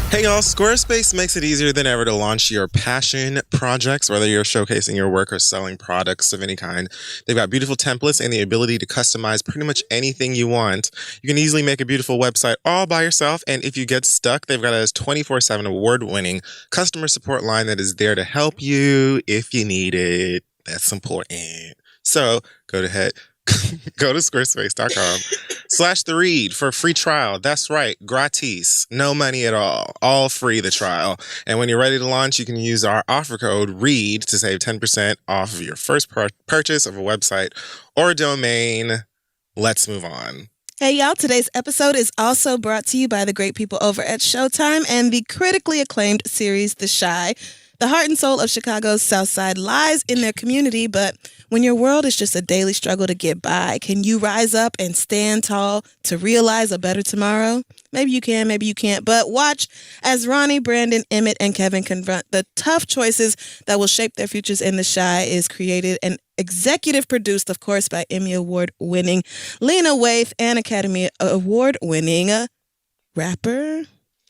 Hey y'all, Squarespace makes it easier than ever to launch your passion projects, whether you're showcasing your work or selling products of any kind. They've got beautiful templates and the ability to customize pretty much anything you want. You can easily make a beautiful website all by yourself, and if you get stuck, they've got a 24/7 award-winning customer support line that is there to help you if you need it. That's important. So go to squarespace.com/theread for a free trial. That's right, gratis, no money at all free the trial. And when you're ready to launch, you can use our offer code READ to save 10% off of your first purchase of a website or a domain. Let's move on. Hey y'all, today's episode is also brought to you by the great people over at Showtime and the critically acclaimed series The Chi. The heart and soul of Chicago's South Side lies in their community, but when your world is just a daily struggle to get by, can you rise up and stand tall to realize a better tomorrow? Maybe you can, maybe you can't, but watch as Ronnie, Brandon, Emmett, and Kevin confront the tough choices that will shape their futures in The Chi is created and executive produced, of course, by Emmy Award-winning Lena Waithe and Academy Award-winning rapper,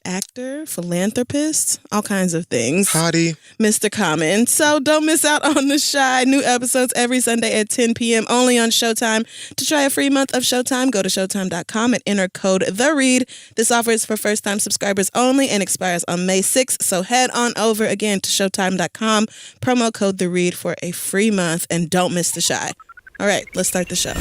actor, philanthropist, all kinds of things. Hottie. Mr. Common. So don't miss out on The Chi. New episodes every Sunday at 10 p.m. only on Showtime. To try a free month of Showtime, go to Showtime.com and enter code THEREAD. This offer is for first-time subscribers only and expires on May 6th. So head on over again to Showtime.com, promo code THEREAD for a free month, and don't miss The Chi. All right, let's start the show.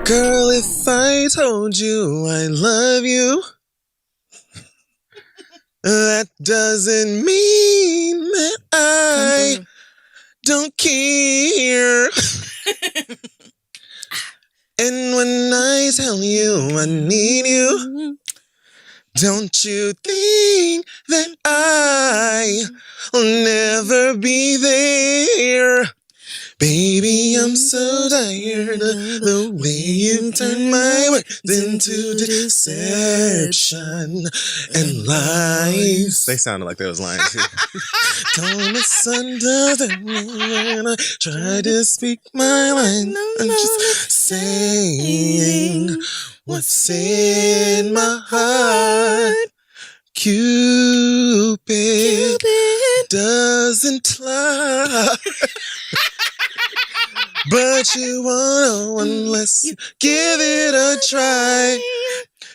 Girl, if I told you I love you, that doesn't mean that I don't care. And when I tell you I need you, don't you think that I'll never be there? Baby, I'm so tired of the way you turn my words into deception and lies. They sounded like they was lying too. Don't misunderstand me when I try to speak my mind. I'm just saying what's in my heart. Cupid doesn't lie. But you won't know unless you give it a try.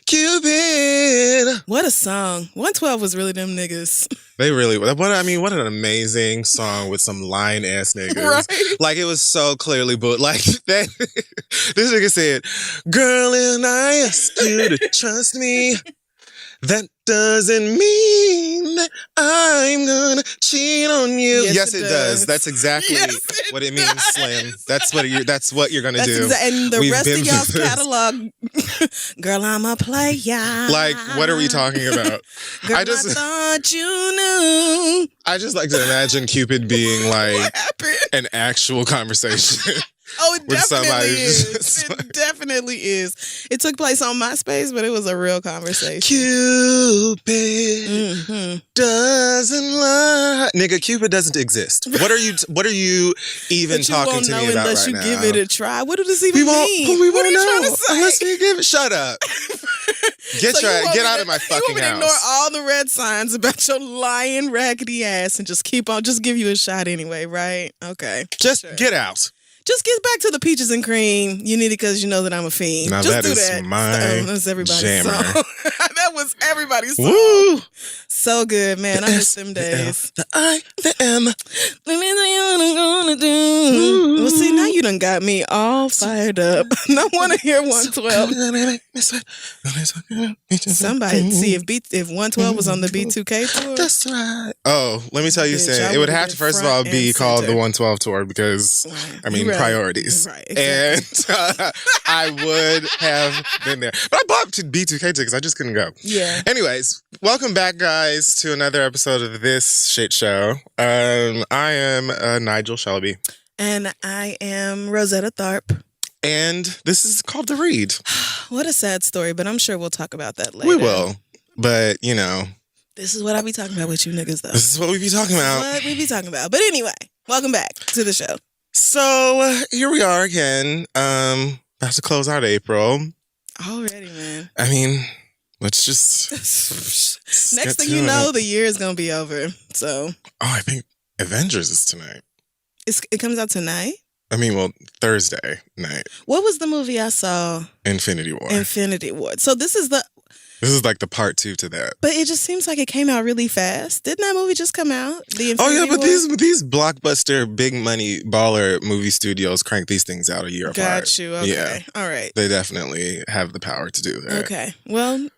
Cupid. What a song. 112 was really them niggas. They really, what an amazing song with some lying ass niggas. Right. Like, it was so clearly, but like that, this nigga said, girl, and I ask you to trust me. That doesn't mean that I'm gonna cheat on you. Yes, it does. That's exactly what it means, Slim. That's what you're gonna do. And the rest of y'all's catalog, girl, I'm a player. Like, what are we talking about? Girl, I thought you knew. I just like to imagine Cupid being like an actual conversation. Oh, it definitely is. It definitely is. It took place on MySpace, but it was a real conversation. Cupid doesn't lie. Nigga, Cupid doesn't exist. What are you even talking to me about unless right you now? give it a try. What does this even mean? We what won't are you know trying to say? unless we give it. Shut up. Get out of my fucking house. Ignore all the red signs about your lying raggedy ass and just give you a shot anyway, right? Okay. Just get out. Just get back to the peaches and cream. You need it because you know that I'm a fiend. Now just that is my that's everybody's jammer. song. That was everybody's song. Woo! So good, man. I miss them days. The I, the M. Let me tell you what I'm gonna do. Well, see, now you done got me all fired up. I want to hear 112. Somebody see if 112 was on the B2K tour. That's right. Oh, let me tell you something. It would have to first of all be called the 112 tour because priorities. Right. Exactly. And I would have been there. But I bought B2K tickets. I just couldn't go. Yeah. Anyways, welcome back, guys, to another episode of this shit show. I am Nigel Shelby. And I am Rosetta Tharpe. And this is called The Read. What a sad story, but I'm sure we'll talk about that later. We will. But, this is what I be talking about with you niggas, though. This is what we be talking about. What we be talking about. But anyway, welcome back to the show. So, here we are again. About to close out April. Already, man. I mean, let's just... Next thing you know, the year is going to be over. So... Oh, I think Avengers is tonight. It comes out tonight? I mean, well, Thursday night. What was the movie I saw? Infinity War. Infinity War. So this is like the part 2 to that. But it just seems like it came out really fast. Didn't that movie just come out? But these blockbuster, big money, baller movie studios crank these things out a year apart. Got you. Okay. Yeah. All right. They definitely have the power to do that. Okay. Well,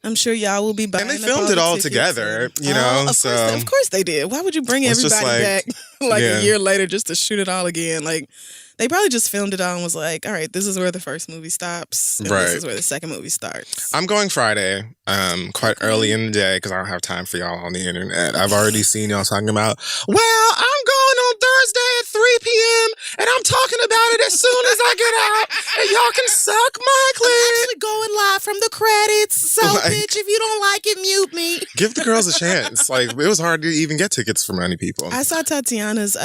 I'm sure y'all will be buying. And they filmed it all together, Of course they did. Why would you bring everybody back a year later just to shoot it all again? Like, they probably just filmed it all and was like, all right, this is where the first movie stops. And this is where the second movie starts. I'm going Friday, quite early in the day because I don't have time for y'all on the internet. I've already seen y'all talking about, well, I'm going on Thursday at 3 p.m. and I'm talking about it as soon as I get out and y'all can suck my clit. I'm actually going live from the credits. So, bitch, if you don't like it, mute me. Give the girls a chance. Like, it was hard to even get tickets for many people. I saw Tatiana's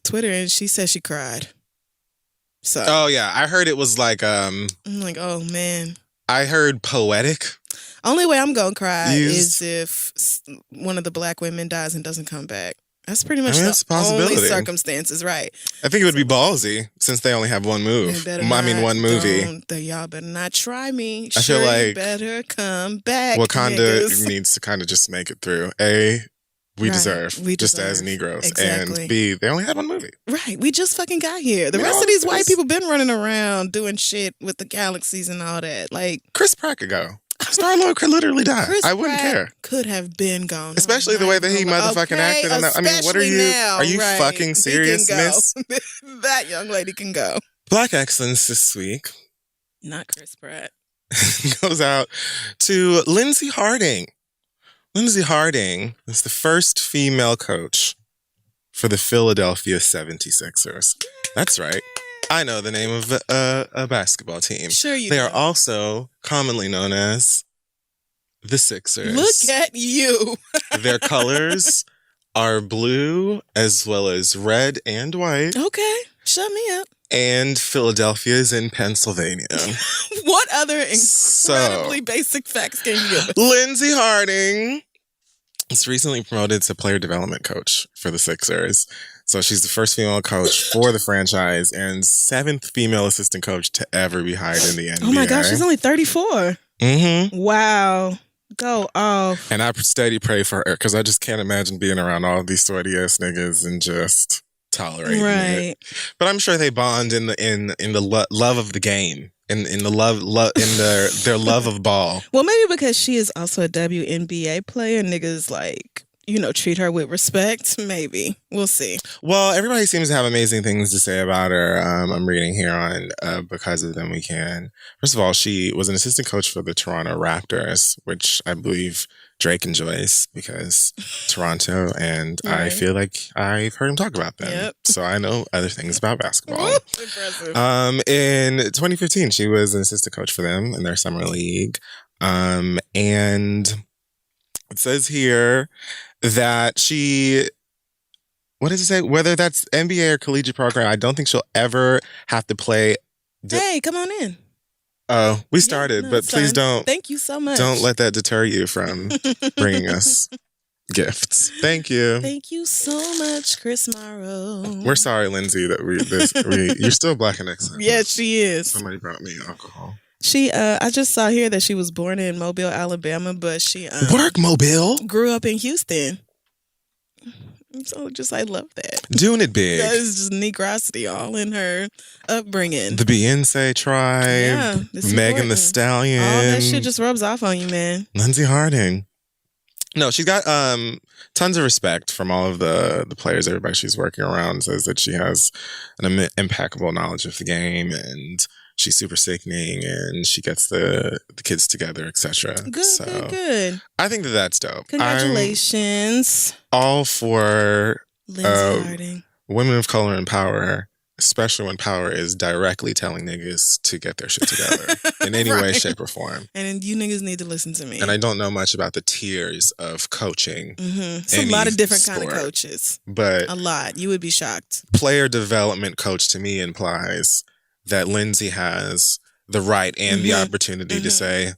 Twitter and she said she cried. So. Oh, yeah. I heard it was like... I'm like, oh, man. I heard poetic. Only way I'm going to cry is if one of the black women dies and doesn't come back. That's pretty much the only circumstances, right? I think it would be ballsy since they only have one move. One movie. Y'all better not try me. I feel like you better come back. Wakanda needs to kind of just make it through. We deserve just as Negroes. Exactly. And B, they only had one movie. Right. We just fucking got here. The rest of these white people been running around doing shit with the galaxies and all that. Like, Chris Pratt could go. Star-Lord could literally die. I wouldn't care. Could have been gone. Especially the way that he motherfucking acted. I mean, what are you? Are you fucking serious, miss? That young lady can go. Black excellence this week. Not Chris Pratt. Goes out to Lindsay Harding. Lindsay Harding is the first female coach for the Philadelphia 76ers. That's right. I know the name of a basketball team. Sure you do. They are also commonly known as the Sixers. Look at you. Their colors are blue as well as red and white. Okay. Shut me up. And Philadelphia is in Pennsylvania. What other incredibly basic facts can you give us? Lindsay Harding is recently promoted to player development coach for the Sixers. So she's the first female coach for the franchise and 7th female assistant coach to ever be hired in the NBA. Oh my gosh, she's only 34. Mm-hmm. Wow. Go off. And I steady pray for her because I just can't imagine being around all these sweaty ass niggas and just tolerating it. But I'm sure they bond in the love of the game. In the love in their love of ball. Well, maybe because she is also a WNBA player, niggas treat her with respect. Maybe. We'll see. Well, everybody seems to have amazing things to say about her. I'm reading here on Because of Them We Can. First of all, she was an assistant coach for the Toronto Raptors, which I believe Drake enjoys because Toronto, and right. I feel like I've heard him talk about them. Yep. So I know other things about basketball. Impressive. In 2015, she was an assistant coach for them in their summer league. And it says here that what does it say? Whether that's NBA or collegiate program, I don't think she'll ever have to play. Hey, come on in. Oh, we started, but please don't. Thank you so much. Don't let that deter you from bringing us gifts. Thank you. Thank you so much, Chris Morrow. We're sorry, Lindsay, that you're still black and excellent. Yes, she is. Somebody brought me alcohol. I just saw here that she was born in Mobile, Alabama, but she Mobile grew up in Houston. So I love that. Doing it big. That is just negrosity all in her upbringing. The Beyonce tribe. Yeah, Megan Thee Stallion. All that shit just rubs off on you, man. Lindsay Harding. No, she's got tons of respect from all of the players. Everybody she's working around says that she has an impeccable knowledge of the game and she's super sickening and she gets the kids together, etc. Good. I think that's dope. Congratulations. I'm all for Lindsay Harding. Women of color in power especially when power is directly telling niggas to get their shit together in any way, shape, or form. And you niggas need to listen to me. And I don't know much about the tiers of coaching. It's a lot of different kind of coaches. But a lot. You would be shocked. Player development coach to me implies that Lindsay has the right and the opportunity to say,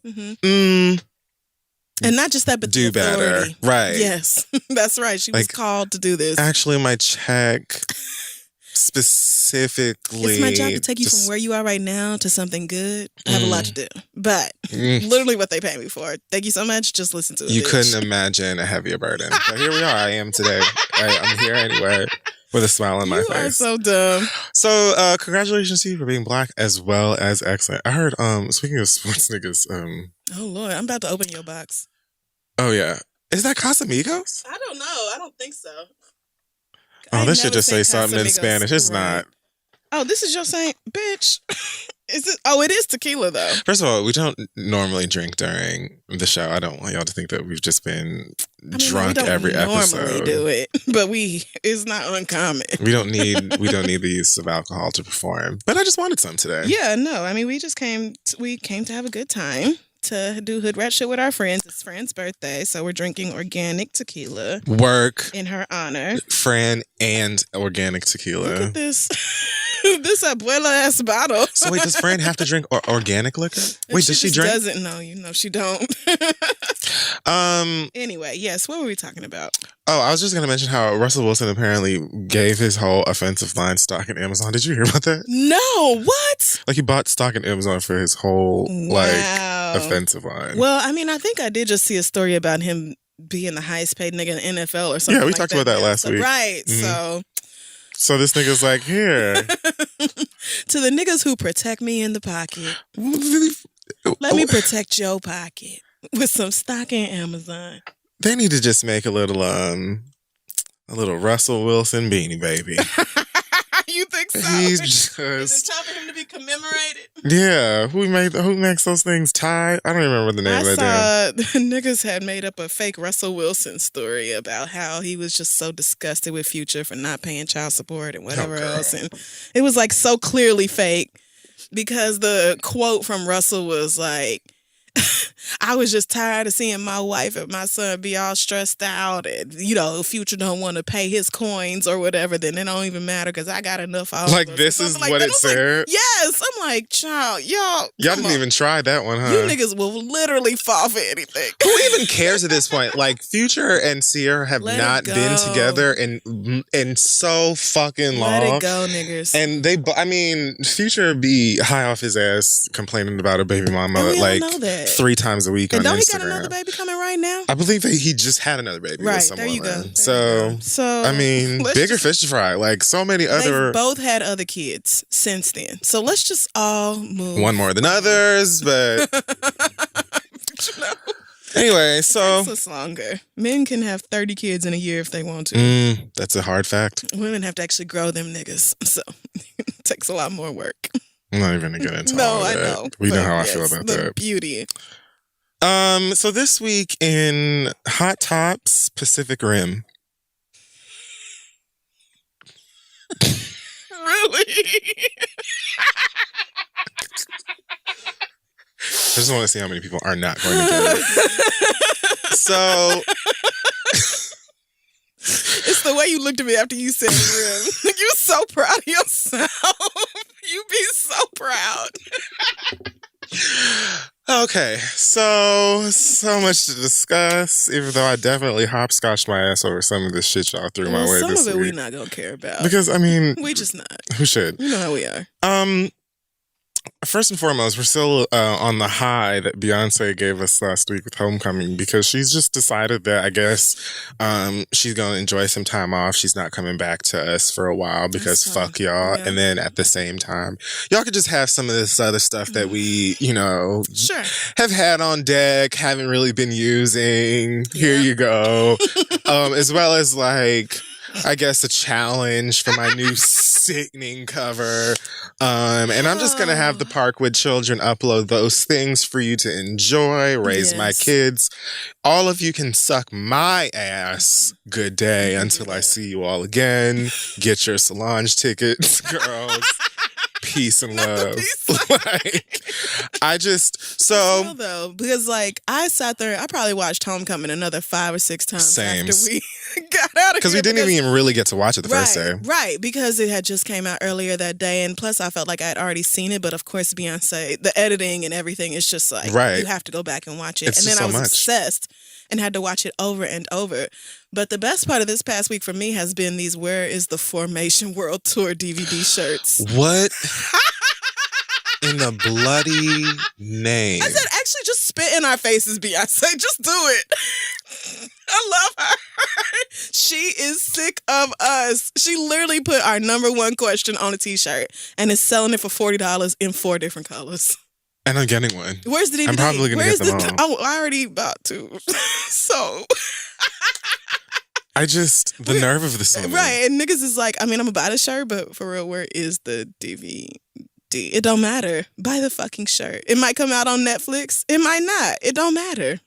and not just that, but do better. Right. Yes, that's right. She was called to do this. Actually, my check specifically. It's my job to take you from where you are right now to something good. I have a lot to do. But literally what they pay me for. Thank you so much. Just listen to it. You couldn't imagine a heavier burden. But here we are. I am today. I'm here anyway with a smile on my face. You are so dumb. So congratulations to you for being Black as well as excellent. I heard, speaking of sports niggas. Oh, Lord. I'm about to open your box. Oh, yeah. Is that Casamigos? I don't know. I don't think so. Oh, this should just say something in Spanish. It's not. Oh, this is your saying, bitch. Is it? Oh, it is tequila though. First of all, we don't normally drink during the show. I don't want y'all to think that we've just been drunk every episode. We normally do it, but it's not uncommon. We don't need the use of alcohol to perform. But I just wanted some today. Yeah, no. I mean, we came to have a good time. To do hood rat shit with our friends. It's Fran's birthday, so we're drinking organic tequila. Work in her honor. Fran and organic tequila. Look at this. This abuela ass bottle. So wait, does Fran have to drink organic liquor? Wait, does she drink? Doesn't know. She don't. Anyway, yes. What were we talking about? Oh, I was just gonna mention how Russell Wilson apparently gave his whole offensive line stock in Amazon. Did you hear about that? No. What? Like he bought stock in Amazon for his whole offensive line. Well, I mean, I think I did just see a story about him being the highest paid nigga in the NFL or something. Yeah, we talked about that last week. Right. Mm-hmm. So this nigga's like, here. To the niggas who protect me in the pocket. Let me protect your pocket with some stock in Amazon. They need to just make a little Russell Wilson beanie baby. You think so? He's just... Is it time for him to be commemorated? Yeah. Who makes those things? Ty? I don't even remember the name of that. The niggas had made up a fake Russell Wilson story about how he was just so disgusted with Future for not paying child support and whatever else. And it was like so clearly fake because the quote from Russell was like, I was just tired of seeing my wife and my son be all stressed out and, Future don't want to pay his coins or whatever, then it don't even matter because I got enough. Like, this is what it said? Like, yes. I'm like, child, y'all didn't even try that one, huh? You niggas will literally fall for anything. Who even cares at this point? Like, Future and Sierra have not been together in so fucking long. Let it go, niggas. And Future be high off his ass complaining about a baby mama like 3 times a week on Instagram. Don't he got another baby coming right now? I believe that he just had another baby with someone. There you go. So I mean, bigger fish to fry. Like so many other. They've both had other kids since then. So let's just all move. One more than others, but anyway, so it's longer. Men can have 30 kids in a year if they want to. That's a hard fact. Women have to actually grow them niggas, so it takes a lot more work. I'm not even gonna get into all of that. I know. We know how I feel about that. Beauty. So this week in Hot Tops Pacific Rim. Really? I just want to see how many people are not going to get it. So it's the way you looked at me after you said rim. You're so proud of yourself. You be so proud. Okay, so much to discuss, even though I definitely hopscotched my ass over some of this shit y'all threw my way this week. Some of it we not gonna care about. Because, we just not. Who should? You know how we are. First and foremost, we're still on the high that Beyonce gave us last week with Homecoming because she's just decided that I guess she's going to enjoy some time off. She's not coming back to us for a while because fuck y'all. Yeah. And then at the same time, y'all could just have some of this other stuff that we, have had on deck, haven't really been using. Yeah. Here you go. As well as like, I guess a challenge for my new sickening cover. And I'm just gonna have the Park with Children upload those things for you to enjoy, raise my kids. All of you can suck my ass. Good day until I see you all again. Get your Solange tickets, girls. Peace and love. Like, I just Real, though, because like I sat there, I probably watched Homecoming another 5 or 6 times after we got out of because we didn't even really get to watch it the first day, right? Because it had just came out earlier that day, and plus I felt like I had already seen it. But of course, Beyonce, the editing and everything is just like you have to go back and watch it. It's and then I was so much. obsessed and had to watch it over and over. But the best part of this past week for me has been these Where is the Formation World Tour DVD shirts. What in the bloody name? I said, actually, just spit in our faces, Beyonce. Just do it. I love her. She is sick of us. She literally put our number one question on a t-shirt and is selling it for $40 in 4 different colors. And I'm getting one. Where's the DVD? I'm probably going to get them all. I already about to. So... the nerve of this woman. Right, and niggas is like, I mean, I'm about a shirt, but for real, where is the DVD? It don't matter. Buy the fucking shirt. It might come out on Netflix. It might not. It don't matter.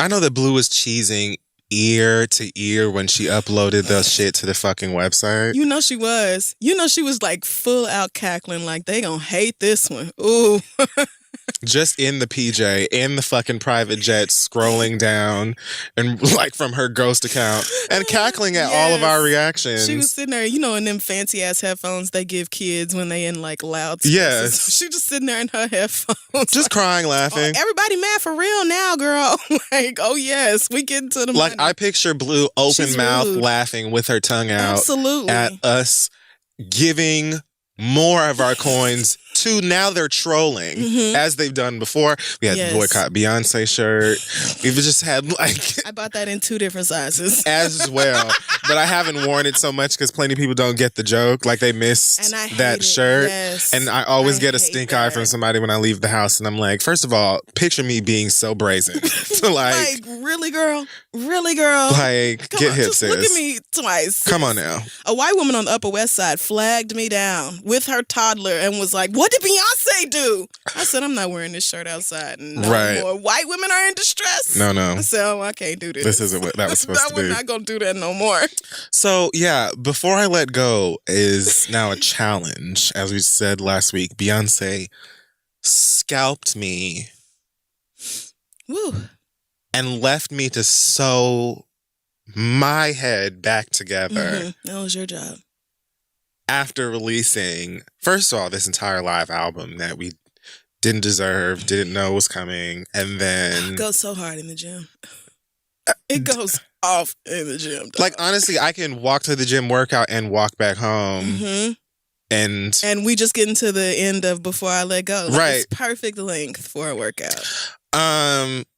I know that Blue was cheesing ear to ear when she uploaded the shit to the fucking website. You know she was. You know she was like full out cackling like they gonna hate this one. Ooh. Just in the PJ, in the fucking private jet, scrolling down and like from her ghost account and cackling at all of our reactions. She was sitting there, you know, in them fancy ass headphones they give kids when they in like loud spaces. Yes. She just sitting there in her headphones. Just crying, laughing. Oh, everybody mad for real now, girl. Like, oh yes, we getting to the money. Like I picture Blue open mouth laughing with her tongue out Absolutely. At us giving more of our coins to now they're trolling as they've done before. We had the boycott Beyonce shirt. We've just had like I bought that in 2 different sizes as well, but I haven't worn it so much because plenty of people don't get the joke. Like they missed that shirt, and I always get a stink eye from somebody when I leave the house, and I'm like, first of all, picture me being so brazen, like really, girl, like come get on, hip, just sis. look at me twice. Come on now. A white woman on the Upper West Side flagged me down with her toddler and was like, "What did Beyonce do?" I said, "I'm not wearing this shirt outside no more. White women are in distress." No. I said, "Oh, I can't do this. This isn't what that was supposed to be. We're not gonna do that no more." So yeah, Before I Let Go is now a challenge. As we said last week, Beyonce scalped me. Woo. And left me to sew my head back together. That was your job. After releasing, first of all, this entire live album that we didn't deserve, didn't know was coming, and then... It goes so hard in the gym. It goes off in the gym. Dog. Like, honestly, I can walk to the gym, workout, and walk back home. And we just getting to the end of Before I Let Go. Like, right. It's perfect length for a workout.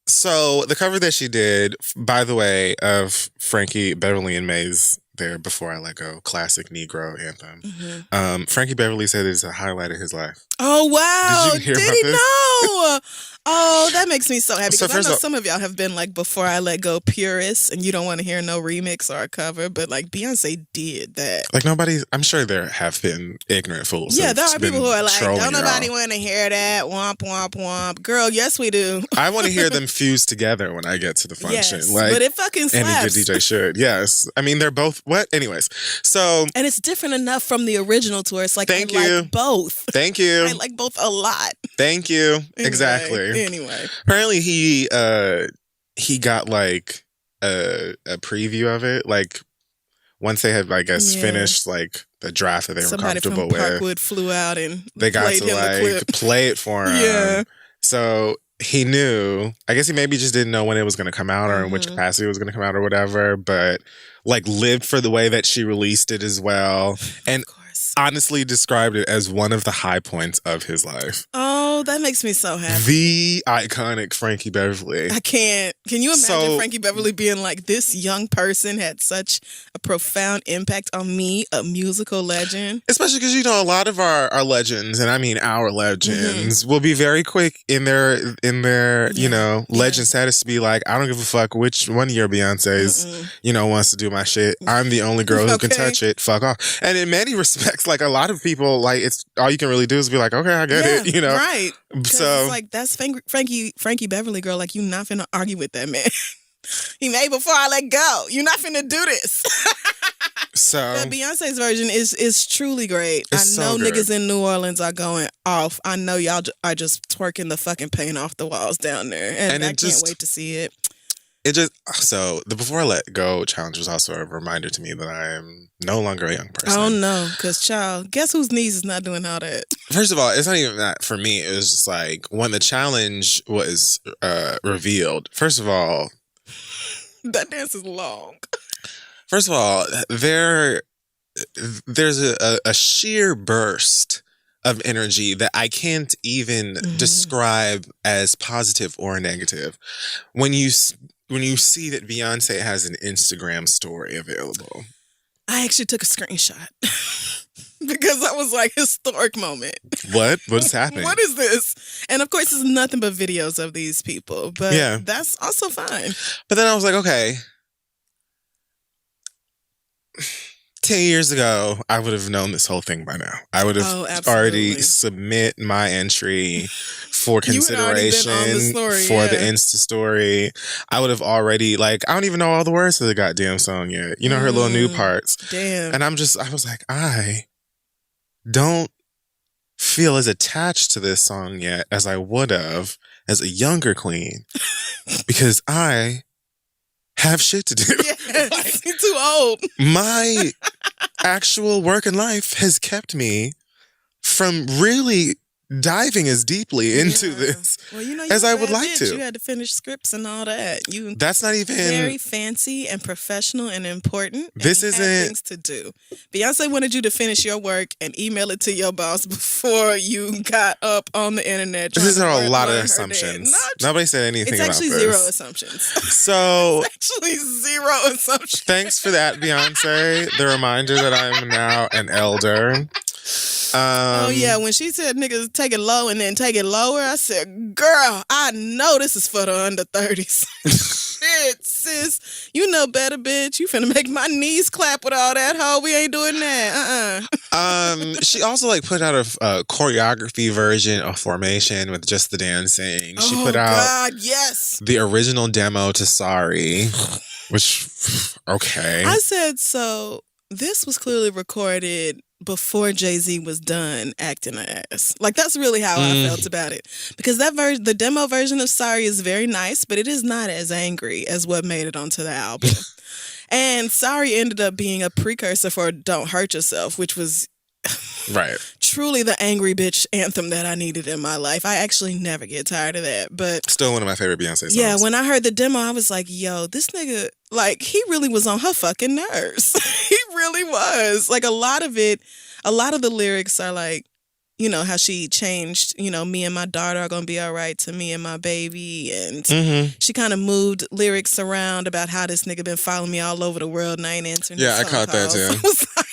So the cover that she did, by the way, of Frankie Beverly and Mays, their Before I Let Go classic Negro anthem. Frankie Beverly said it's a highlight of his life. Oh wow! Did you hear Did about he this? know? Oh, that makes me so happy So because I know first some of y'all have been like Before I Let Go purists, and you don't want to hear no remix or a cover, but like Beyonce did that. Like I'm sure there have been ignorant fools. Yeah, there are people who are like, trolling don't nobody y'all. want to hear that. Womp, womp, womp. Girl, yes, we do. I want to hear them fused together when I get to the function. Yes, like, but it fucking slaps. Any good DJ should. Yes. I mean, they're both, what? Anyways. So. And it's different enough from the original to where it's like, Thank I you. like both. Thank you. I like both a lot. Thank you. Anyway, Exactly. Anyway. Apparently he got like a preview of it. Like once they had, I guess, finished like the draft that they were comfortable with. Somebody from Parkwood flew out and they got played to him the clip. like play it for him. Yeah. So he knew, I guess he maybe just didn't know when it was going to come out or in which capacity it was going to come out or whatever, but like lived for the way that she released it as well. And honestly described it as one of the high points of his life. Oh, Oh, that makes me so happy. The iconic Frankie Beverly. I can't. Can you imagine So- Frankie Beverly being like, this young person had such a profound impact on me, a musical legend? Especially because, you know, a lot of our legends, and I mean our legends, will be very quick in their you know, legend status to be like, I don't give a fuck which one of your Beyonce's, you know, wants to do my shit. I'm the only girl who can touch it. Fuck off. And in many respects, like, a lot of people, like, it's all you can really do is be like, okay, I get it, you know? Right. So it's like, that's Frankie Beverly, girl. Like, you not finna argue with that man. He made before I let go. You're not finna do this. So but Beyonce's version is truly great. It's I know so good. niggas in New Orleans are going off. I know y'all are just twerking the fucking paint off the walls down there. And I can't wait to see it. So the Before I Let Go challenge was also a reminder to me that I am no longer a young person. Oh no, because child, guess whose knees is not doing all that? First of all, it's not even that for me. It was just like when the challenge was revealed. First of all, that dance is long. First of all, there's a sheer burst of energy that I can't even describe as positive or negative. When you see that Beyonce has an Instagram story available. I actually took a screenshot because that was like a historic moment. What's happening? What is this? And of course, it's nothing but videos of these people, but that's also fine. But then I was like, okay, 10 years ago, I would have known this whole thing by now. I would have already submit my entry for consideration for the Insta story. I would have already, like, I don't even know all the words to the goddamn song yet. You know, her little new parts. Damn. And I was like, I don't feel as attached to this song yet as I would have as a younger queen because I have shit to do. Yes, you're too old. My actual work in life has kept me from really diving as deeply into this as I would like to. You had to finish scripts and all that. That's not even very fancy and professional and important. This and isn't things to do. Beyonce wanted you to finish your work and email it to your boss before you got up on the internet. These are a lot of assumptions. Nobody said anything about this. It's actually zero assumptions. So it's actually zero assumptions. Thanks for that, Beyonce. The reminder that I'm now an elder. Oh yeah, when she said niggas take it low and then take it lower, I said, girl, I know this is for the under 30s. Shit, sis. You know better, bitch. You finna make my knees clap with all that hoe. We ain't doing that. She also like put out a choreography version of Formation with just the dancing. She put out the original demo to Sorry, which okay. I said, so this was clearly recorded before Jay-Z was done acting an ass. Like, that's really how I felt about it. Because the demo version of Sorry is very nice, but it is not as angry as what made it onto the album. And Sorry ended up being a precursor for Don't Hurt Yourself, which was truly the angry bitch anthem that I needed in my life. I actually never get tired of that. But still one of my favorite Beyonce songs. Yeah, when I heard the demo, I was like, yo, this nigga, like, he really was on her fucking nerves. He really was. Like, a lot of the lyrics are like, you know, how she changed, you know, me and my daughter are going to be all right to me and my baby. And she kind of moved lyrics around about how this nigga been following me all over the world and I ain't answering his phone I caught calls. that too. I was like,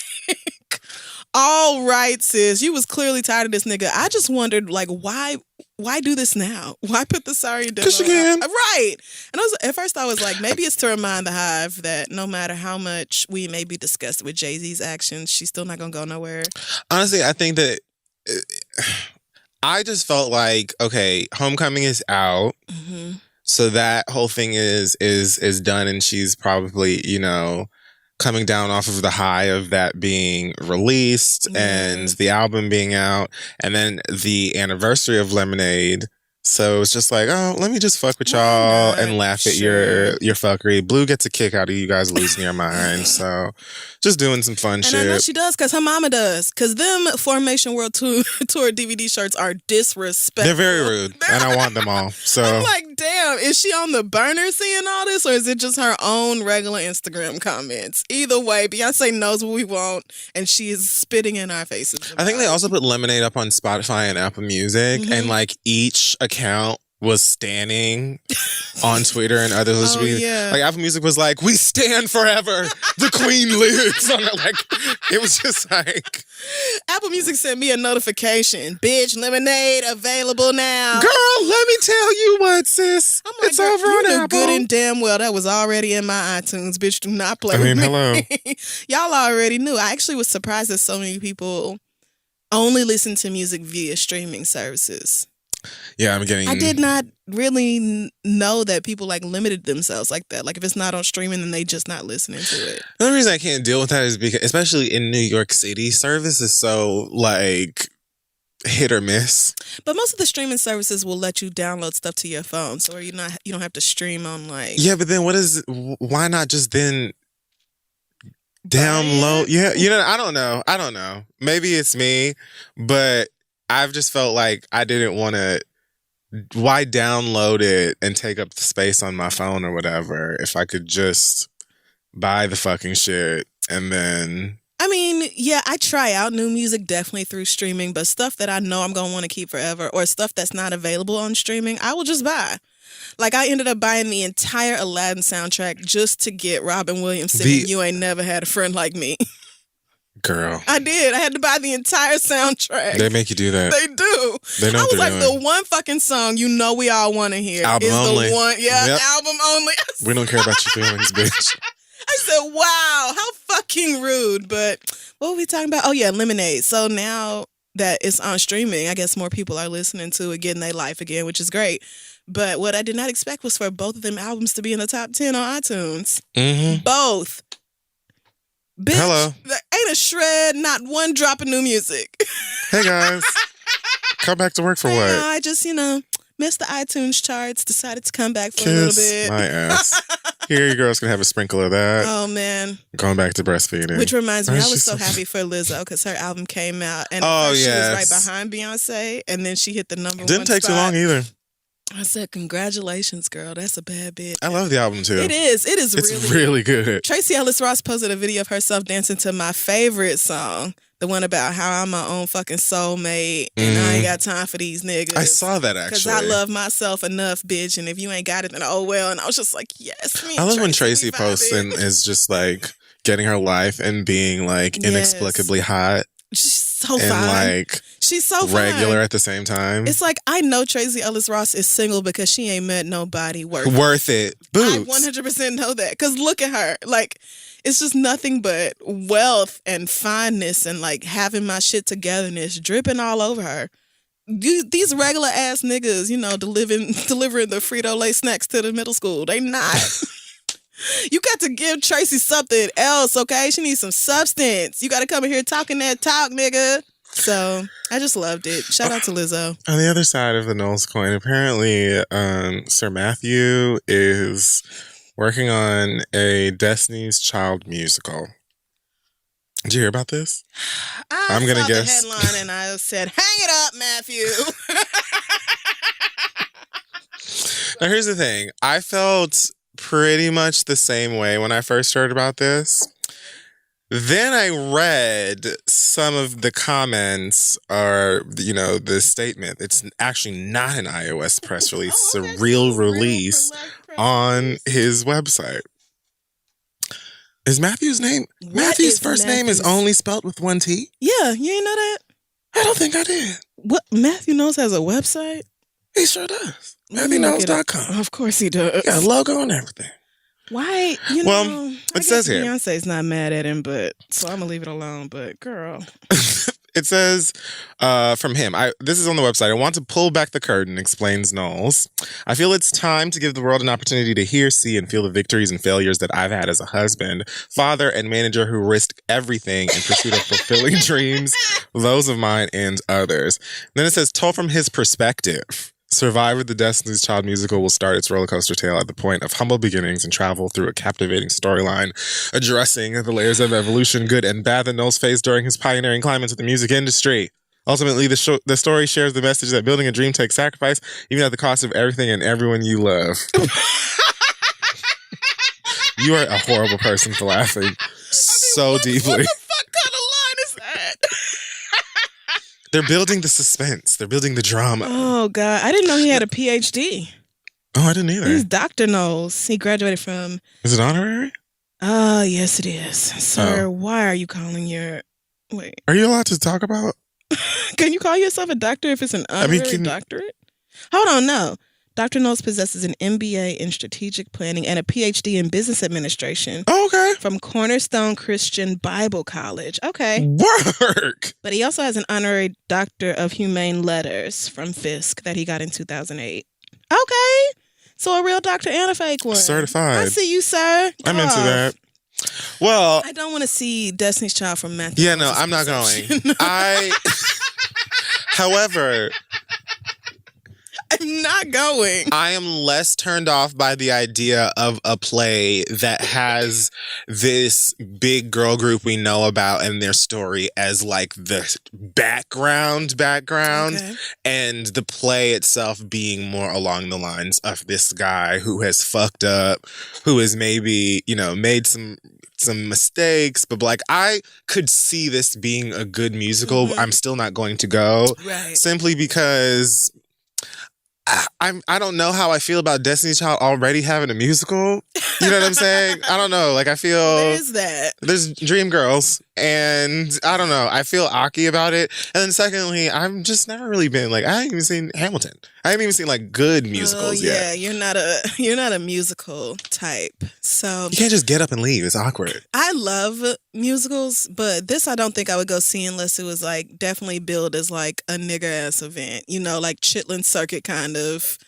all right, sis. You was clearly tired of this nigga. I just wondered, like, why do this now? Why put the Sorry demo? Because you can. Right. And at first I was like, maybe it's to remind the Hive that no matter how much we may be disgusted with Jay-Z's actions, she's still not going to go nowhere. Honestly, I think that I just felt like, okay, Homecoming is out. So that whole thing is done, and she's probably, you know, coming down off of the high of that being released and the album being out, and then the anniversary of Lemonade. So it's just like, oh, let me just fuck with y'all and laugh at your fuckery. Blue gets a kick out of you guys losing your mind. So just doing some fun shit. And I know she does because her mama does. Because them Formation World Tour DVD shirts are disrespectful. They're very rude. And I want them all. So I'm like, damn, is she on the burner seeing all this, or is it just her own regular Instagram comments? Either way, Beyonce knows what we want, and she is spitting in our faces. I think they also put Lemonade up on Spotify and Apple Music, and like each account was standing on Twitter and other social media. Like Apple Music was like, "We stand forever. The Queen lives." On it. Like it was just like Apple Music sent me a notification. Bitch, Lemonade available now. Girl, let me tell you what, sis. I'm like, it's over on you knew Apple. Good and damn well that was already in my iTunes. Bitch, do not play with me. Hello. Y'all already knew. I actually was surprised that so many people only listen to music via streaming services. Yeah, I'm getting... I did not really know that people like limited themselves like that. Like if it's not on streaming, then they just not listening to it. The only reason I can't deal with that is because, especially in New York City, service is so like hit or miss. But most of the streaming services will let you download stuff to your phone, so you don't have to stream on like... Yeah, but then why not just then download? Yeah, I don't know. Maybe it's me, but I've just felt like I didn't want to. Why download it and take up the space on my phone or whatever if I could just buy the fucking shit and then... I mean, yeah, I try out new music definitely through streaming, but stuff that I know I'm going to want to keep forever or stuff that's not available on streaming, I will just buy. Like, I ended up buying the entire Aladdin soundtrack just to get Robin Williams singing You Ain't Never Had a Friend Like Me. Girl. I did. I had to buy the entire soundtrack. They make you do that. They do. They know I what was like, they're doing. the one fucking song we all want to hear album is only. The one. Yeah, yep. Album only. We don't care about your feelings, bitch. I said, wow, how fucking rude. But what were we talking about? Oh, yeah, Lemonade. So now that it's on streaming, I guess more people are listening to it, getting their life again, which is great. But what I did not expect was for both of them albums to be in the top 10 on iTunes. Mm-hmm. Both. Bitch, hello. There ain't a shred, not one drop of new music. Hey, guys. Come back to work for what? I just, missed the iTunes charts, decided to come back for a Kiss little bit. my ass. Here, your girl's going to have a sprinkle of that. Oh, man. Going back to breastfeeding. Which reminds me, I was so happy for Lizzo because her album came out and she was right behind Beyonce, and then she hit the number one Didn't take too long either. I said, congratulations, girl. That's a bad bitch. I love the album, too. It is. It's really good. Tracy Ellis Ross posted a video of herself dancing to my favorite song, the one about how I'm my own fucking soulmate and I ain't got time for these niggas. I saw that, actually. Because I love myself enough, bitch, and if you ain't got it, then oh well. And I was just like, yes, me. I love when Tracy posts and is just like getting her life and being like inexplicably hot. She's so and fine. Like she's so regular fine. At the same time. It's like I know Tracy Ellis Ross is single because she ain't met nobody worth it. Boots. I 100% know that because look at her. Like it's just nothing but wealth and fineness and like having my shit togetherness dripping all over her. These regular ass niggas, delivering the Frito-Lay snacks to the middle school. They not. You got to give Tracy something else, okay? She needs some substance. You got to come in here talking that talk, nigga. So I just loved it. Shout out to Lizzo. On the other side of the Knowles coin, apparently Sir Matthew is working on a Destiny's Child musical. Did you hear about this? I'm going to guess the headline and I said, hang it up, Matthew. Now, here's the thing. I felt pretty much the same way when I first heard about this. Then I read some of the comments or, the statement. It's actually not an iOS press release. It's a real release on his website. Is Matthew's name? Matthew's first name is only spelled with one T? Yeah, you ain't know that? I don't think I did. What? Matthew Knowles has a website? He sure does. MatthewKnowles.com. Of course he does. He got a logo and everything. Why? It says here. Beyonce's not mad at him, so I'm going to leave it alone. But girl. It says from him, this is on the website. I want to pull back the curtain, explains Knowles. I feel it's time to give the world an opportunity to hear, see, and feel the victories and failures that I've had as a husband, father, and manager who risked everything in pursuit of fulfilling dreams, those of mine and others. And then it says, told from his perspective. Survivor, the Destiny's Child musical, will start its roller coaster tale at the point of humble beginnings and travel through a captivating storyline, addressing the layers of evolution, good and bad, that Knowles faced during his pioneering climb into the music industry. Ultimately, the story shares the message that building a dream takes sacrifice, even at the cost of everything and everyone you love. You are a horrible person for laughing so deeply. What the fuck kind of line is that? They're building the suspense. They're building the drama. Oh, God. I didn't know he had a PhD. Oh, I didn't either. He's Dr. Knowles. He graduated from... Is it honorary? Yes, it is. Sir, why are you calling your... Wait. Are you allowed to talk about... Can you call yourself a doctor if it's an honorary doctorate? Hold on, no. Dr. Knowles possesses an MBA in strategic planning and a PhD in business administration. Oh, okay. From Cornerstone Christian Bible College. Okay. Work. But he also has an honorary Doctor of Humane Letters from Fisk that he got in 2008. Okay. So a real doctor and a fake one. Certified. I see you, sir. I'm into that. Well, I don't want to see Destiny's Child from Matthew. Yeah, no, I'm not going. However, I'm not going. I am less turned off by the idea of a play that has this big girl group we know about and their story as like the background, okay. And the play itself being more along the lines of this guy who has fucked up, who has maybe, made some mistakes, but like I could see this being a good musical. I'm still not going to go, right? Simply because I don't know how I feel about Destiny's Child already having a musical. You know what I'm saying? I don't know. Like I feel there's that. There's Dreamgirls, and I don't know. I feel awky about it. And then secondly, I've just never really been like I haven't even seen Hamilton. I haven't even seen like good musicals yet. Yeah, you're not a musical type. So you can't just get up and leave. It's awkward. I love musicals, but this I don't think I would go see unless it was like definitely billed as like a nigger ass event. Like Chitlin Circuit kind of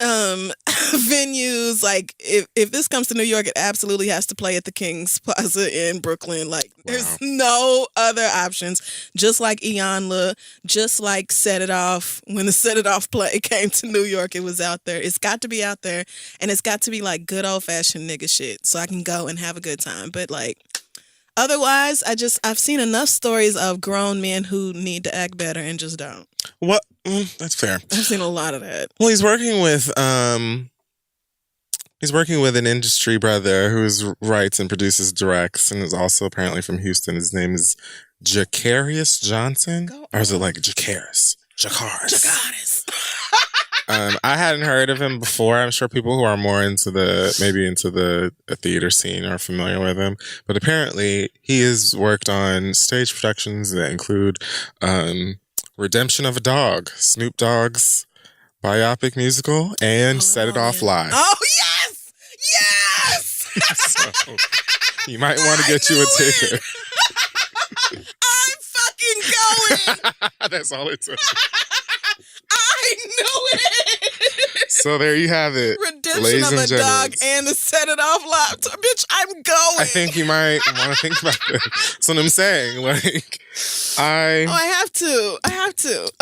venues. Like if this comes to New York, it absolutely has to play at the King's Plaza in Brooklyn. Like there's no other options. Just like Iyanla, just like Set It Off. When the Set It Off play came to New York, it was out there. It's got to be out there, and it's got to be like good old fashioned nigga shit, so I can go and have a good time. But like otherwise, I've seen enough stories of grown men who need to act better and just don't. What? That's fair. I've seen a lot of that. Well, he's working with an industry brother who writes and produces, directs, and is also apparently from Houston. His name is Jacarius Johnson, or is it like Jacaris? Jacaris. I hadn't heard of him before. I'm sure people who are more into the theater scene are familiar with him. But apparently, he has worked on stage productions that include Redemption of a Dog, Snoop Dogg's biopic musical, and Set It Off Live. Oh, yes! Yes! So, you might want to get you a ticket. I'm fucking going! That's all it took. I knew it! So there you have it. Redemption of a Dog and the Set It Off Live. Bitch, I'm going. I think you might want to think about this. That's what I'm saying. Like, I have to.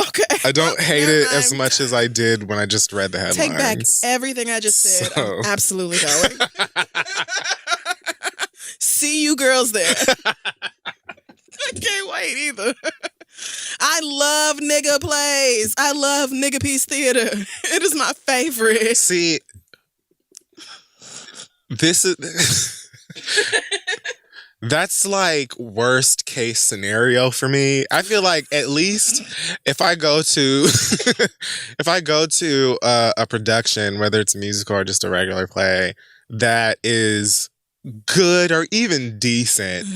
Okay. I don't hate it as much as I did when I just read the headlines. Take back everything I just said. So. I'm absolutely going. See you girls there. I can't wait either. I love nigga plays. I love nigga piece theater. It is my favorite. See, this is... That's like worst case scenario for me. I feel like at least if I go to a production, whether it's a musical or just a regular play, that is good or even decent,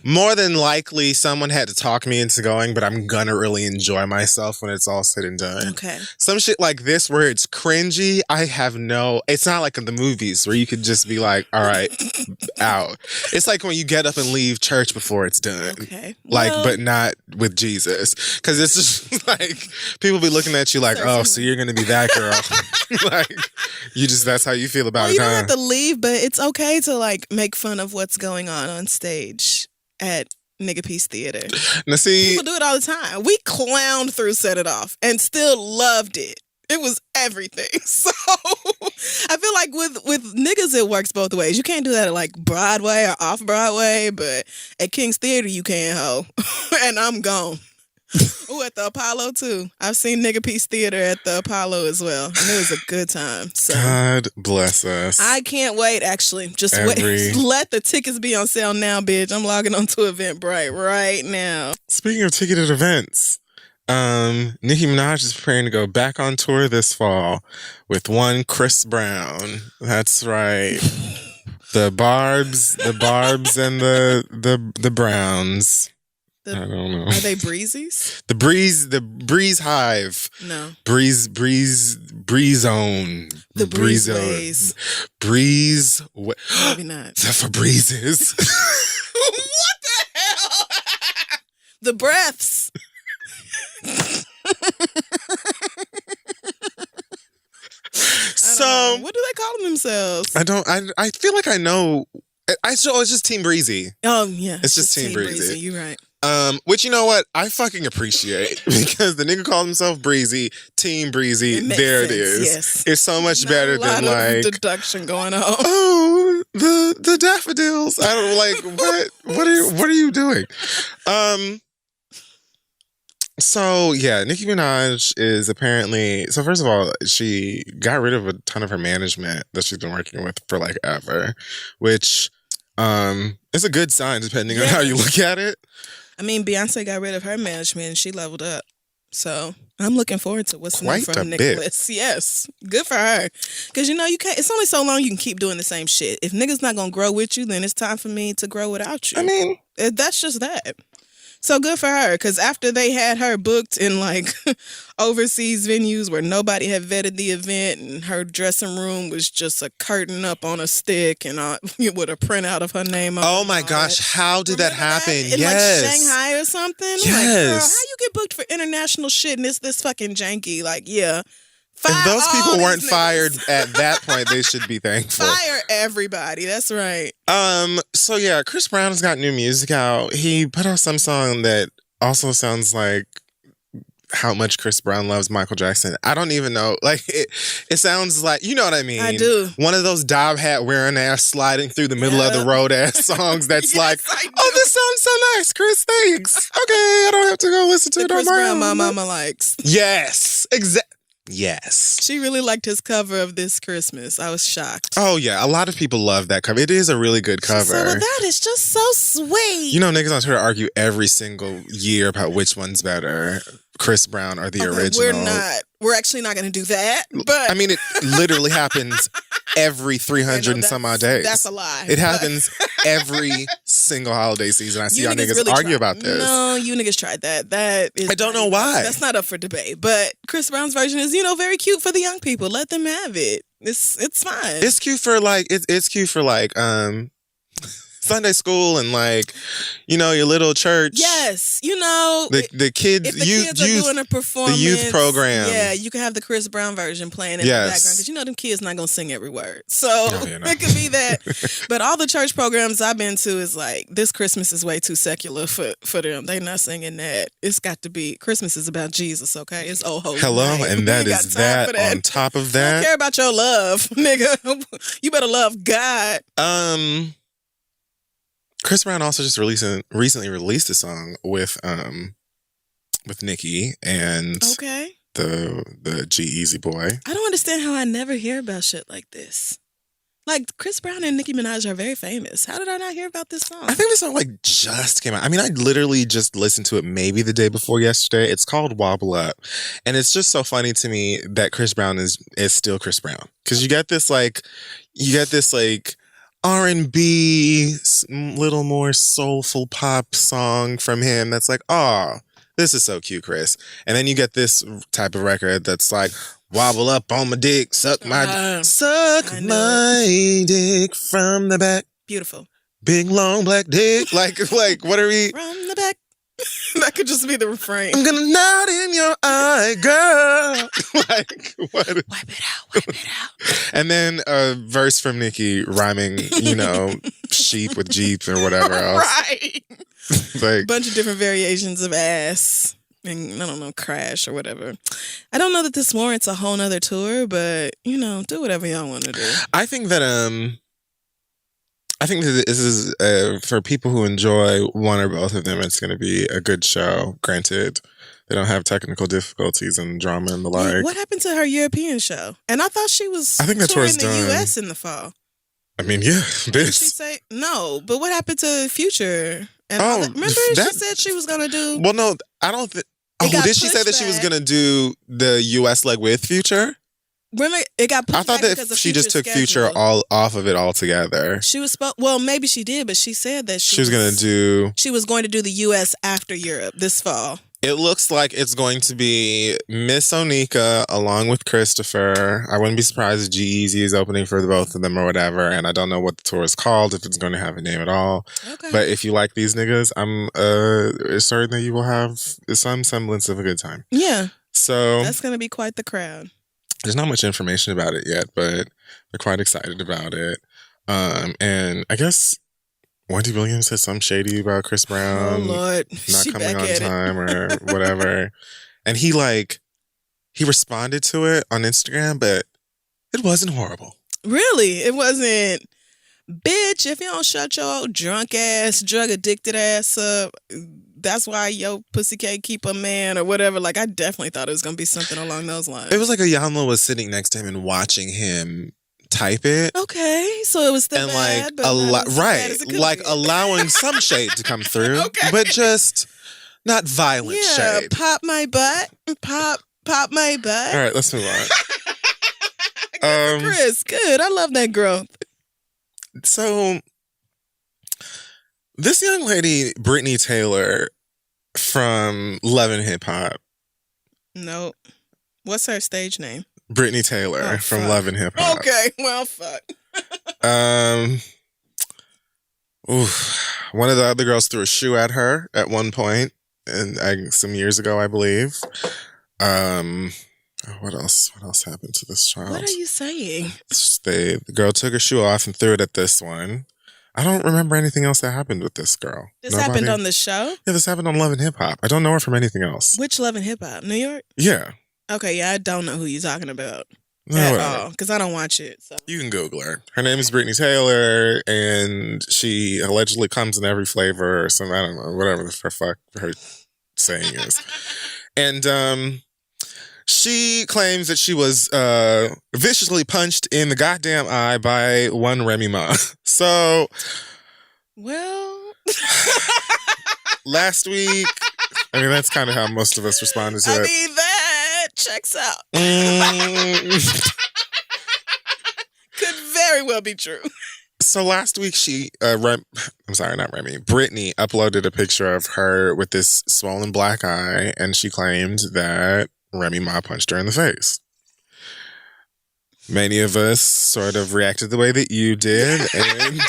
more than likely someone had to talk me into going, but I'm gonna really enjoy myself when it's all said and done. Okay. Some shit like this where it's cringy, it's not like in the movies where you could just be like, all right, out. It's like when you get up and leave church before it's done. Okay. Like, but not with Jesus. Because it's just like, people be looking at you like, oh, so you're gonna be that girl. Like, that's how you feel about it. You don't have to leave, but it's okay to like make fun of what's going on stage at nigga piece theater. Now see, people do it all the time. We clowned through Set It Off and still loved it. It was everything. So I feel like with niggas it works both ways. You can't do that at like Broadway or off Broadway, but at King's Theater you can, ho. And I'm gone. Oh, at the Apollo too. I've seen Nigga Peace Theater at the Apollo as well, and it was a good time. So God bless us. I can't wait. Actually, just wait. Let the tickets be on sale now, bitch. I'm logging on to Eventbrite right now. Speaking of ticketed events, Nicki Minaj is preparing to go back on tour this fall with one Chris Brown. That's right. The Barbs and the Browns. I don't know. Are they Breezies? The Breeze Hive. No. Breeze Zone. The Breeze Breezeways. Breeze. Maybe not. The Febrezes. What the hell? The breaths. So what do they call themselves? I feel like I know. It's just Team Breezy. Oh yeah, it's just Team Breezy. You're right. Which you know what I fucking appreciate because the nigga called himself Breezy, Team Breezy. There it is. Yes. It's so much better than like deduction going on. Oh, the daffodils. I don't like what are you doing? So yeah, Nicki Minaj is apparently, so first of all, she got rid of a ton of her management that she's been working with for like ever, which is a good sign depending on how you look at it. I mean, Beyonce got rid of her management and she leveled up. So I'm looking forward to what's new from Nicholas. Yes, good for her. Because you can't. It's only so long you can keep doing the same shit. If niggas not gonna grow with you, then it's time for me to grow without you. I mean, that's just that. So good for her, because after they had her booked in like overseas venues where nobody had vetted the event, and her dressing room was just a curtain up on a stick and with a printout of her name on it. Oh my gosh, how did that happen? In like Shanghai or something? Yes. Like, girl, how you get booked for international shit and it's this fucking janky? Like, yeah. If those people weren't fired at that point, they should be thankful. Fire everybody. That's right. So yeah, Chris Brown has got new music out. He put out some song that also sounds like how much Chris Brown loves Michael Jackson. I don't even know. Like it sounds like, you know what I mean? I do. One of those Dob hat wearing ass sliding through the middle of the road ass songs that's Yes, oh, this sounds so nice, Chris. Thanks. Okay, I don't have to go listen to it on Chris my Brown own. my mama likes. Yes, exactly. Yes. She really liked his cover of This Christmas. I was shocked. Oh, yeah. A lot of people love that cover. It is a really good cover. So that is just so sweet. You know, niggas on Twitter argue every single year about which one's better, Chris Brown or the original. We're actually not going to do that. But I mean, it literally happens every 300 and some odd days. That's a lie. It happens every single holiday season. I see y'all niggas really argue about this. No, you niggas tried that. That is. I don't know why. That's not up for debate. But Chris Brown's version is, very cute for the young people. Let them have it. It's fine. It's cute for like it's cute for like Sunday school and like, your little church. Yes, the kids. If the kids are doing a performance, the youth program. Yeah, you can have the Chris Brown version playing in the background because them kids not gonna sing every word. So it could be that. But all the church programs I've been to is like, this Christmas is way too secular for them. They not singing that. It's got to be, Christmas is about Jesus. Okay, it's old holy Hello, night. and that is that. On top of that, I don't care about your love, nigga. You better love God. Chris Brown also just recently released a song with Nicki and the G-Eazy boy. I don't understand how I never hear about shit like this. Like, Chris Brown and Nicki Minaj are very famous. How did I not hear about this song? I think the song just came out. I mean, I literally just listened to it maybe the day before yesterday. It's called Wobble Up. And it's just so funny to me that Chris Brown is still Chris Brown. Because you get this R&B, little more soulful pop song from him that's like, oh, this is so cute, Chris. And then you get this type of record that's like, wobble up on my dick, suck my dick from the back. Beautiful. Big long black dick. like what are we? From the back. That could just be the refrain. I'm gonna nod in your eye, girl. What? Wipe it out. And then a verse from Nicki rhyming, sheep with Jeep or whatever else. Right. A bunch of different variations of ass. And I don't know, crash or whatever. I don't know that this warrants a whole nother tour, but do whatever y'all want to do. I think that I think that this is for people who enjoy one or both of them. It's going to be a good show. Granted, they don't have technical difficulties and drama and the like. What happened to her European show? And I thought she was I think that touring tour's the done. U.S. in the fall. I mean, yeah, Did she say no? But what happened to Future? And all that? Remember, she said she was gonna do. Well, no, I don't think. Oh, did she say that she was gonna do the U.S. leg with Future? Remember, it got. I thought that she just took Future all off of it altogether. She was well, maybe she did, but she said that she was going to do. She was going to do the U.S. after Europe this fall. It looks like it's going to be Miss Onika along with Christopher. I wouldn't be surprised if G-Eazy is opening for the both of them or whatever. And I don't know what the tour is called, if it's going to have a name at all. Okay. But if you like these niggas, I'm certain that you will have some semblance of a good time. Yeah. So that's going to be quite the crowd. There's not much information about it yet, but we're quite excited about it. And I guess Wendy Williams said something shady about Chris Brown not coming on time or whatever. And he responded to it on Instagram, but it wasn't horrible. Really? It wasn't, bitch, if you don't shut your old drunk ass, drug addicted ass up, that's why your pussy can't keep a man or whatever. Like, I definitely thought it was going to be something along those lines. It was like Ayanla was sitting next to him and watching him type it. Okay, so it was still and bad, but allowing some shade to come through, but just not violent shade. Pop my butt, pop my butt. All right, let's move on. Good for Chris, good. I love that growth. So, this young lady, Brittany Taylor from Love and Hip Hop. Nope. What's her stage name? Brittany Taylor from Love and Hip Hop. Okay, well, fuck. One of the other girls threw a shoe at her at one point, and some years ago, I believe. What else happened to this child? What are you saying? The girl took her shoe off and threw it at this one. I don't remember anything else that happened with this girl. This happened on the show? Yeah, this happened on Love and Hip Hop. I don't know her from anything else. Which Love and Hip Hop? New York? Yeah. Okay, yeah, I don't know who you're talking about at all because I don't watch it. So. You can Google her. Her name is Brittany Taylor, and she allegedly comes in every flavor or something. I don't know, whatever the fuck her saying is. And she claims that she was viciously punched in the goddamn eye by one Remy Ma. So, well, last week, I mean, that's kind of how most of us responded to it. I mean, that checks out. Could very well be true. So last week, Brittany uploaded a picture of her with this swollen black eye, and she claimed that Remy Ma punched her in the face. Many of us sort of reacted the way that you did and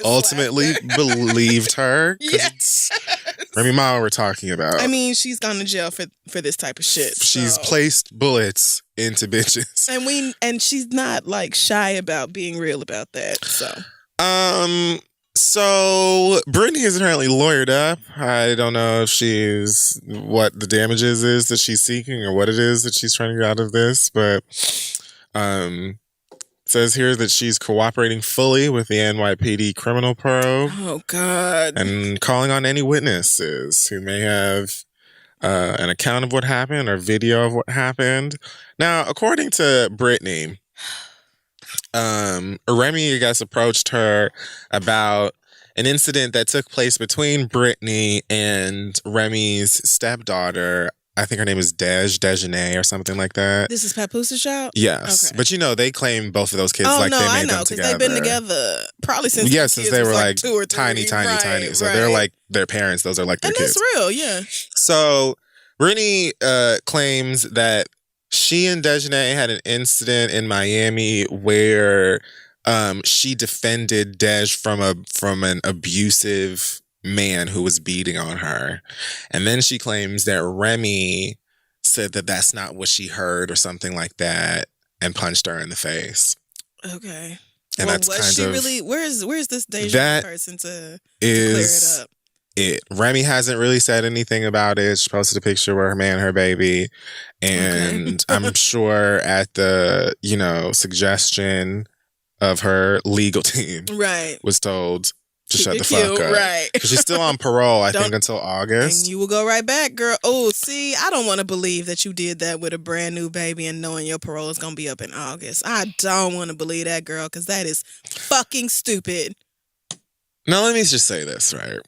ultimately believed her. Yes. Remy Ma we're talking about. I mean, she's gone to jail for this type of shit. She's placed bullets into bitches. And she's not like shy about being real about that. So Brittany is apparently lawyered up. I don't know if what the damages is that she's seeking or what it is that she's trying to get out of this, but says here that she's cooperating fully with the NYPD criminal probe. Oh, God. And calling on any witnesses who may have an account of what happened or video of what happened. Now, according to Brittany, Remy, I guess, approached her about an incident that took place between Brittany and Remy's stepdaughter. I think her name is Dejanay or something like that. This is Papoose child? Yes. Okay. But they claim both of those kids they made them together. I know, because they've been together probably since they were like 2 or 3. Tiny. So they're like their parents. Those are like their kids. And that's real, yeah. So Brittany claims that she and Dejanay had an incident in Miami where she defended Dej from an abusive man who was beating on her. And then she claims that Remy said that that's not what she heard or something like that and punched her in the face. Okay. And that's kind of really where's this Deja person to clear it up? Remy hasn't really said anything about it. She posted a picture with her man and her baby. And I'm sure at the, suggestion of her legal team Right. was told to Keep shut it the fuck cute, up. right. Because she's still on parole, I Don't- think, until And August. you will go right back, girl. Oh, see, I don't want to believe that you did that with a brand new baby and knowing your parole is going to be up in August. I don't want to believe that, girl, because that is fucking stupid. Now, let me just say this, right?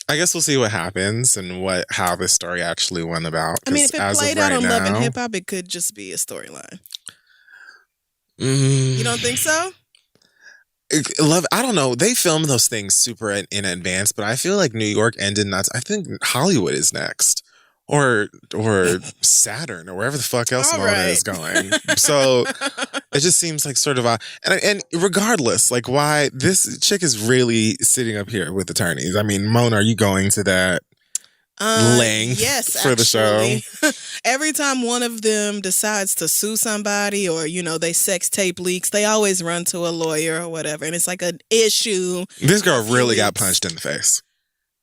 I guess we'll see what happens and how this story actually went about. I mean, if it as of played out right on Love and now- Hip Hop, it could just be a storyline. You don't think so? I don't know. They film those things super in advance, but I feel like New York ended nuts. I think Hollywood is next. Or Saturn or wherever the fuck else All Mona right. is going. So it just seems like sort of and regardless, like why this chick is really sitting up here with attorneys. I mean, Mona, are you going to that length yes, for the show? Every time one of them decides to sue somebody or, they sex tape leaks, they always run to a lawyer or whatever. And it's like an issue. This girl really got weeks. punched in the face.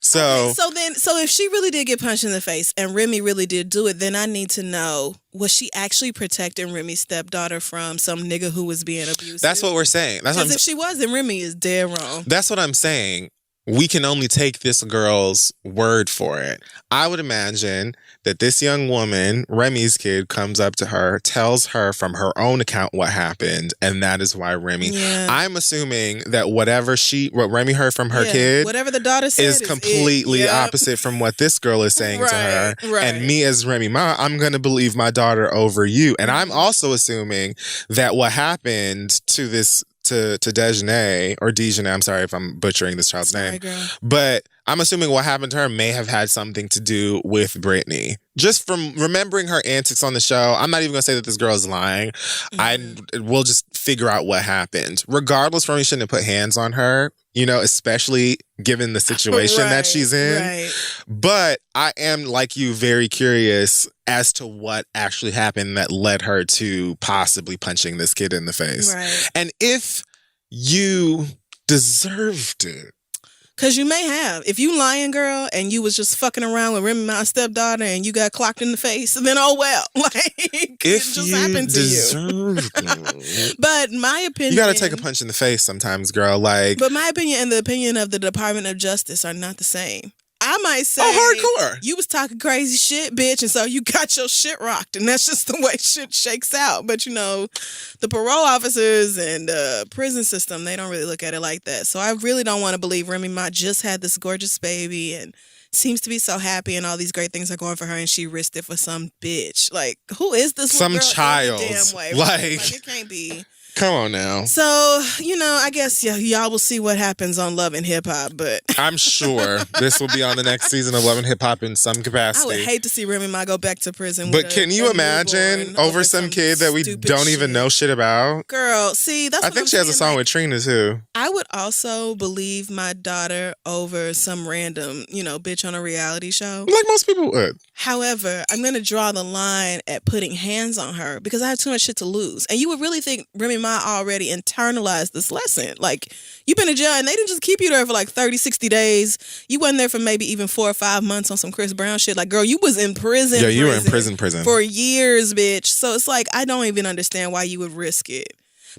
So So if she really did get punched in the face and Remy really did do it, then I need to know, was she actually protecting Remy's stepdaughter from some nigga who was being abusive? that's what we're saying. Because if she was, then Remy is dead wrong. That's what I'm saying. We can only take this girl's word for it. I would imagine that this young woman, Remy's kid, comes up to her, tells her from her own account what happened, and that is why Remy. Yeah. I'm assuming that what Remy heard from her kid, whatever the daughter said, is completely opposite from what this girl is saying to her. Right. And me as Remy Ma, I'm going to believe my daughter over you. And I'm also assuming that what happened to this to Dejanay, or Dejanay, I'm sorry if I'm butchering this child's name, girl. but I'm assuming what happened to her may have had something to do with Brittany. Just from remembering her antics on the show, I'm not even going to say that this girl is lying. We'll just figure out what happened. Regardless, Remy shouldn't have put hands on her, especially given the situation that she's in. Right. But I am, like you, very curious as to what actually happened that led her to possibly punching this kid in the face. Right. And if you deserved it. Because you may have. If you lying, girl, and you was just fucking around with Remy, my stepdaughter, and you got clocked in the face, then oh well. Like, it just happened to you. But my opinion... You got to take a punch in the face sometimes, girl. Like, but my opinion and the opinion of the Department of Justice are not the same. I might say, hardcore. You was talking crazy shit, bitch, and so you got your shit rocked, and that's just the way shit shakes out. But the parole officers and prison system, they don't really look at it like that. So I really don't want to believe Remy Ma just had this gorgeous baby and seems to be so happy, and all these great things are going for her, and she risked it for some bitch. Like, who is this? Some girl child. Damn way. Like it can't be. Come on now. So, I guess y'all will see what happens on Love and Hip Hop, but I'm sure this will be on the next season of Love and Hip Hop in some capacity. I would hate to see Remy Ma go back to prison. But can you imagine over some kid that we don't even know shit about? Girl, see, that's I what think I'm she has a saying, song with Trina too. I would also believe my daughter over some random, bitch on a reality show. Like most people would. However, I'm going to draw the line at putting hands on her because I have too much shit to lose. And you would really think Remy Ma already internalized this lesson. Like, you've been in jail and they didn't just keep you there for like 30, 60 days. You wasn't there for maybe even 4 or 5 months on some Chris Brown shit. Like, girl, you was in prison. Yeah, you were in prison. For years, bitch. So it's like, I don't even understand why you would risk it.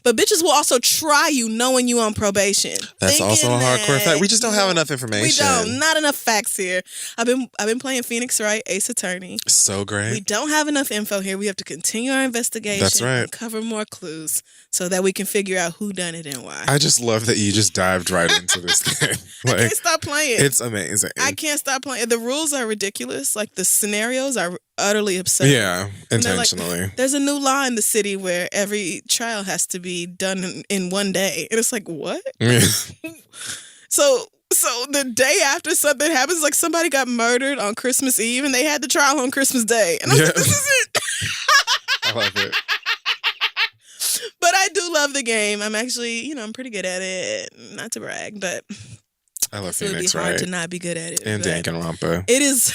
But bitches will also try you knowing you on probation. That's also a hardcore fact. We just don't have enough information. We don't. Not enough facts here. I've been playing Phoenix Wright, Ace Attorney. So great. We don't have enough info here. We have to continue our investigation. That's right. Uncover more clues so that we can figure out who done it and why. I just love that you just dived right into this thing. I can't stop playing. It's amazing. I can't stop playing. The rules are ridiculous. Like, the scenarios are utterly absurd. Yeah, intentionally. Like, there's a new law in the city where every trial has to be done in one day. And it's like, what? Yeah. So the day after something happens, like somebody got murdered on Christmas Eve and they had the trial on Christmas Day. And I was like, this is it. I love it. But I do love the game. I'm actually, I'm pretty good at it. Not to brag, but I love it Phoenix, would be hard right? to not be good at it. And Danganronpa. It is...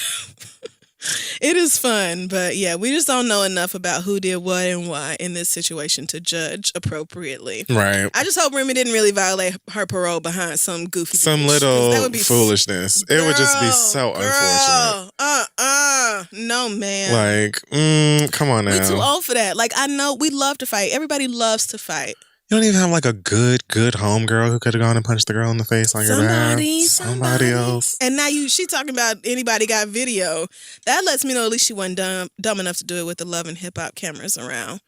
It is fun, but yeah, we just don't know enough about who did what and why in this situation to judge appropriately. Right. I just hope Remy didn't really violate her parole behind some goofy some bitch, little that would be foolishness. It would just be so unfortunate. No, man. Like, come on now. We're too old for that. Like, I know we love to fight. Everybody loves to fight. You don't even have like a good homegirl who could have gone and punched the girl in the face on your behalf. Somebody else. And now she talking about anybody got video. That lets me know at least she wasn't dumb enough to do it with the Love and Hip Hop cameras around.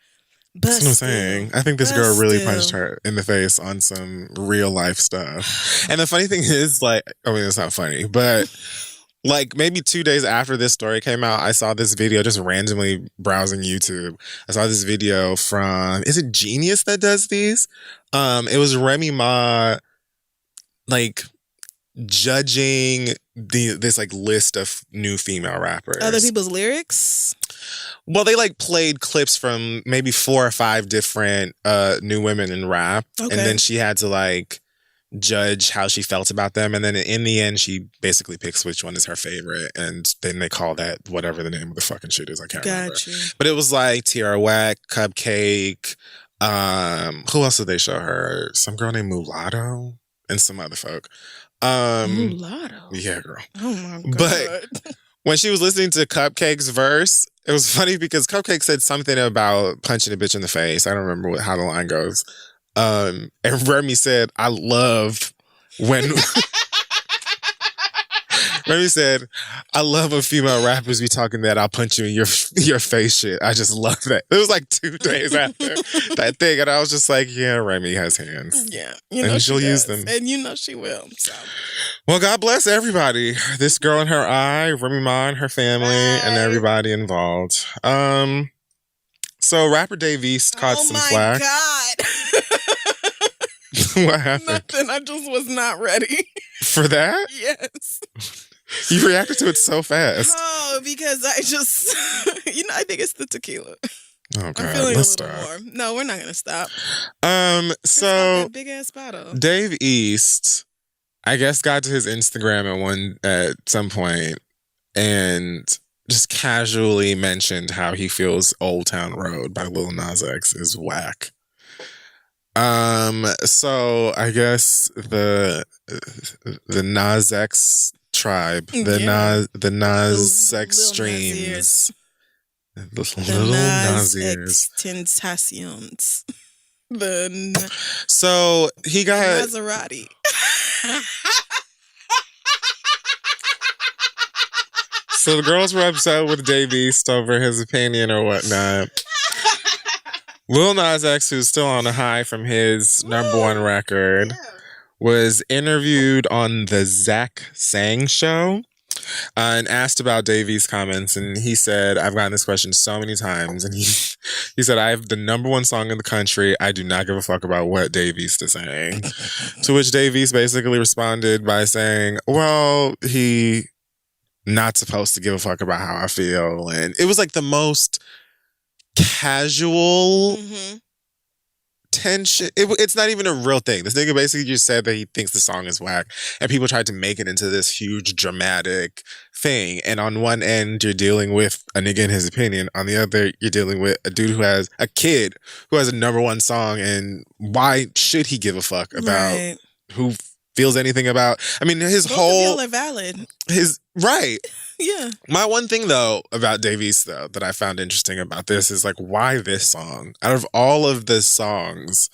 But that's what I'm saying. I think this girl really punched her in the face on some real life stuff. And the funny thing is, like, I mean, it's not funny, but like maybe 2 days after this story came out, I saw this video just randomly browsing YouTube. I saw this video from, is it Genius that does these? It was Remy Ma, like, judging this like list of new female rappers. Other people's lyrics? Well, they like played clips from maybe 4 or 5 different new women in rap. Okay. And then she had to like judge how she felt about them. And then in the end, she basically picks which one is her favorite. And then they call that whatever the name of the fucking shit is. I can't remember. But it was like Tierra Whack, Cupcake. Who else did they show her? Some girl named Mulatto and some other folk. Mulatto? Yeah, girl. Oh my God. But when she was listening to Cupcake's verse, it was funny because Cupcake said something about punching a bitch in the face. I don't remember how the line goes. And Remy said, I love when... Remy said, I love when female rappers be talking that I'll punch you in your face shit. I just love that. It was like 2 days after that thing. And I was just like, yeah, Remy has hands. Yeah. And she'll use them. And you know she will. So. Well, God bless everybody. This girl in her eye, Remy Ma and her family, and everybody involved. So rapper Dave East caught some flack. Oh my God. What happened? Nothing. I just was not ready. For that? Yes. You reacted to it so fast. Oh, because I just, I think it's the tequila. Oh God, I'm feeling let's a little more. No, we're not gonna stop. So big ass bottle. Dave East, I guess, got to his Instagram at some point and just casually mentioned how he feels Old Town Road by Lil Nas X is whack. So I guess the Nas X tribe, the Nas X streams, the little Nas Tentacions. So he got Maserati. So the girls were upset with Dave East over his opinion or whatnot. Lil Nas X, who's still on a high from his #1 record, was interviewed on the Zach Sang show and asked about Dave East's comments. And he said, I've gotten this question so many times. And he said, I have the #1 song in the country. I do not give a fuck about what Dave East is saying. To which Dave East basically responded by saying, well, he not supposed to give a fuck about how I feel. And it was like the most casual tension. It's not even a real thing. This nigga basically just said that he thinks the song is whack, and people tried to make it into this huge dramatic thing. And on one end, you're dealing with a nigga in his opinion. On the other, you're dealing with a dude who has a kid who has a #1 song. And why should he give a fuck about who feels anything about? I mean, his both whole of y'all are valid. Right. Yeah. My one thing, though, about Dave East, though, that I found interesting about this is, like, why this song? Out of all of the songs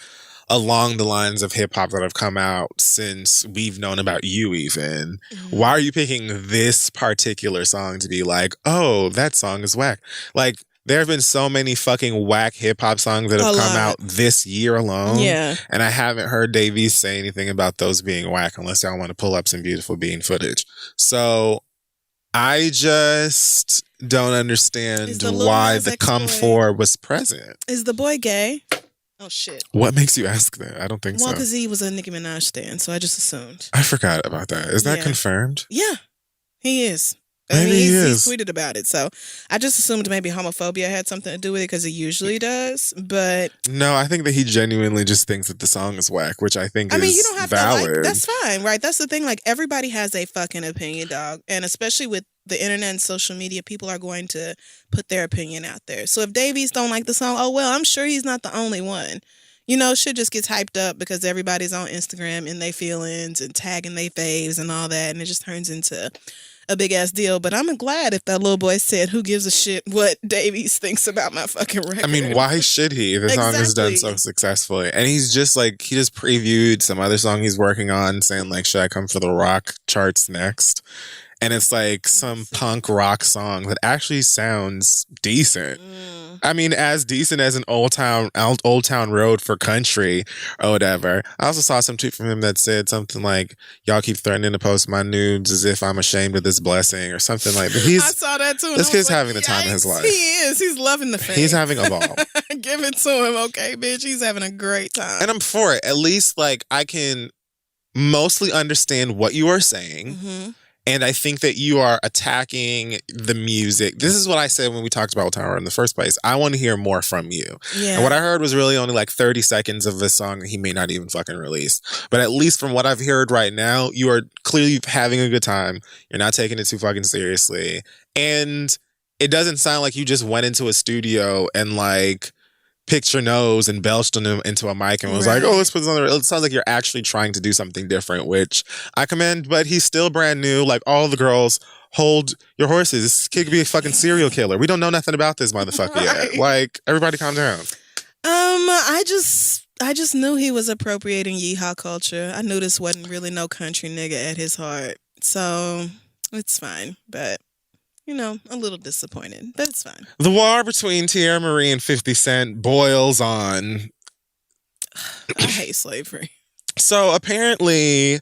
along the lines of hip-hop that have come out since we've known about you even, why are you picking this particular song to be like, oh, that song is whack? Like, there have been so many fucking whack hip-hop songs that have come out this year alone. Yeah. And I haven't heard Dave East say anything about those being whack unless y'all want to pull up some beautiful bean footage. So I just don't understand why the come for was present. Is the boy gay? Oh, shit. What makes you ask that? I don't think so. Well, because he was a Nicki Minaj stan, so I just assumed. I forgot about that. Is that confirmed? Yeah, he is. Maybe he is. He tweeted about it, so I just assumed maybe homophobia had something to do with it because it usually does. But no, I think that he genuinely just thinks that the song is whack, which I think is you don't have valid. to like. That's fine, right? That's the thing. Like everybody has a fucking opinion, dog, and especially with the internet and social media, people are going to put their opinion out there. So if Dave East don't like the song, oh well, I'm sure he's not the only one. You know, shit just gets hyped up because everybody's on Instagram in their feelings and tagging their faves and all that, and it just turns into a big ass deal. But I'm glad if that little boy said, "Who gives a shit what Davies thinks about my fucking record?" I mean, why should he? The song is done Exactly. so successfully. And he's just like, he just previewed some other song he's working on saying like, should I come for the rock charts next? And it's like some punk rock song that actually sounds decent. I mean, as decent as an Old Town Road for country or whatever. I also saw some tweet from him that said something like, y'all keep threatening to post my nudes as if I'm ashamed of this blessing or something like that. I saw that too. This kid's having the time of his life. He is. He's loving the fame. He's having a ball. Give it to him, okay, bitch. He's having a great time. And I'm for it. At least like I can mostly understand what you are saying. Mm-hmm. And I think that you are attacking the music. This is what I said when we talked about Old Town Road in the first place. I want to hear more from you. Yeah. And what I heard was really only like 30 seconds of this song that he may not even fucking release. But at least from what I've heard right now, you are clearly having a good time. You're not taking it too fucking seriously. And it doesn't sound like you just went into a studio and like picked your nose and belched on him into a mic and was like, oh, let's put this on the... It sounds like you're actually trying to do something different, which I commend, but he's still brand new. Like, all the girls, hold your horses. This kid could be a fucking serial killer. We don't know nothing about this motherfucker yet. Like, everybody calm down. I just knew he was appropriating yeehaw culture. I knew this wasn't really no country nigga at his heart. So, it's fine, but... You know, a little disappointed, but it's fine. The war between Tierra Marie and 50 Cent boils on. I hate slavery. So apparently,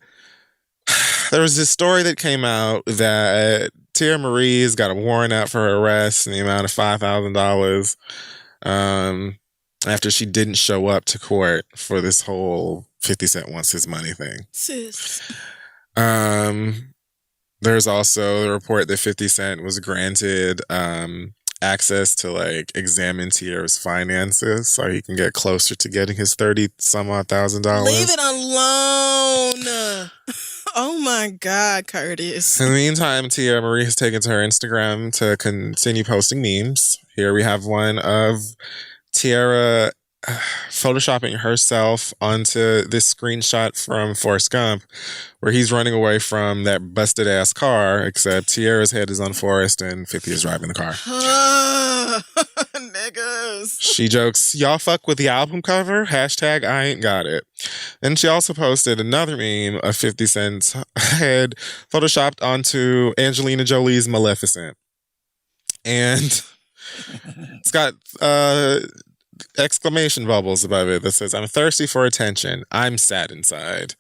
there was this story that came out that Tierra Marie's got a warrant out for her arrest in the amount of $5,000 after she didn't show up to court for this whole 50 Cent wants his money thing. Sis. There's also the report that 50 Cent was granted access to like examine Tierra's finances so he can get closer to getting his $30,000. Leave it alone. Oh my God, Curtis. In the meantime, Tierra Marie has taken to her Instagram to continue posting memes. Here we have one of Tierra photoshopping herself onto this screenshot from Forrest Gump where he's running away from that busted ass car, except Tierra's head is on Forrest and 50 is driving the car. Niggas. She jokes, y'all fuck with the album cover? Hashtag I ain't got it. And she also posted another meme of 50 Cent's head photoshopped onto Angelina Jolie's Maleficent. And it's got exclamation bubbles above it that says, I'm thirsty for attention. I'm sad inside.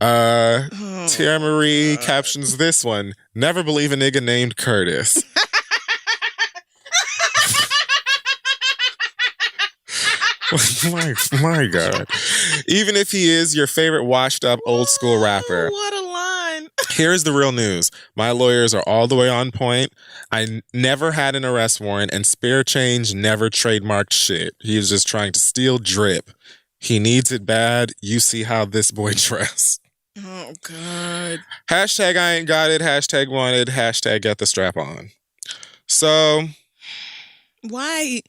Tierra Marie captions this one, never believe a nigga named Curtis. my God. Even if he is your favorite washed up old school rapper. What a line. Here's the real news. My lawyers are all the way on point. I never had an arrest warrant and Spare Change never trademarked shit. He is just trying to steal drip. He needs it bad. You see how this boy dress. Oh, God. Hashtag I ain't got it. Hashtag wanted. Hashtag get the strap on. So. Why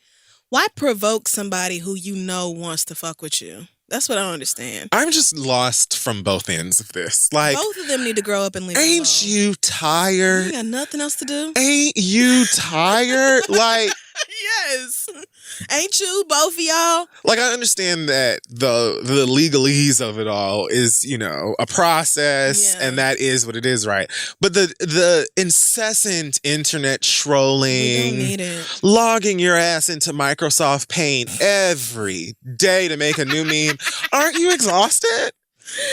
provoke somebody who you know wants to fuck with you? That's what I don't understand. I'm just lost from both ends of this. Like, both of them need to grow up and leave. Ain't you tired? You got nothing else to do? Ain't you tired? Like, yes. Ain't you, both of y'all? Like, I understand that the legalese of it all is, you know, a process, and that is what it is, right? But the incessant internet trolling, logging your ass into Microsoft Paint every day to make a new meme, aren't you exhausted?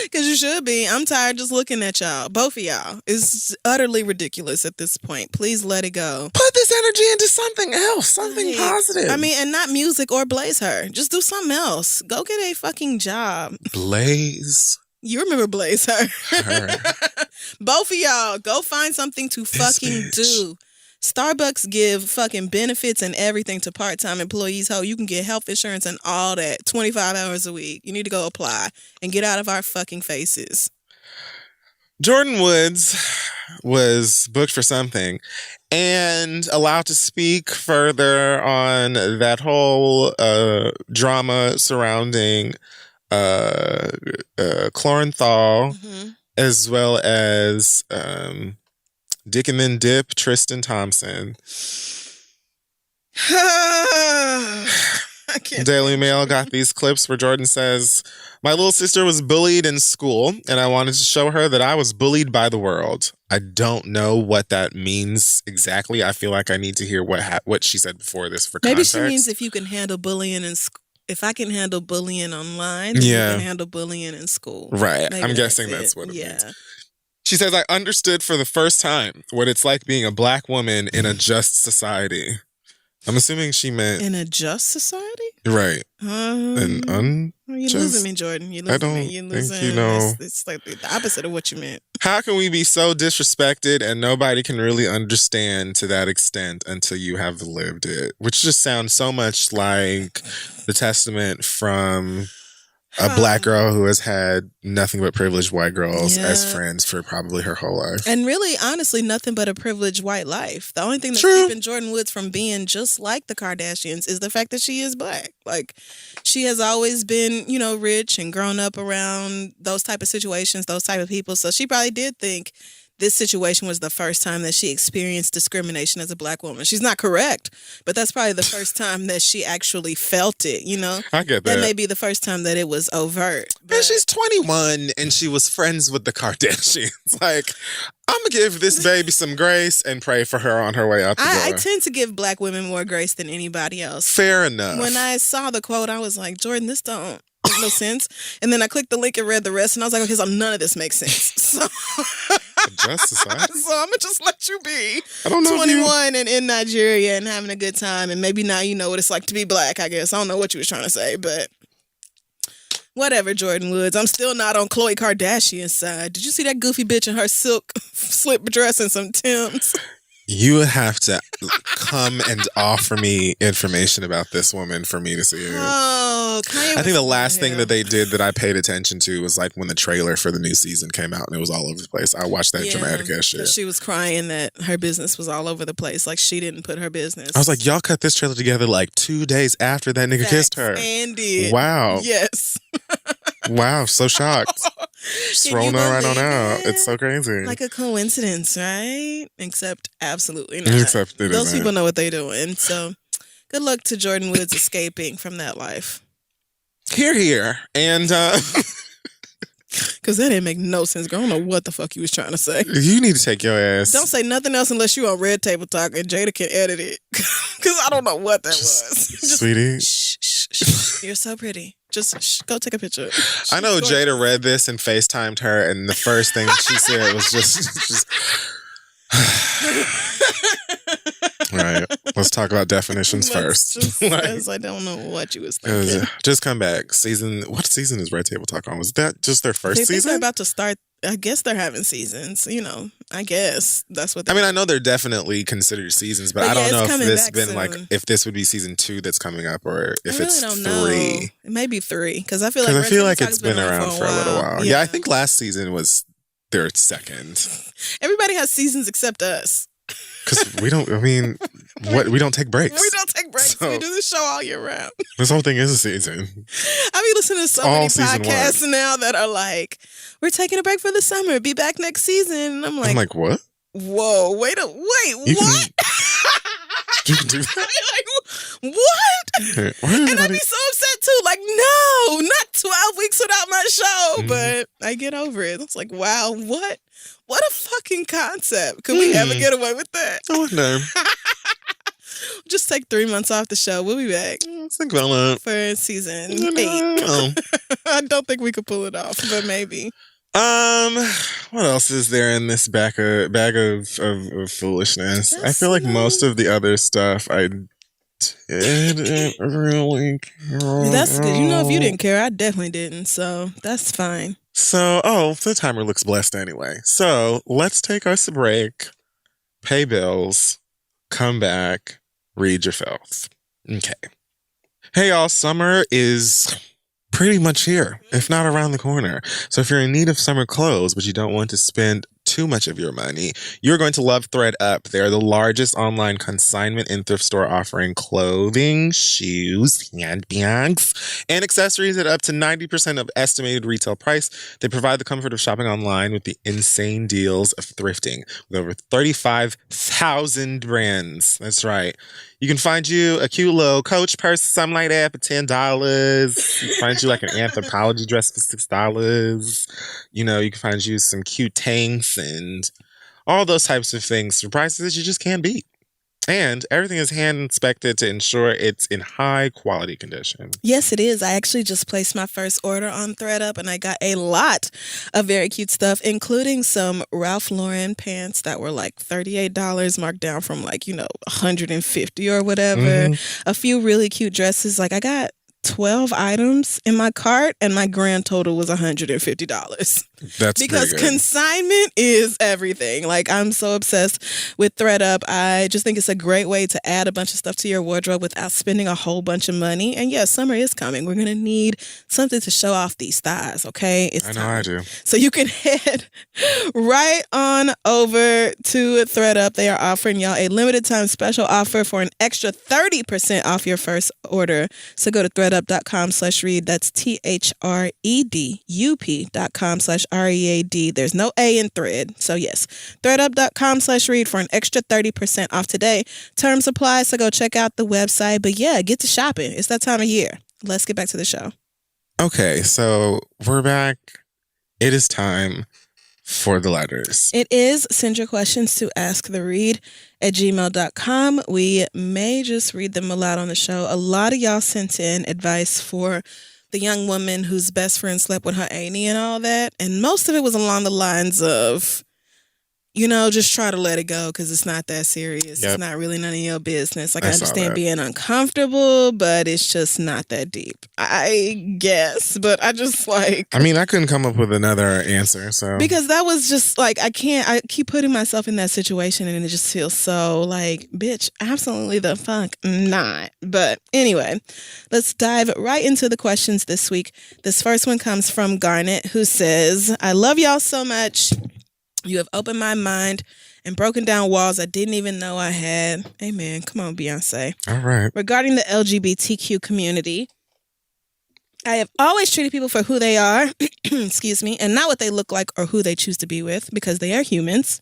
Because you should be. I'm tired just looking at y'all. Both of y'all. It's utterly ridiculous at this point. Please let it go. Put this energy into something else. Something positive. I mean, and not music or Blaze Her. Just do something else. Go get a fucking job. Blaze. You remember Blaze Her. Both of y'all. Go find something to fucking do. Starbucks give fucking benefits and everything to part-time employees. Ho, you can get health insurance and all that 25 hours a week. You need to go apply and get out of our fucking faces. Jordan Woods was booked for something and allowed to speak further on that whole drama surrounding Chloranthol, as well as Dick and then Dip, Tristan Thompson. I can't. Daily Mail got these clips where Jordan says, "My little sister was bullied in school, and I wanted to show her that I was bullied by the world." I don't know what that means exactly. I feel like I need to hear what she said before this for Maybe context. she means if you can handle bullying in school. If I can handle bullying online, then you can handle bullying in school. Right. Maybe I'm guessing that's what it means. means. She says, "I understood for the first time what it's like being a black woman in a just society." I'm assuming she meant... In a just society? Right. You're losing me, Jordan. You're losing me. You're losing. Think you know. It's like the opposite of what you meant. How can we be so disrespected and nobody can really understand to that extent until you have lived it? Which just sounds so much like the testament from a black girl who has had nothing but privileged white girls as friends for probably her whole life. And really, honestly, nothing but a privileged white life. The only thing that's keeping Jordan Woods from being just like the Kardashians is the fact that she is black. Like, she has always been, you know, rich and grown up around those type of situations, those type of people. So she probably did think this situation was the first time that she experienced discrimination as a black woman. She's not correct, but that's probably the first time that she actually felt it, you know? I get that. That may be the first time that it was overt. But she's 21 and she was friends with the Kardashians. Like, I'm going to give this baby some grace and pray for her on her way out the door. I tend to give black women more grace than anybody else. Fair enough. When I saw the quote, I was like, Jordan, this don't make no sense. And then I clicked the link and read the rest, and I was like, okay, so none of this makes sense. So, Justice, so I'm going to just let you be I don't know 21 and in Nigeria and having a good time, and maybe now you know what it's like to be black, I guess. I don't know what you was trying to say, but whatever, Jordan Woods. I'm still not on Khloe Kardashian's side. Did you see that goofy bitch in her silk slip dress and some Timbs? You would have to come and offer me information about this woman for me to see it. Oh, Kanye. I think the last thing that they did that I paid attention to was like when the trailer for the new season came out and it was all over the place. I watched that dramatic ass shit. She was crying that her business was all over the place. Like she didn't put her business. I was like, y'all cut this trailer together like 2 days after that nigga kissed her. And did. Wow. Yes. Wow, so shocked. Just rolling right on out. It's so crazy. Like a coincidence, right? Except absolutely not. Except it Those isn't. people know what they're doing. So good luck to Jordan Woods escaping from that life. Here. And because that didn't make no sense, girl. I don't know what the fuck you was trying to say. You need to take your ass. Don't say nothing else unless you're on Red Table Talk and Jada can edit it. Because I don't know what that was. Sweetie. Shh, shh, shh. You're so pretty. Just go take a picture. I know Jada read this and FaceTimed her, and the first thing she said was just right. Let's talk about definitions first. Because I don't know what you was thinking. Just come back. What season is Red Table Talk on? Was that just their first season? They're about to start. I guess they're having seasons. You know, I guess that's what. I mean, I know they're definitely considered seasons, but I don't know if this been soon. Like if this would be season 2 that's coming up, or if it's 3. It may be 3 because I feel like it's been around for a little while. Yeah, I think last season was their second. Everybody has seasons except us. Because we don't. I mean, we don't take breaks. We don't take breaks. So, we do this show all year round. This whole thing is a season. I mean, listening to so many podcasts now that are like, "We're taking a break for the summer. Be back next season." And I'm like, what? Whoa! Wait! What? You can do that. Like, what? And I'd be so upset too. Like, no, not 12 weeks without my show. Mm-hmm. But I get over it. It's like, wow, what? What a fucking concept. Could we ever get away with that? I wonder. Just take 3 months off the show. We'll be back. Let's think about that. For season 8. I don't think we could pull it off, but maybe. What else is there in this bag of foolishness? I feel like most of the other stuff I didn't really care. That's good. You know, if you didn't care, I definitely didn't. So that's fine. So, the timer looks blessed anyway. So let's take us a break, pay bills, come back, read your filth. Okay. Hey y'all, summer is pretty much here, if not around the corner. So if you're in need of summer clothes, but you don't want to spend too much of your money, you're going to love ThreadUp. They're the largest online consignment and thrift store offering clothing, shoes, handbags, and accessories at up to 90% of estimated retail price. They provide the comfort of shopping online with the insane deals of thrifting with over 35,000 brands. That's right. You can find you a cute little Coach purse, something like that, for $10. You can find you like an anthropology dress for $6. You know, you can find you some cute tanks and all those types of things for prices that you just can't beat. And everything is hand inspected to ensure it's in high quality condition. Yes, it is. I actually just placed my first order on ThreadUp and I got a lot of very cute stuff, including some Ralph Lauren pants that were like $38 marked down from like, $150 or whatever. Mm-hmm. A few really cute dresses. Like I got 12 items in my cart and my grand total was $150. That's because pretty good. Consignment is everything. Like I'm so obsessed with ThreadUp. I just think it's a great way to add a bunch of stuff to your wardrobe without spending a whole bunch of money. And yeah, summer is coming. We're going to need something to show off these thighs, okay? It's time. I do. So you can head right on over to ThreadUp. They are offering y'all a limited time special offer for an extra 30% off your first order. So go to threadup.com/read. That's threadup.com/read. There's no A in thread. So yes, threadup.com/read for an extra 30% off today. Terms apply, so go check out the website. But yeah, get to shopping. It's that time of year. Let's get back to the show. Okay, so we're back. It is time for the letters. It is. Send your questions to asktheread@gmail.com. We may just read them aloud on the show. A lot of y'all sent in advice for the young woman whose best friend slept with her auntie and all that. And most of it was along the lines of, just try to let it go because it's not that serious. Yep. It's not really none of your business. Like, I I saw understand that. being uncomfortable, but it's just not that deep. I guess. But I just I couldn't come up with another answer, so. Because that was just I keep putting myself in that situation and it just feels so bitch, absolutely the fuck not. But anyway, let's dive right into the questions this week. This first one comes from Garnet, who says, I love y'all so much. You have opened my mind and broken down walls I didn't even know I had. Amen. Come on, Beyonce. All right. Regarding the LGBTQ community, I have always treated people for who they are, excuse me, and not what they look like or who they choose to be with, because they are humans.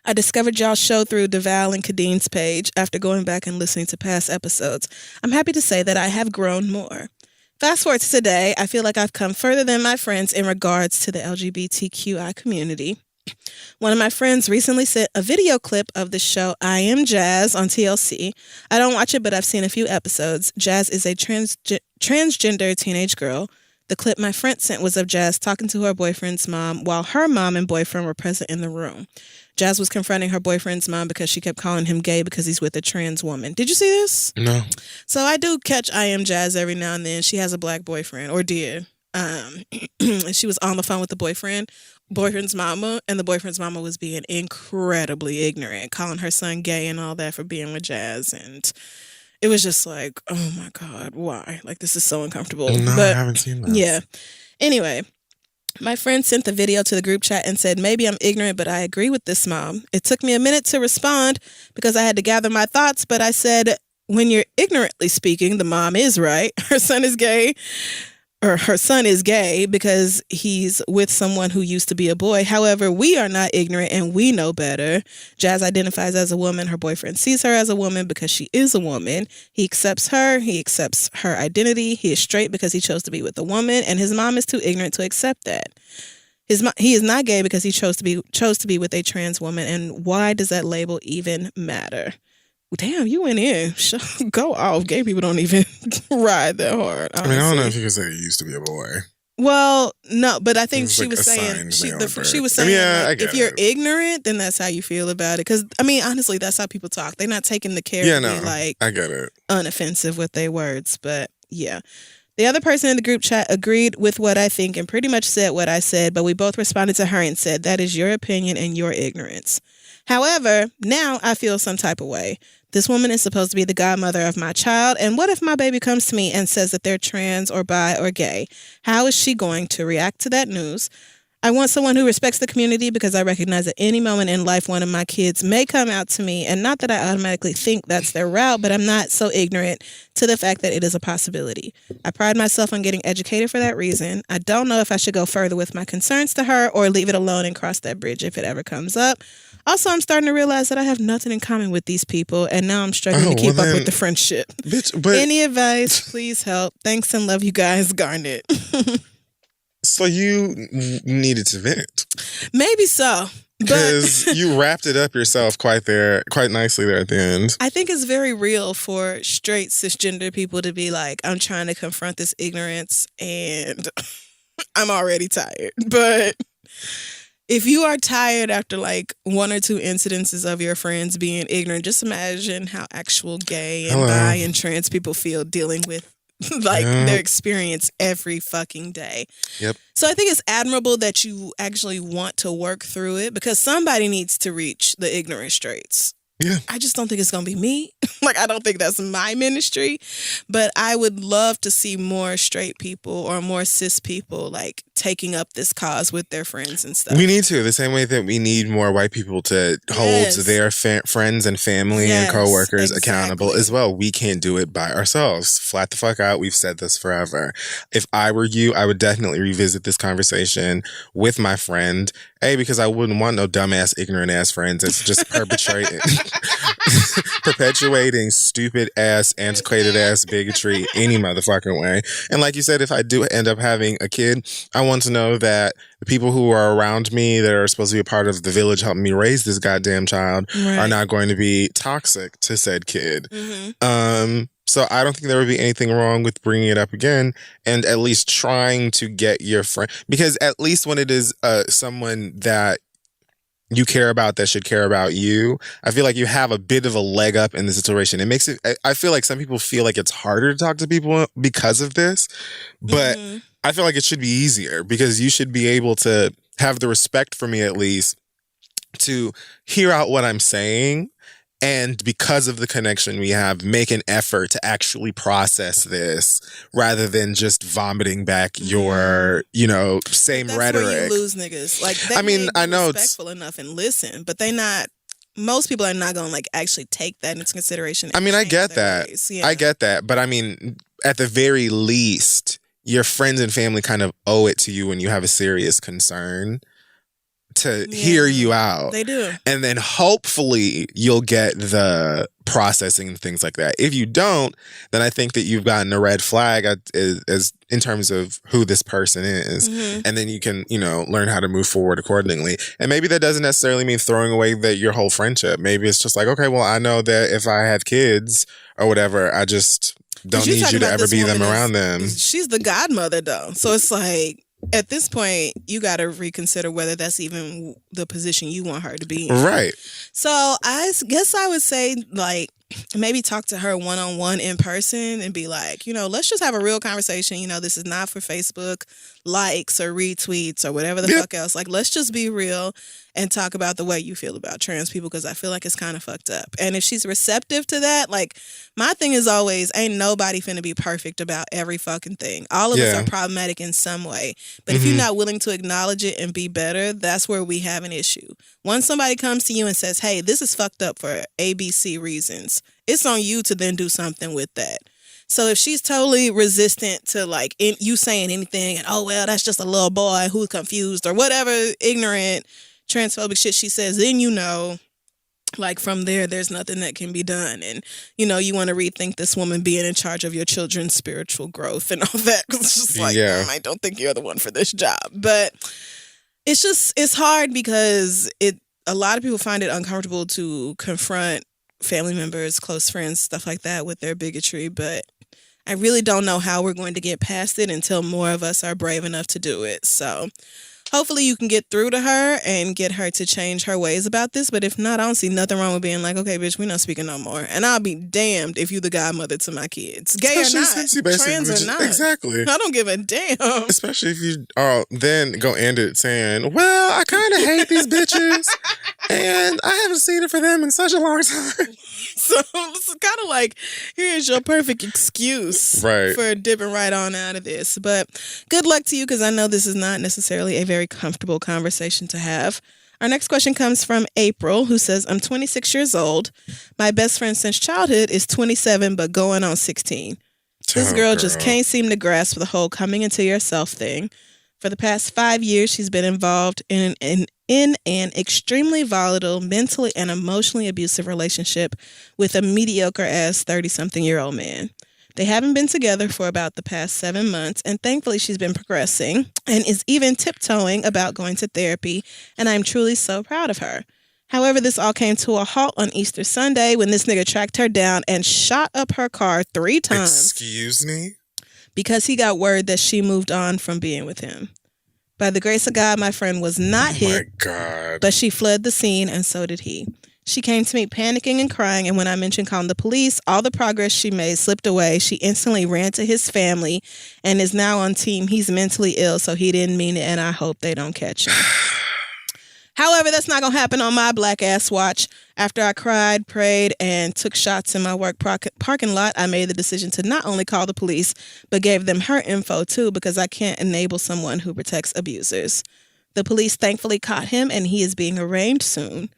I discovered y'all's show through Deval and Kadine's page after going back and listening to past episodes. I'm happy to say that I have grown more. Fast forward to today, I feel like I've come further than my friends in regards to the LGBTQI community. One of my friends recently sent a video clip of the show I Am Jazz on TLC. I don't watch it, but I've seen a few episodes. Jazz is a transgender teenage girl. The clip my friend sent was of Jazz talking to her boyfriend's mom while her mom and boyfriend were present in the room. Jazz was confronting her boyfriend's mom because she kept calling him gay because he's with a trans woman. Did you see this? No. So I do catch I Am Jazz every now and then. She has a black boyfriend, or did. And she was on the phone with the boyfriend's mama, and the boyfriend's mama was being incredibly ignorant, calling her son gay and all that for being with Jazz. And it was just like, oh my God, why? This is so uncomfortable. No, but, I haven't seen that. Yeah. Anyway, my friend sent the video to the group chat and said, maybe I'm ignorant, but I agree with this mom. It took me a minute to respond because I had to gather my thoughts, but I said, when you're ignorantly speaking, the mom is right. Her son is gay because he's with someone who used to be a boy. However, we are not ignorant and we know better. Jazz identifies as a woman. Her boyfriend sees her as a woman because she is a woman. He accepts her. He accepts her identity. He is straight because he chose to be with a woman, and his mom is too ignorant to accept that. He is not gay because he chose to be with a trans woman. And why does that label even matter? Damn, you went in. Go off. Gay people don't even ride that hard. Honestly. I don't know if you could say he used to be a boy. Well, no, but I think she was assigned saying male she was birth. saying I if you're ignorant, then that's how you feel about it. Because honestly, that's how people talk. They're not taking the care to be I get it. Unoffensive with their words. But yeah. The other person in the group chat agreed with what I think and pretty much said what I said, but we both responded to her and said, that is your opinion and your ignorance. However, now I feel some type of way. This woman is supposed to be the godmother of my child, and what if my baby comes to me and says that they're trans or bi or gay? How is she going to react to that news? I want someone who respects the community because I recognize at any moment in life one of my kids may come out to me, and not that I automatically think that's their route, but I'm not so ignorant to the fact that it is a possibility. I pride myself on getting educated for that reason. I don't know if I should go further with my concerns to her or leave it alone and cross that bridge if it ever comes up. Also, I'm starting to realize that I have nothing in common with these people, and now I'm struggling to keep up with the friendship. Bitch, but any advice, please help. Thanks and love you guys, Garnet. So you needed to vent. Maybe so. Because you wrapped it up yourself quite nicely there at the end. I think it's very real for straight cisgender people to be like, I'm trying to confront this ignorance and I'm already tired. But if you are tired after like one or two incidences of your friends being ignorant, just imagine how actual gay and bi and trans people feel dealing with their experience every fucking day. Yep. So I think it's admirable that you actually want to work through it because somebody needs to reach the ignorant straights. Yeah. I just don't think it's going to be me. I don't think that's my ministry. But I would love to see more straight people or more cis people taking up this cause with their friends and stuff. We need to, the same way that we need more white people to hold their friends and family and coworkers accountable as well. We can't do it by ourselves. Flat the fuck out. We've said this forever. If I were you, I would definitely revisit this conversation with my friend. Because I wouldn't want no dumbass, ignorant ass friends that's just perpetuating stupid ass, antiquated ass bigotry any motherfucking way. And like you said, if I do end up having a kid, I want to know that the people who are around me that are supposed to be a part of the village helping me raise this goddamn child are not going to be toxic to said kid. Mm-hmm. So I don't think there would be anything wrong with bringing it up again and at least trying to get your friend, because at least when it is someone that you care about that should care about you, I feel like you have a bit of a leg up in the situation. It makes it, I feel like some people feel like it's harder to talk to people because of this, but I feel like it should be easier because you should be able to have the respect for me at least to hear out what I'm saying. And because of the connection we have, make an effort to actually process this rather than just vomiting back your, same that's rhetoric. Where you lose niggas. I know respectful enough and listen, but they not. Most people are not going to actually take that into consideration. I get that. Yeah. I get that. But at the very least, your friends and family kind of owe it to you when you have a serious concern to hear you out. They do. And then hopefully you'll get the processing and things like that. If you don't, then I think that you've gotten a red flag as in terms of who this person is. Mm-hmm. And then you can, learn how to move forward accordingly. And maybe that doesn't necessarily mean throwing away your whole friendship. Maybe it's just like, okay, well, I know that if I have kids or whatever, I just don't need you to ever be them around them. She's the godmother though. So it's like, at this point, you got to reconsider whether that's even the position you want her to be in. Right. So I guess I would say, maybe talk to her one-on-one in person and be like, let's just have a real conversation. This is not for Facebook likes or retweets or whatever the fuck else. Let's just be real and talk about the way you feel about trans people because I feel like it's kind of fucked up. And if she's receptive to that, my thing is always, ain't nobody finna be perfect about every fucking thing. All of us are problematic in some way. But if you're not willing to acknowledge it and be better, that's where we have an issue. Once somebody comes to you and says, hey, this is fucked up for ABC reasons, it's on you to then do something with that. So if she's totally resistant to you saying anything and, oh, well, that's just a little boy who's confused or whatever ignorant transphobic shit she says, then from there's nothing that can be done. And, you want to rethink this woman being in charge of your children's spiritual growth and all that. It's just I don't think you're the one for this job. But it's hard because a lot of people find it uncomfortable to confront family members, close friends, stuff like that with their bigotry. But I really don't know how we're going to get past it until more of us are brave enough to do it. So hopefully you can get through to her and get her to change her ways about this. But if not, I don't see nothing wrong with being like, okay, bitch, we're not speaking no more. And I'll be damned if you the godmother to my kids. Gay or not, trans or not. Exactly. I don't give a damn. Especially if you then go end it saying, well, I kind of hate these bitches. And I haven't seen it for them in such a long time. So it's kind of like, here's your perfect excuse Right. for dipping right on out of this. But good luck to you, because I know this is not necessarily a very comfortable conversation to have. Our next question comes from April, who says, I'm 26 years old. My best friend since childhood is 27, but going on 16. This girl just can't seem to grasp the whole coming into yourself thing. For the past 5 years, she's been involved in an extremely volatile, mentally and emotionally abusive relationship with a mediocre-ass 30-something-year-old man. They haven't been together for about the past 7 months, and thankfully she's been progressing and is even tiptoeing about going to therapy, and I'm truly so proud of her. However, this all came to a halt on Easter Sunday when this nigga tracked her down and shot up her car 3 times. Excuse me? Because he got word that she moved on from being with him. By the grace of God, my friend was not hit, my God. but she fled the scene, and so did he. She came to me panicking and crying, and when I mentioned calling the police, all the progress she made slipped away. She instantly ran to his family and is now on team. He's mentally ill, so he didn't mean it, and I hope they don't catch him. However, that's not going to happen on my black ass watch. After I cried, prayed, and took shots in my work parking lot, I made the decision to not only call the police, but gave them her info too, because I can't enable someone who protects abusers. The police thankfully caught him, and he is being arraigned soon.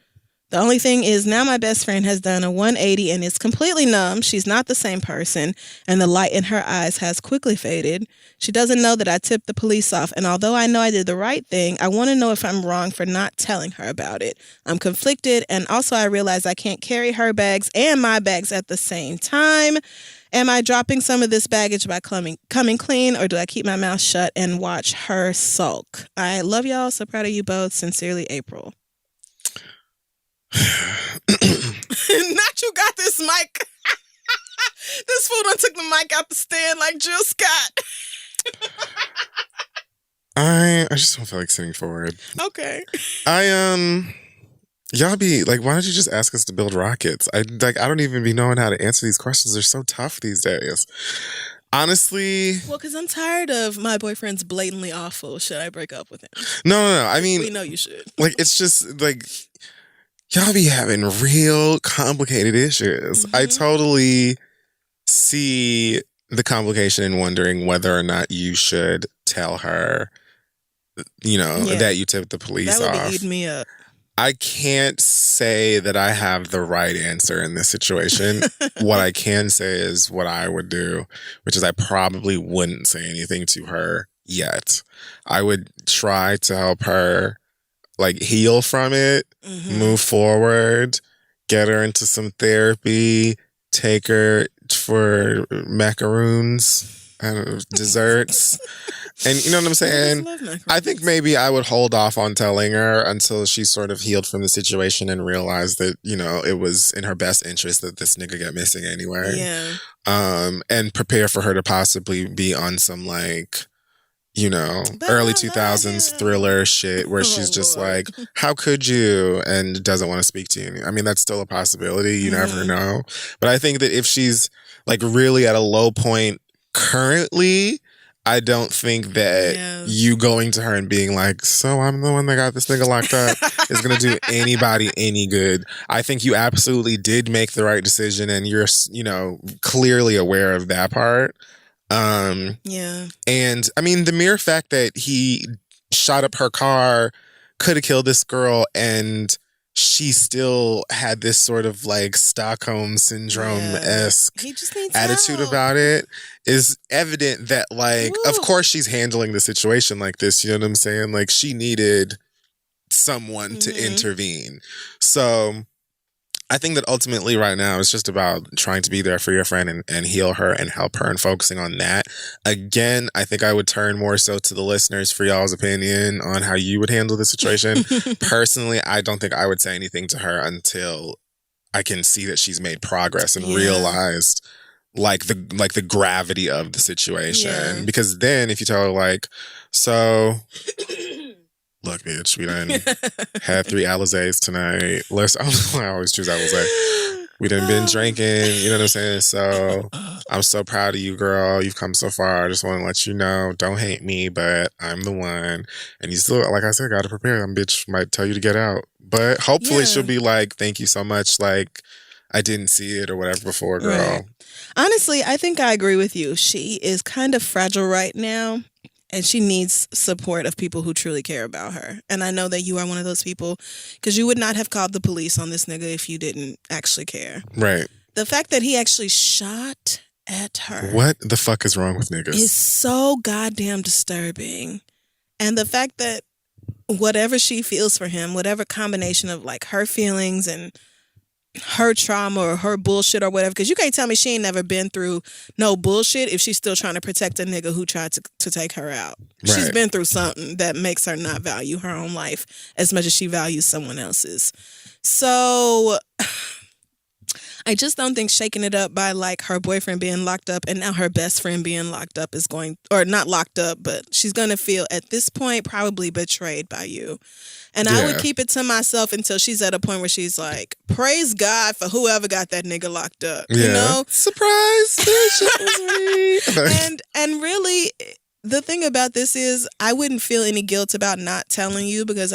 The only thing is now my best friend has done a 180 and is completely numb. She's not the same person, and the light in her eyes has quickly faded. She doesn't know that I tipped the police off, and although I know I did the right thing, I want to know if I'm wrong for not telling her about it. I'm conflicted, and also I realize I can't carry her bags and my bags at the same time. Am I dropping some of this baggage by coming clean, or do I keep my mouth shut and watch her sulk? I love y'all. So proud of you both. Sincerely, April. Not you got this mic. This fool done took the mic out the stand like Jill Scott. I just don't feel like sitting forward. Okay. Y'all be like, why don't you just ask us to build rockets? I don't even be knowing how to answer these questions. They're so tough these days. Honestly. Well, because I'm tired of my boyfriend's blatantly awful. Should I break up with him? No. I mean, we know you should. Like, it's just like, y'all be having real complicated issues. Mm-hmm. I totally see the complication in wondering whether or not you should tell her, that you tipped the police off. That would be eating me up. I can't say that I have the right answer in this situation. What I can say is what I would do, which is I probably wouldn't say anything to her yet. I would try to help her heal from it, move forward, get her into some therapy, take her for macaroons and desserts. And you know what I'm saying? I think maybe I would hold off on telling her until she sort of healed from the situation and realized that, it was in her best interest that this nigga get missing anyway. Yeah. And prepare for her to possibly be on some early 2000s thriller shit where she's just like, how could you? And doesn't want to speak to you. I mean, that's still a possibility. You never know. But I think that if she's really at a low point currently, I don't think that you going to her and being like, so I'm the one that got this nigga locked up is going to do anybody any good. I think you absolutely did make the right decision, and you're, clearly aware of that part. And I mean, the mere fact that he shot up her car, could have killed this girl, she still had this sort of Stockholm syndrome-esque attitude about it is evident that of course she's handling the situation like this. You know what I'm saying? She needed someone to intervene. So I think that ultimately right now it's just about trying to be there for your friend and heal her and help her and focusing on that. Again, I think I would turn more so to the listeners for y'all's opinion on how you would handle the situation. Personally, I don't think I would say anything to her until I can see that she's made progress and realized the gravity of the situation. Yeah. Because then if you tell her so look, bitch, we done had 3 Alizés tonight. I always choose Alizé. We done been drinking, you know what I'm saying? So I'm so proud of you, girl. You've come so far. I just want to let you know, don't hate me, but I'm the one. And you still, like I said, got to prepare. That bitch might tell you to get out. But hopefully she'll be like, thank you so much. Like, I didn't see it or whatever before, girl. Right. Honestly, I think I agree with you. She is kind of fragile right now, and she needs support of people who truly care about her. And I know that you are one of those people, because you would not have called the police on this nigga if you didn't actually care. Right. The fact that he actually shot at her. What the fuck is wrong with niggas? Is so goddamn disturbing. And the fact that whatever she feels for him, whatever combination of like her feelings and her trauma or her bullshit or whatever, because you can't tell me she ain't never been through no bullshit if she's still trying to protect a nigga who tried to take her out. Right. She's been through something that makes her not value her own life as much as she values someone else's. So I just don't think shaking it up by like her boyfriend being locked up and now her best friend being locked up is going, or not locked up, but she's going to feel at this point probably betrayed by you. And I would keep it to myself until she's at a point where she's like, praise God for whoever got that nigga locked up. Yeah. You know? Surprise! and really, the thing about this is I wouldn't feel any guilt about not telling you because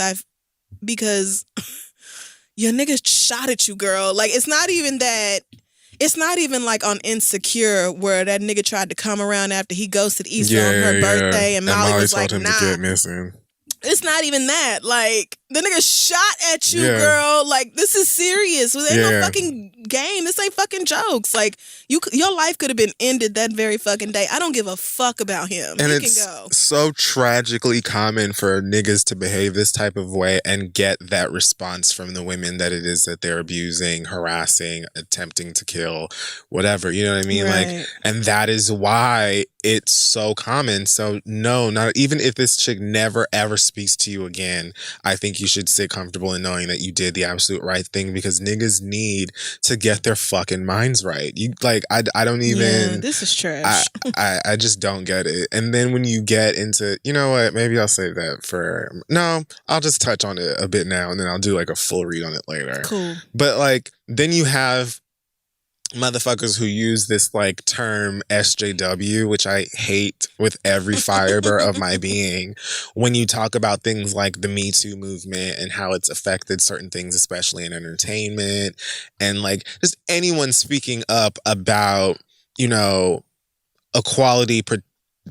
your nigga shot at you, girl. Like, it's not even that. It's not even like on Insecure where that nigga tried to come around after he ghosted Issa on her birthday and Molly was like, told him nah. to get missing. It's not even that. Like, the nigga shot at you, girl. Like, this is serious. This ain't no fucking game. This ain't fucking jokes. Like, your life could have been ended that very fucking day. I don't give a fuck about him. And you it's can go. So tragically common for niggas to behave this type of way and get that response from the women that it is that they're abusing, harassing, attempting to kill, whatever. You know what I mean? Right. Like, and that is why it's so common. So no, not even if this chick never ever speaks to you again, I think you should sit comfortable in knowing that you did the absolute right thing, because niggas need to get their fucking minds right. You like, I don't even. Yeah, this is trash. I just don't get it. And then when you get into, you know what? Maybe I'll save that for. No, I'll just touch on it a bit now, and then I'll do like a full read on it later. Cool. But like, then you have motherfuckers who use this like term SJW, which I hate with every fiber of my being, when you talk about things like the Me Too movement and how it's affected certain things, especially in entertainment, and like just anyone speaking up about, you know, equality,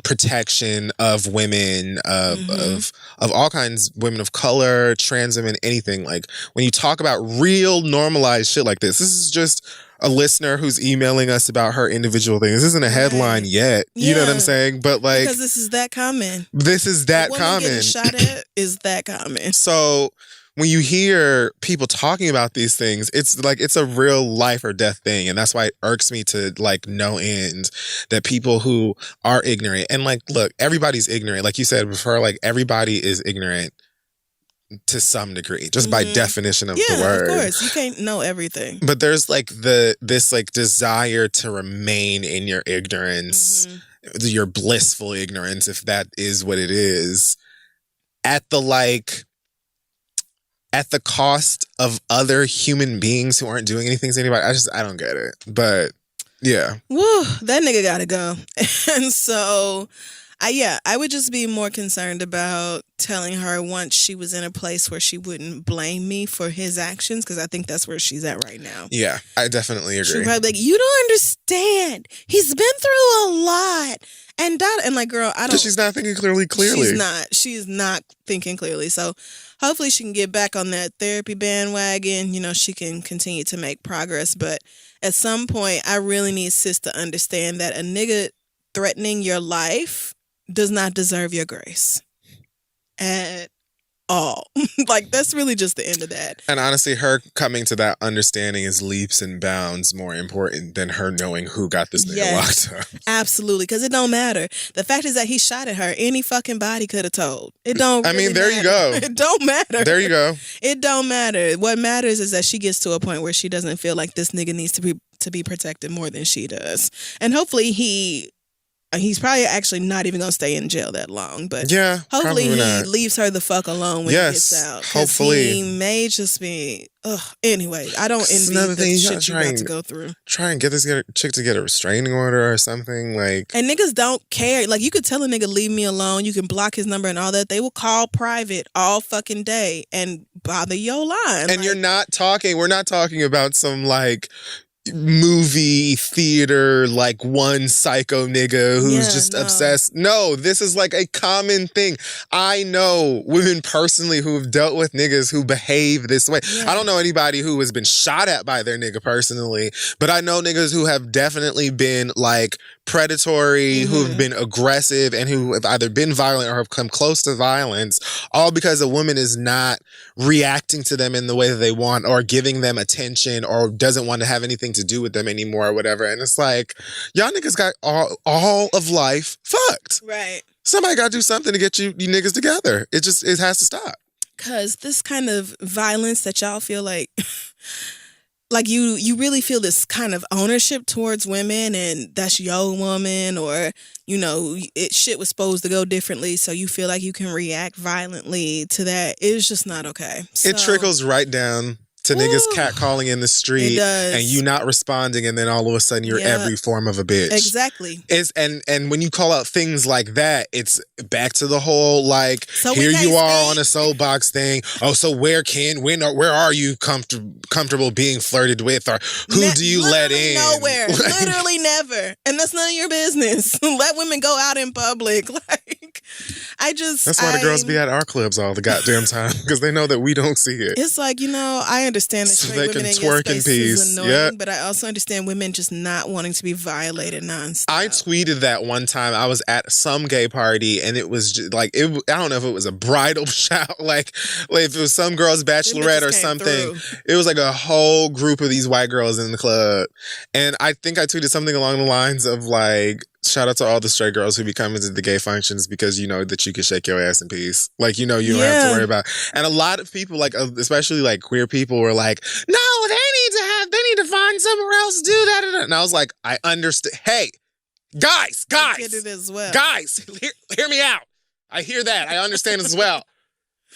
protection of women, of all kinds, women of color, trans women, anything. Like, when you talk about real normalized shit like this is just a listener who's emailing us about her individual thing. This isn't a headline yet. You know what I'm saying? But like, because this is that common. This is that common. Getting shot at is that common. So when you hear people talking about these things, it's like, it's a real life or death thing. And that's why it irks me to like no end that people who are ignorant, and like, look, everybody's ignorant. Like you said before, like everybody is ignorant to some degree, just by definition of the word. Of course. You can't know everything. But there's like this like desire to remain in your ignorance, your blissful ignorance, if that is what it is, at the cost of other human beings who aren't doing anything to anybody. I don't get it. But yeah. Woo, that nigga gotta go. And so I would just be more concerned about telling her once she was in a place where she wouldn't blame me for his actions, because I think that's where she's at right now. Yeah, I definitely agree. She'd probably be like, you don't understand. He's been through a lot. And like, girl, I don't. Because she's not thinking clearly. She's not thinking clearly. So hopefully she can get back on that therapy bandwagon. You know, she can continue to make progress. But at some point, I really need sis to understand that a nigga threatening your life does not deserve your grace at all. Like, that's really just the end of that. And honestly, her coming to that understanding is leaps and bounds more important than her knowing who got this nigga locked up. Absolutely, because it don't matter. The fact is that he shot at her. Any fucking body could have told. It don't. Really there matter. You go. It don't matter. There you go. It don't matter. What matters is that she gets to a point where she doesn't feel like this nigga needs to be protected more than she does, and hopefully he he's probably actually not even going to stay in jail that long. But Yeah, hopefully probably he not. leaves her the fuck alone when he gets out. 'Cause Hopefully. he may just be... Anyway, I don't It's envy another the thing, you shit gotta you about to go through. Try and get this chick to get a restraining order or something. Like, and niggas don't care. Like, you could tell a nigga, leave me alone. You can block his number and all that. They will call private all fucking day and bother your line. And we're not talking about some like movie theater, like one psycho nigga who's just obsessed. No, this is like a common thing. I know women personally who have dealt with niggas who behave this way. Yeah. I don't know anybody who has been shot at by their nigga personally, but I know niggas who have definitely been like predatory, who have been aggressive, and who have either been violent or have come close to violence, all because a woman is not reacting to them in the way that they want or giving them attention or doesn't want to have anything to do with them anymore or whatever. And it's like, y'all niggas got all of life fucked. Right. Somebody got to do something to get you niggas together. It has to stop. Because this kind of violence that y'all feel like... like you really feel this kind of ownership towards women, and that's your woman, or shit was supposed to go differently, so you feel like you can react violently to that. It's just not okay. So, it trickles right down to niggas catcalling in the street and you not responding, and then all of a sudden you're every form of a bitch. Exactly. And when you call out things like that, it's back to the whole like, so here you are on a soapbox thing. Oh, so where are you comfortable being flirted with, or who do you let in? Nowhere. Literally never. And that's none of your business. Let women go out in public. Like, that's why the girls be at our clubs all the goddamn time, because they know that we don't see it. It's like, I understand that straight women in your space is annoying, but I also understand women just not wanting to be violated nonstop. I tweeted that one time. I was at some gay party, and it was just like, I don't know if it was a bridal shower, like if it was some girl's bachelorette or something. It was like a whole group of these white girls in the club, and I think I tweeted something along the lines of like, shout out to all the straight girls who be coming to the gay functions because you know that you can shake your ass in peace. Like, you don't have to worry about. And a lot of people, like especially like queer people, were like, no, they need to find somewhere else to do that. And I was like, I understand. Hey, guys, I get it as well. Guys, hear me out. I hear that. I understand as well.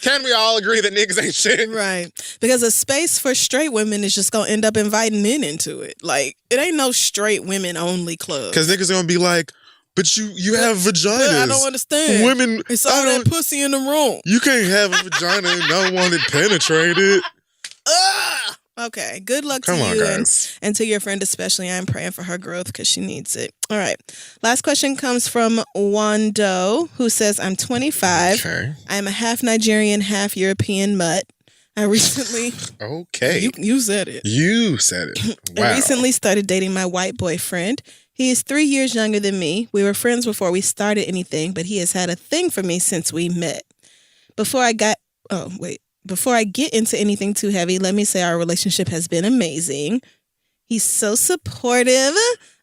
Can we all agree that niggas ain't shit? Right. Because a space for straight women is just going to end up inviting men into it. Like, it ain't no straight women only club. Because niggas going to be like, but you have vaginas. I don't understand. Women. It's all that pussy in the room. You can't have a vagina and not want it penetrated. Okay. Good luck to you and to your friend especially. I'm praying for her growth because she needs it. All right. Last question comes from Wando, who says, I'm 25. Okay. I'm a half Nigerian, half European mutt. I recently... Okay. You said it. You said it. Wow. I recently started dating my white boyfriend. He is 3 years younger than me. We were friends before we started anything, but he has had a thing for me since we met. Before I get into anything too heavy, let me say our relationship has been amazing. He's so supportive,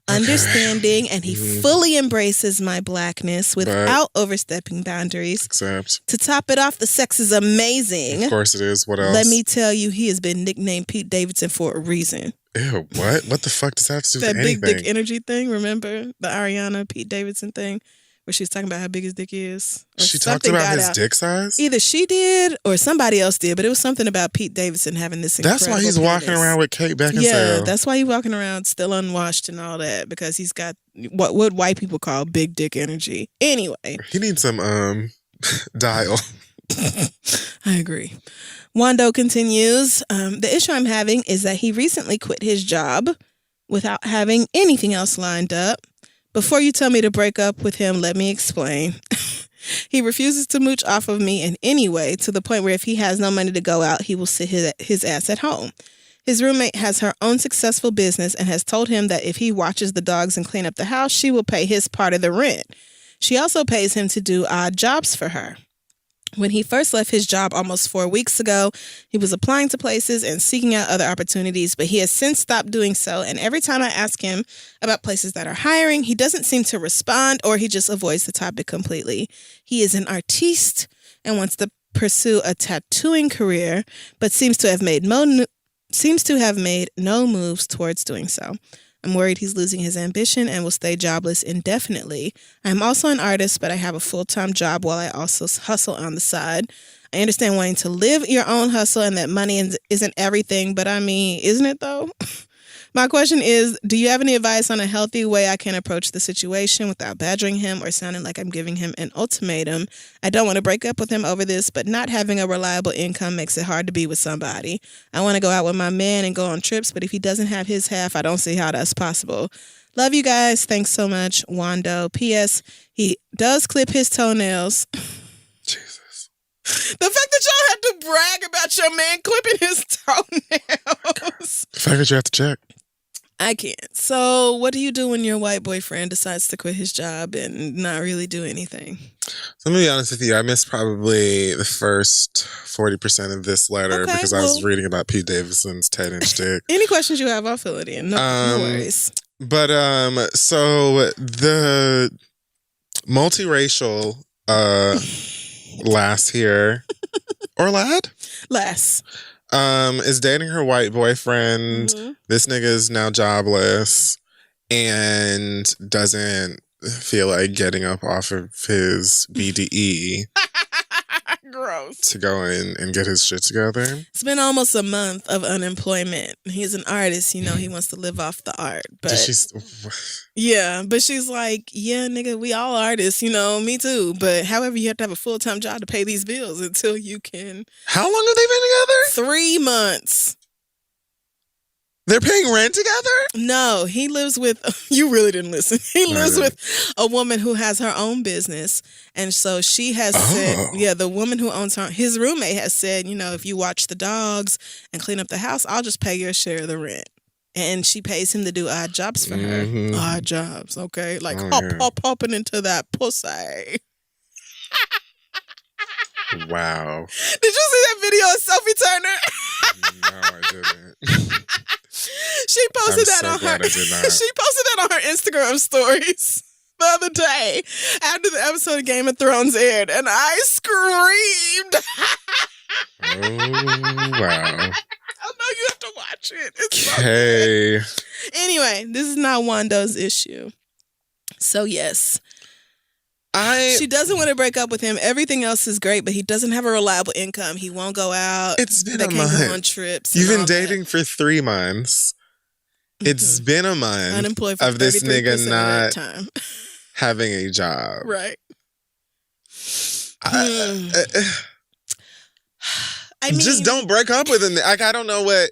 understanding, and he fully embraces my blackness without overstepping boundaries. Except, to top it off, the sex is amazing. Of course it is. What else? Let me tell you, he has been nicknamed Pete Davidson for a reason. Ew, what? What the fuck does that have to do with anything? That big dick energy thing, remember? The Ariana Pete Davidson thing? Where she was talking about how big his dick is. She talked about his dick size? Either she did or somebody else did, but it was something about Pete Davidson having this incredible That's why he's walking around with Kate Beckinsale. Yeah, that's why he's walking around still unwashed and all that, because he's got what white people call big dick energy. Anyway. He needs some dial. I agree. Wando continues, the issue I'm having is that he recently quit his job without having anything else lined up. Before you tell me to break up with him, let me explain. He refuses to mooch off of me in any way, to the point where if he has no money to go out, he will sit his ass at home. His roommate has her own successful business and has told him that if he watches the dogs and clean up the house, she will pay his part of the rent. She also pays him to do odd jobs for her. When he first left his job almost 4 weeks ago, he was applying to places and seeking out other opportunities, but he has since stopped doing so. And every time I ask him about places that are hiring, he doesn't seem to respond, or he just avoids the topic completely. He is an artiste and wants to pursue a tattooing career, but seems to have made no moves towards doing so. I'm worried he's losing his ambition and will stay jobless indefinitely. I'm also an artist, but I have a full-time job while I also hustle on the side. I understand wanting to live your own hustle and that money isn't everything, but I mean, isn't it though? My question is, do you have any advice on a healthy way I can approach the situation without badgering him or sounding like I'm giving him an ultimatum? I don't want to break up with him over this, but not having a reliable income makes it hard to be with somebody. I want to go out with my man and go on trips, but if he doesn't have his half, I don't see how that's possible. Love you guys. Thanks so much, Wando. P.S. He does clip his toenails. Jesus. The fact that y'all had to brag about your man clipping his toenails. The fact that you have to check. I can't. So what do you do when your white boyfriend decides to quit his job and not really do anything? So I'm going to be honest with you. I missed probably the first 40% of this letter because I was reading about Pete Davidson's 10-inch dick. Any questions you have, I'll fill it in. No worries. But so the multiracial lass here, or lad? Lass. Is dating her white boyfriend. Mm-hmm. This nigga is now jobless and doesn't feel like getting up off of his BDE. Gross. To go in and get his shit together. It's been almost a month of unemployment. He's an artist, you know, he wants to live off the art. But yeah, but she's like, yeah, nigga, we all artists, you know, me too. But however, you have to have a full-time job to pay these bills until you can. How long have they been together? 3 months. They're paying rent together? No, he lives with, you really didn't listen. He lives with a woman who has her own business. And so she has said, yeah, the woman who owns his roommate has said, you know, if you watch the dogs and clean up the house, I'll just pay your share of the rent. And she pays him to do odd jobs for her. Odd jobs, okay? Like popping into that pussy. Wow. Did you see that video of Sophie Turner? No, I didn't. She posted that on her. She posted that on her Instagram stories the other day after the episode of Game of Thrones aired, and I screamed. Oh wow! I know you have to watch it. It's okay. So anyway, this is not Wando's issue. So yes. She doesn't want to break up with him. Everything else is great, but he doesn't have a reliable income. He won't go out. It's been a month. They can't go on trips. You've been dating for 3 months. It's been a month unemployed for of this nigga not time. having a job. Right. I mean, just don't break up with him. Like, I don't know what.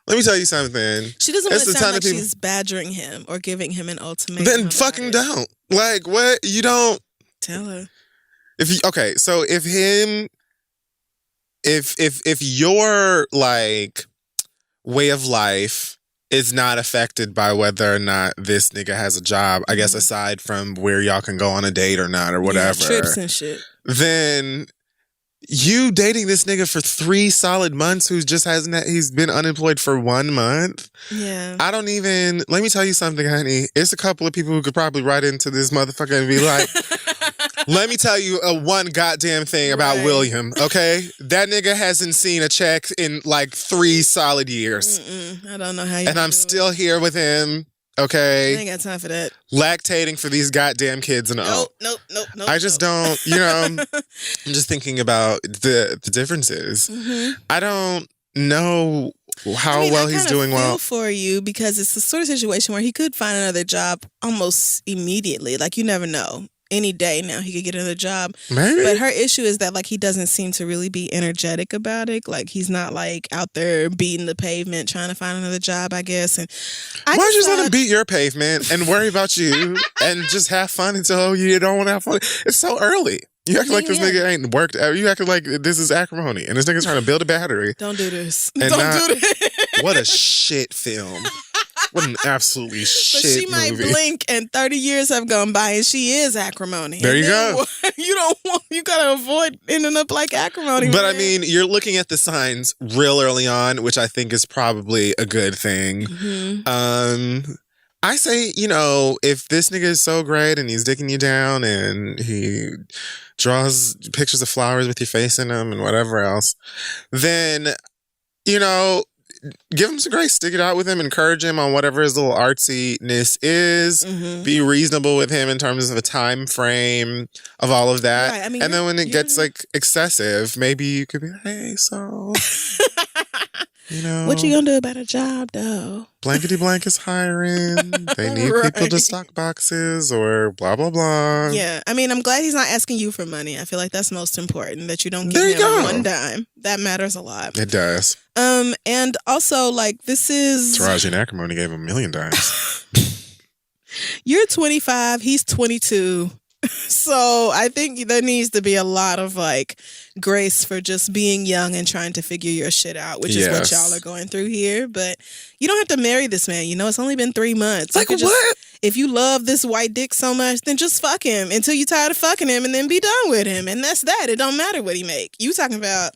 Let me tell you something. She doesn't want to sound like she's badgering him or giving him an ultimatum. Then fucking don't. Like, what? You don't tell her. So if your like way of life is not affected by whether or not this nigga has a job, I guess aside from where y'all can go on a date or not or whatever, trips and shit, then you dating this nigga for 3 solid months who just he's been unemployed for 1 month. Yeah. Let me tell you something, honey. It's a couple of people who could probably write into this motherfucker and be like, let me tell you one goddamn thing about William, okay? That nigga hasn't seen a check in like 3 solid years. I don't know how you. And I'm still here with him. Okay. I ain't got time for that. Lactating for these goddamn kids and all. Nope. I just don't, I'm just thinking about the differences. I don't know how well he's doing well. I feel for you because it's the sort of situation where he could find another job almost immediately. Like, you never know. Any day now he could get another job. Maybe. But her issue is that like he doesn't seem to really be energetic about it. Like he's not like out there beating the pavement trying to find another job, I guess. And why don't you just let him beat your pavement and worry about you and just have fun until you don't want to have fun? It's so early. You acting like this nigga ain't worked out. You acting like this is acrimony and this nigga's trying to build a battery. Don't do this. Don't do this. What a shit film. What an absolutely shit movie. But she might blink and 30 years have gone by and she is acrimony. There you go. You gotta avoid ending up like acrimony. But man. I mean, you're looking at the signs real early on, which I think is probably a good thing. I say, if this nigga is so great and he's dicking you down and he draws pictures of flowers with your face in them and whatever else, then, give him some grace. Stick it out with him. Encourage him on whatever his little artsiness is. Mm-hmm. Be reasonable with him in terms of the time frame of all of that. Right. I mean, and then when it gets like excessive, maybe you could be, hey, so you know, what you gonna do about a job though? Blankety blank is hiring. They need people to stock boxes or blah blah blah. Yeah, I mean, I'm glad he's not asking you for money. I feel like that's most important, that you don't give There you him go. one dime. That matters a lot. It does. And also, like, this is Taraji and Acrimony gave him $1 million. You're 25, he's 22. So I think there needs to be a lot of like grace for just being young and trying to figure your shit out, which is what y'all are going through here. But you don't have to marry this man. You know, it's only been 3 months. Like what? If you love this white dick so much, then just fuck him until you're tired of fucking him and then be done with him. And that's that. It don't matter what he make. You talking about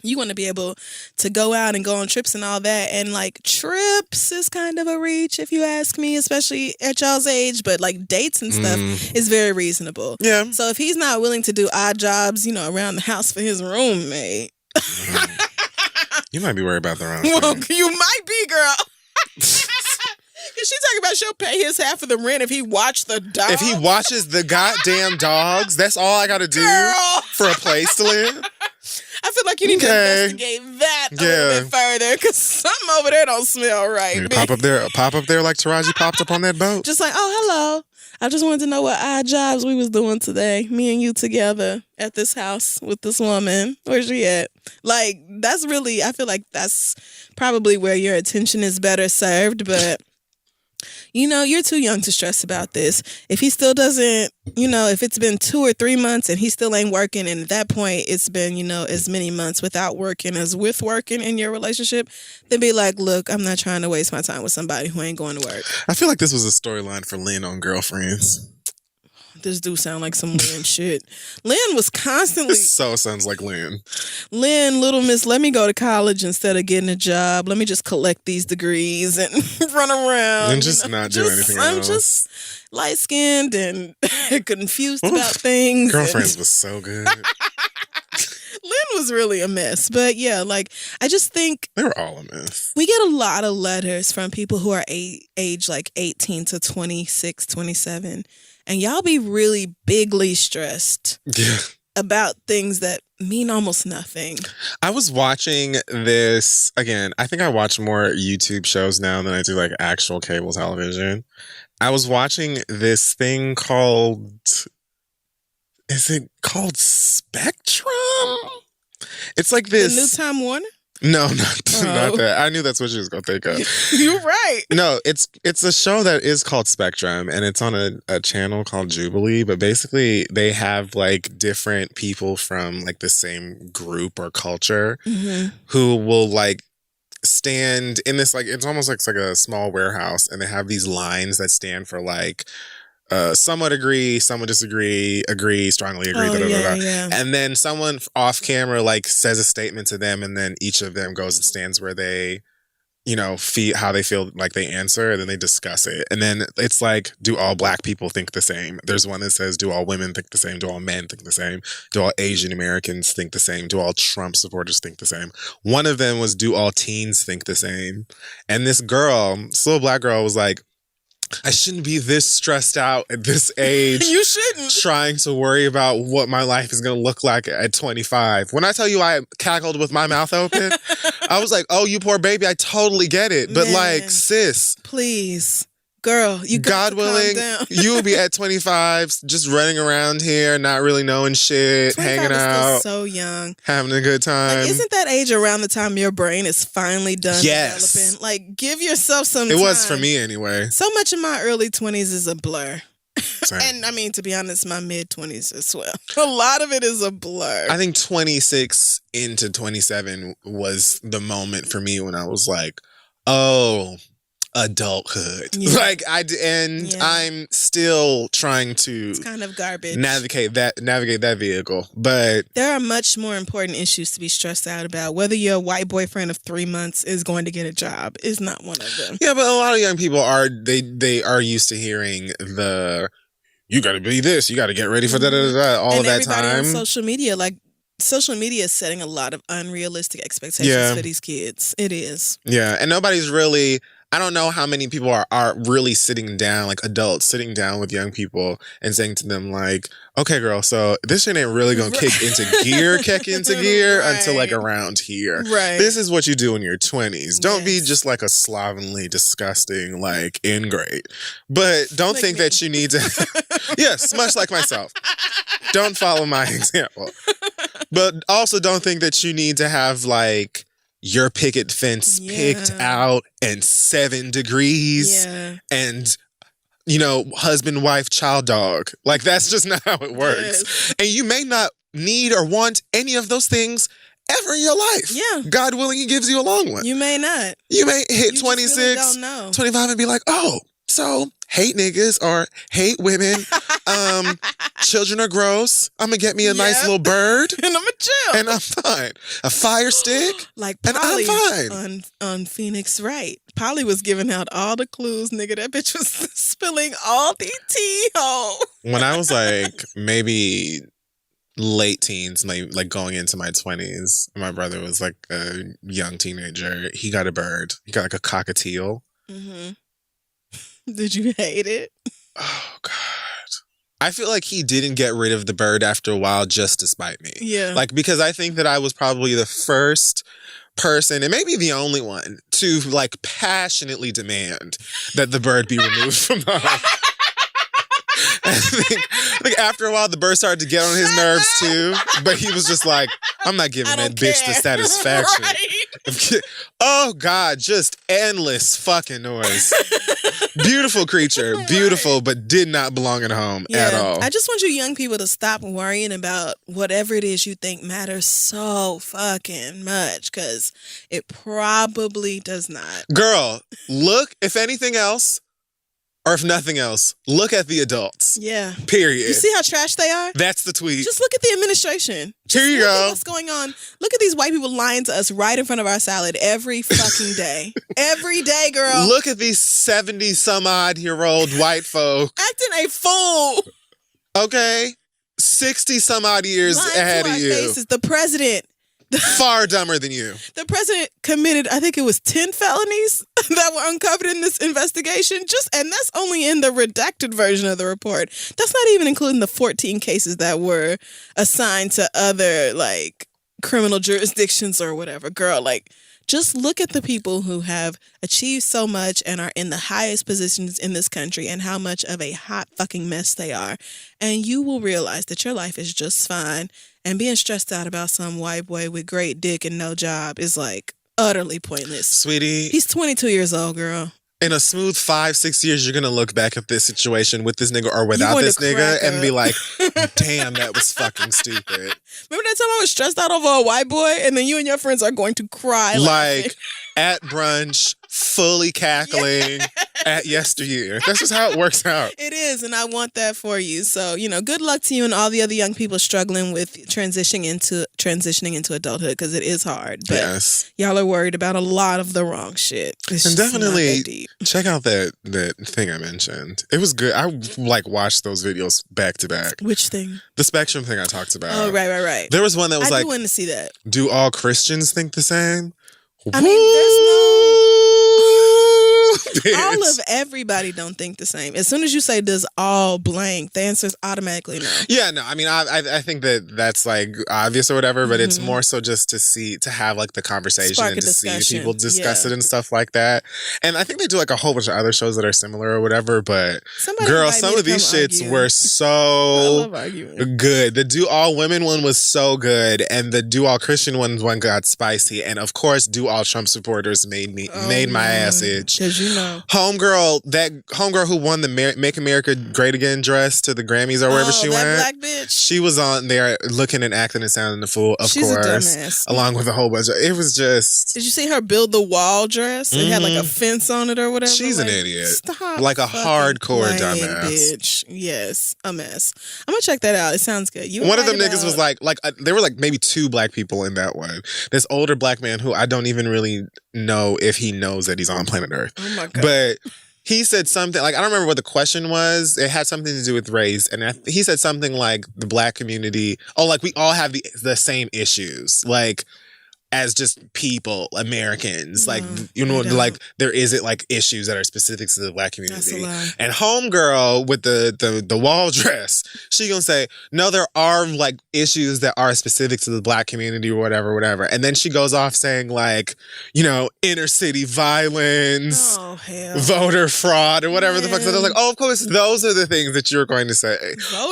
you want to be able to go out and go on trips and all that. And like trips is kind of a reach if you ask me, especially at y'all's age. But like dates and stuff is very reasonable. Yeah. So if he's not willing to do odd jobs, you know, around the house for his roommate. You might be worried about the wrong Well, thing. you might be, girl. She talking about she'll pay his half of the rent if he watched the dogs. If he watches the goddamn dogs, that's all I got to do for a place to live. I feel like you need to investigate that a little bit further because something over there don't smell right. Pop up there like Taraji popped up on that boat. Just like, oh, hello. I just wanted to know what odd jobs we was doing today. Me and you together at this house with this woman. Where's she at? Like, that's really, I feel like that's probably where your attention is better served. But, you know, you're too young to stress about this. If he still doesn't, you know, if it's been 2 or 3 months and he still ain't working, and at that point it's been, you know, as many months without working as with working in your relationship, then be like, look, I'm not trying to waste my time with somebody who ain't going to work. I feel like this was a storyline for Lynn on Girlfriends. This do sound like some Lynn shit. Lynn was constantly... This so sounds like Lynn. Lynn, little miss, let me go to college instead of getting a job. Let me just collect these degrees and run around. And just not do anything else. I'm just light-skinned and confused about things. Girlfriends was so good. Lynn was really a mess. But yeah, like, I just think... They were all a mess. We get a lot of letters from people who are age like 18 to 26, 27. And y'all be really bigly stressed about things that mean almost nothing. I was watching this, again, I think I watch more YouTube shows now than I do like actual cable television. I was watching this thing called, is it called Spectrum? It's like this. The new Time Warner? No, not that. I knew that's what she was going to think of. You're right. No, it's a show that is called Spectrum, and it's on a channel called Jubilee, but basically they have like different people from like the same group or culture who will like stand in this, like, it's almost like it's like a small warehouse, and they have these lines that stand for like somewhat agree, somewhat disagree, agree, strongly agree, Yeah. And then someone off camera like says a statement to them, and then each of them goes and stands where they, you know, how they feel like they answer, and then they discuss it. And then it's like, do all black people think the same? There's one that says, do all women think the same? Do all men think the same? Do all Asian Americans think the same? Do all Trump supporters think the same? One of them was, do all teens think the same? And this little black girl was like, I shouldn't be this stressed out at this age. You shouldn't. Trying to worry about what my life is going to look like at 25. When I tell you I cackled with my mouth open, I was like, oh, you poor baby, I totally get it. But like, sis. Please. Girl, you God willing, you will be at 25, just running around here, not really knowing shit, hanging out, so young, having a good time. Like, isn't that age around the time your brain is finally done developing? Like, give yourself some time. It was for me anyway. So much of my early 20s is a blur. And I mean, to be honest, my mid 20s as well. A lot of it is a blur. I think 26 into 27 was the moment for me when I was like, oh, adulthood. Like I'm still trying to, it's kind of garbage, navigate that vehicle. But there are much more important issues to be stressed out about. Whether your white boyfriend of 3 months is going to get a job is not one of them. Yeah, but a lot of young people are used to hearing you got to be this, you got to get ready for all of that time on social media, like, social media is setting a lot of unrealistic expectations for these kids. It is. Yeah, and nobody's really. I don't know how many people are really sitting down, like adults sitting down with young people and saying to them, like, okay, girl, so this shit ain't really gonna kick into gear until like around here. Right. This is what you do in your 20s. Don't be just like a slovenly, disgusting, like ingrate. But don't think that you need to. Yes, much like myself. Don't follow my example. But also don't think that you need to have like your picket fence picked out and 7 degrees and, you know, husband, wife, child, dog. Like, that's just not how it works. Yes. And you may not need or want any of those things ever in your life. Yeah. God willing, he gives you a long one. You may not. You may hit 26, really 25 and be like, oh, so hate niggas or hate women. Children are gross. I'm going to get me a nice little bird. And I'm going to chill. And I'm fine. A fire stick. Like Polly and I'm fine. On Phoenix Wright. Polly was giving out all the clues, nigga. That bitch was spilling all the tea, ho. When I was like maybe late teens, like going into my 20s, my brother was like a young teenager. He got a bird. He got like a cockatiel. Mm-hmm. Did you hate it? Oh, God. I feel like he didn't get rid of the bird after a while just to spite me. Yeah. Like, because I think that I was probably the first person, and maybe the only one, to, like, passionately demand that the bird be removed from the home. I think after a while, the bird started to get on his nerves, too. But he was just like, I'm not giving that bitch the satisfaction. Right. Oh, God, just endless fucking noise. Beautiful creature, beautiful, but did not belong at home at all. I just want you young people to stop worrying about whatever it is you think matters so fucking much, because it probably does not. Girl, look, if anything else, or if nothing else, look at the adults. Yeah. Period. You see how trash they are? That's the tweet. Just look at the administration. Here you go. What's going on? Look at these white people lying to us right in front of our salad every fucking day. Every day, girl. Look at these 70-some-odd-year-old white folk. Acting a fool. Okay. 60-some-odd years lying ahead to our of you. Faces. The president. Far dumber than you. The president committed, I think it was 10 felonies that were uncovered in this investigation. And that's only in the redacted version of the report. That's not even including the 14 cases that were assigned to other, like, criminal jurisdictions or whatever. Girl, like, just look at the people who have achieved so much and are in the highest positions in this country and how much of a hot fucking mess they are. And you will realize that your life is just fine. And being stressed out about some white boy with great dick and no job is, like, utterly pointless. Sweetie. He's 22 years old, girl. In a smooth 5-6 years, you're going to look back at this situation with this nigga or without this nigga and be like, damn, that was fucking stupid. Remember that time I was stressed out over a white boy and then you and your friends are going to cry? Like at brunch, fully cackling at yesteryear. That's just how it works out. It is, and I want that for you. So, you know, good luck to you and all the other young people struggling with transitioning into adulthood, because it is hard. But y'all are worried about a lot of the wrong shit. It's and definitely check out that thing I mentioned. It was good. I like watched those videos back to back. Which thing? The spectrum thing I talked about. Oh, right. There was one that was I do want to see that. Do all Christians think the same? I mean, there's no... All of everybody don't think the same. As soon as you say does all blank, the answer is automatically no. Yeah, no. I mean, I think that's like obvious or whatever, but it's more so just to have like the conversation Spark and to discussion. see people discuss it and stuff like that. And I think they do like a whole bunch of other shows that are similar or whatever. But girl, some of these shits were so good. The do all women one was so good, and the do all Christian one got spicy. And of course, do all Trump supporters made my ass itch. Because you know, homegirl who won the Make America Great Again dress to the Grammys or wherever she went. Black bitch. She was on there looking and acting and sounding a fool, of She's course. A dumbass. Along with a whole bunch of it was just. Did you see her build the wall dress? It had like a fence on it or whatever. She's like, an idiot. Stop. Like a hardcore dumbass. Bitch. Yes, a mess. I'm gonna check that out. It sounds good. One of them niggas was like there were like maybe 2 black people in that one. This older black man who I don't even really know if he knows that he's on planet Earth. Oh my God. But he said something like, I don't remember what the question was. It had something to do with race, and he said something like the Black community. Oh, like we all have the same issues, like as just people, Americans, like like there isn't like issues that are specific to the Black community. And homegirl with the wall dress, she gonna say, no, there are like issues that are specific to the Black community or whatever. And then she goes off saying like, inner city violence, voter fraud, or whatever the fuck. So I was like, oh, of course, those are the things that you're going to say.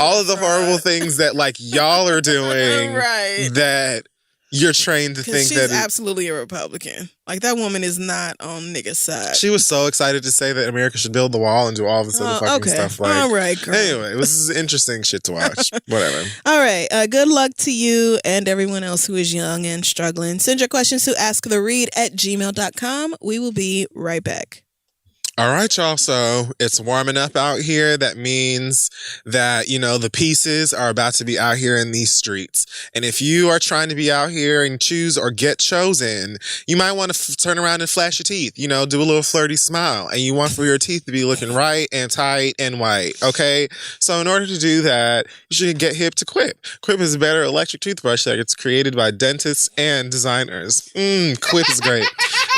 All of the horrible things that like y'all are doing, right? That you're trained to think she's absolutely a Republican. Like, that woman is not on niggas' side. She was so excited to say that America should build the wall and do all this other fucking stuff. Like, all right, girl. Anyway, this is interesting shit to watch. Whatever. All right. Good luck to you and everyone else who is young and struggling. Send your questions to asktheread@gmail.com. We will be right back. All right, y'all. So it's warming up out here. That means that, the pieces are about to be out here in these streets. And if you are trying to be out here and choose or get chosen, you might want to turn around and flash your teeth, do a little flirty smile. And you want for your teeth to be looking right and tight and white. Okay. So in order to do that, you should get hip to Quip. Quip is a better electric toothbrush that gets created by dentists and designers. Quip is great.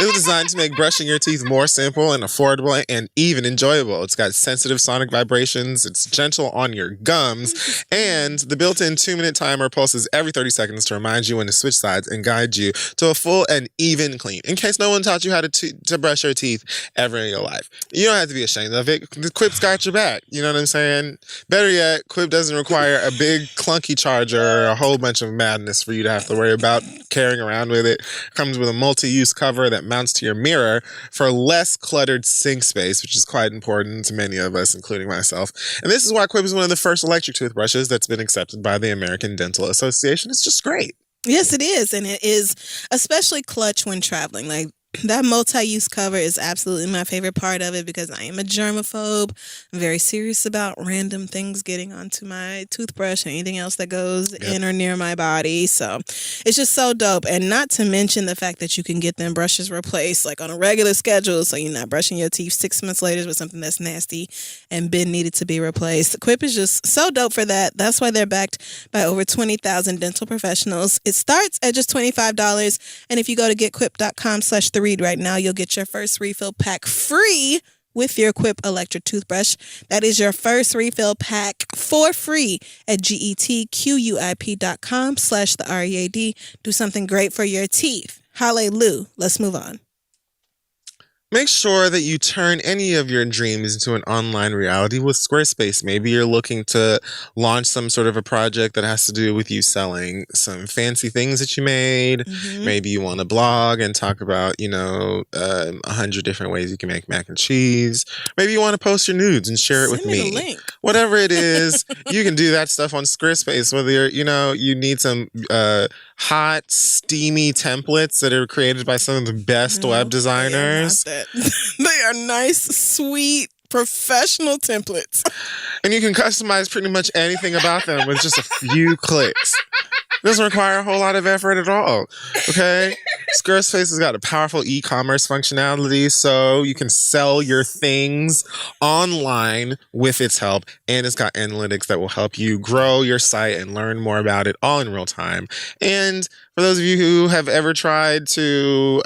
It was designed to make brushing your teeth more simple and affordable and even enjoyable. It's got sensitive sonic vibrations. It's gentle on your gums. And the built-in 2-minute timer pulses every 30 seconds to remind you when to switch sides and guide you to a full and even clean. In case no one taught you how to brush your teeth ever in your life. You don't have to be ashamed of it. Quip's got your back. You know what I'm saying? Better yet, Quip doesn't require a big clunky charger or a whole bunch of madness for you to have to worry about carrying around with it. It comes with a multi-use cover that mounts to your mirror for less cluttered sink space, which is quite important to many of us, including myself. And this is why Quip is one of the first electric toothbrushes that's been accepted by the American Dental Association. It's just great. Yes, it is. And it is especially clutch when traveling. Like, that multi-use cover is absolutely my favorite part of it because I am a germaphobe. I'm very serious about random things getting onto my toothbrush or anything else that goes in or near my body. So it's just so dope. And not to mention the fact that you can get them brushes replaced like on a regular schedule. So you're not brushing your teeth 6 months later with something that's nasty and been needed to be replaced. Quip is just so dope for that. That's why they're backed by over 20,000 dental professionals. It starts at just $25. And if you go to getquip.com/3 right now, you'll get your first refill pack free with your Quip electric toothbrush. That is your first refill pack for free at getquip.com/the-READ. Do something great for your teeth. Hallelujah. Let's move on. Make sure that you turn any of your dreams into an online reality with Squarespace. Maybe you're looking to launch some sort of a project that has to do with you selling some fancy things that you made. Mm-hmm. Maybe you want to blog and talk about, 100 different ways you can make mac and cheese. Maybe you want to post your nudes and share it with me. The link. Whatever it is, you can do that stuff on Squarespace. Whether you're, you need some hot, steamy templates that are created by some of the best web designers. They are nice, sweet, professional templates. And you can customize pretty much anything about them with just a few clicks. It doesn't require a whole lot of effort at all. Okay? Squarespace has got a powerful e-commerce functionality, so you can sell your things online with its help. And it's got analytics that will help you grow your site and learn more about it all in real time. And for those of you who have ever tried to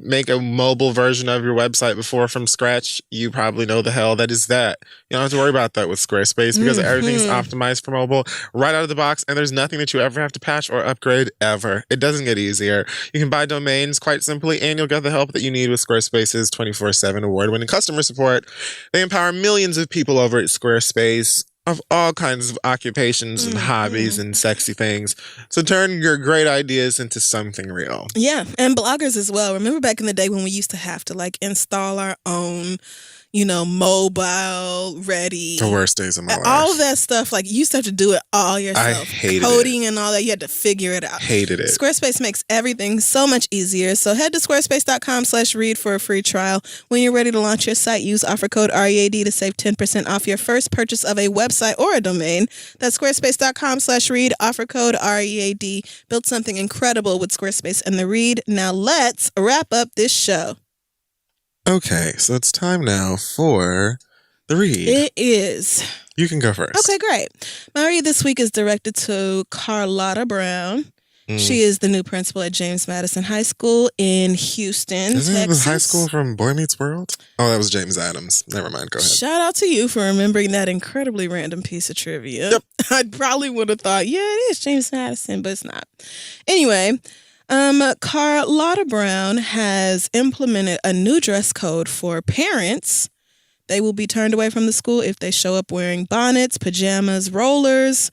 make a mobile version of your website before from scratch, you probably know the hell that is that. You don't have to worry about that with Squarespace because everything's optimized for mobile right out of the box, and there's nothing that you ever have to patch or upgrade ever. It doesn't get easier. You can buy domains quite simply, and you'll get the help that you need with Squarespace's 24/7 award-winning customer support. They empower millions of people over at Squarespace of all kinds of occupations and hobbies and sexy things. So turn your great ideas into something real. Yeah, and bloggers as well. Remember back in the day when we used to have to install our own, mobile ready. The worst days of my life. All of that stuff, you used to have to do it all yourself. I hated Coding it. And all that, you had to figure it out. Hated it. Squarespace makes everything so much easier. So head to squarespace.com/read for a free trial. When you're ready to launch your site, use offer code READ to save 10% off your first purchase of a website or a domain. That's squarespace.com/read, offer code READ. Build something incredible with Squarespace and the Read. Now let's wrap up this show. Okay, so it's time now for the read. It is. You can go first. Okay, great. My read this week is directed to Carlotta Brown. She is the new principal at James Madison High School in Houston, Isn't Texas. it the high school from Boy Meets World? Oh, that was James Adams. Never mind. Go ahead. Shout out to you for remembering that incredibly random piece of trivia. Yep. I probably would have thought, yeah, it is James Madison, but it's not. Anyway, Carlotta Brown has implemented a new dress code for parents. They will be turned away from the school if they show up wearing bonnets, pajamas, rollers,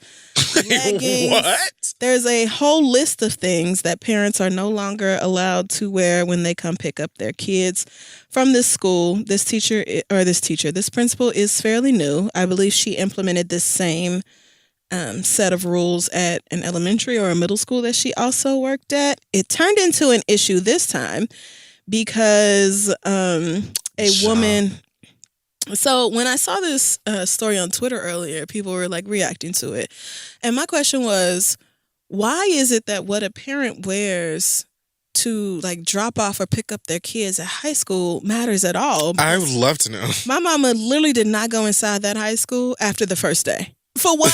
leggings. What? There's a whole list of things that parents are no longer allowed to wear when they come pick up their kids from this school. This principal is fairly new. I believe she implemented this same set of rules at an elementary or a middle school that she also worked at. It turned into an issue this time because woman... So when I saw this story on Twitter earlier, people were like reacting to it. And my question was, why is it that what a parent wears to like drop off or pick up their kids at high school matters at all? I would love to know. My mama literally did not go inside that high school after the first day. For what?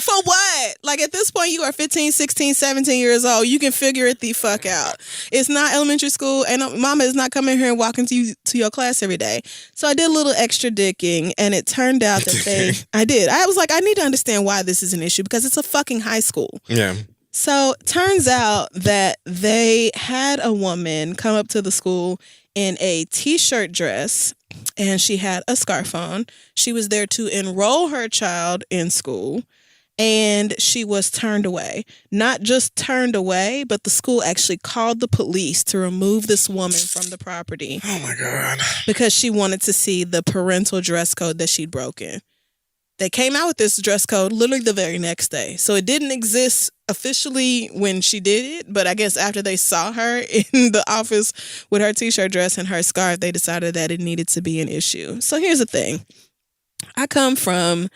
For what? Like at this point, you are 15, 16, 17 years old. You can figure it the fuck out. It's not elementary school, and mama is not coming here and walking to your class every day. So I did a little extra dicking, and it turned out that I did. I was like, I need to understand why this is an issue because it's a fucking high school. Yeah. So turns out that they had a woman come up to the school in a t-shirt dress, and she had a scarf on. She was there to enroll her child in school. And she was turned away. Not just turned away, but the school actually called the police to remove this woman from the property. Oh, my God. Because she wanted to see the parental dress code that she'd broken. They came out with this dress code literally the very next day. So it didn't exist officially when she did it, but I guess after they saw her in the office with her t-shirt dress and her scarf, they decided that it needed to be an issue. So here's the thing. I come from...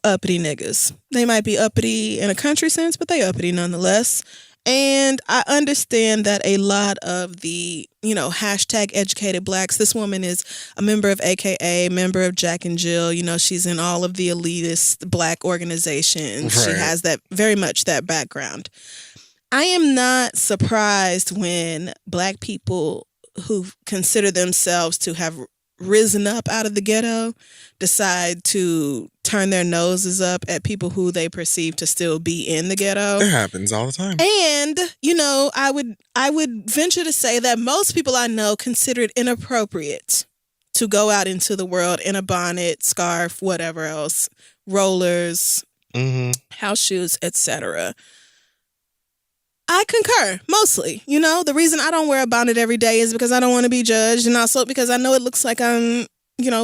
uppity niggas. They might be uppity in a country sense, but they uppity nonetheless. And I understand that a lot of the, hashtag educated blacks, this woman is a member of AKA, member of Jack and Jill. She's in all of the elitist black organizations. Right. She has that very much that background. I am not surprised when black people who consider themselves to have risen up out of the ghetto decide to turn their noses up at people who they perceive to still be in the ghetto. It happens all the time. And, I would venture to say that most people I know consider it inappropriate to go out into the world in a bonnet, scarf, whatever else, rollers, house shoes, etc. I concur, mostly. The reason I don't wear a bonnet every day is because I don't want to be judged, and also because I know it looks like I'm,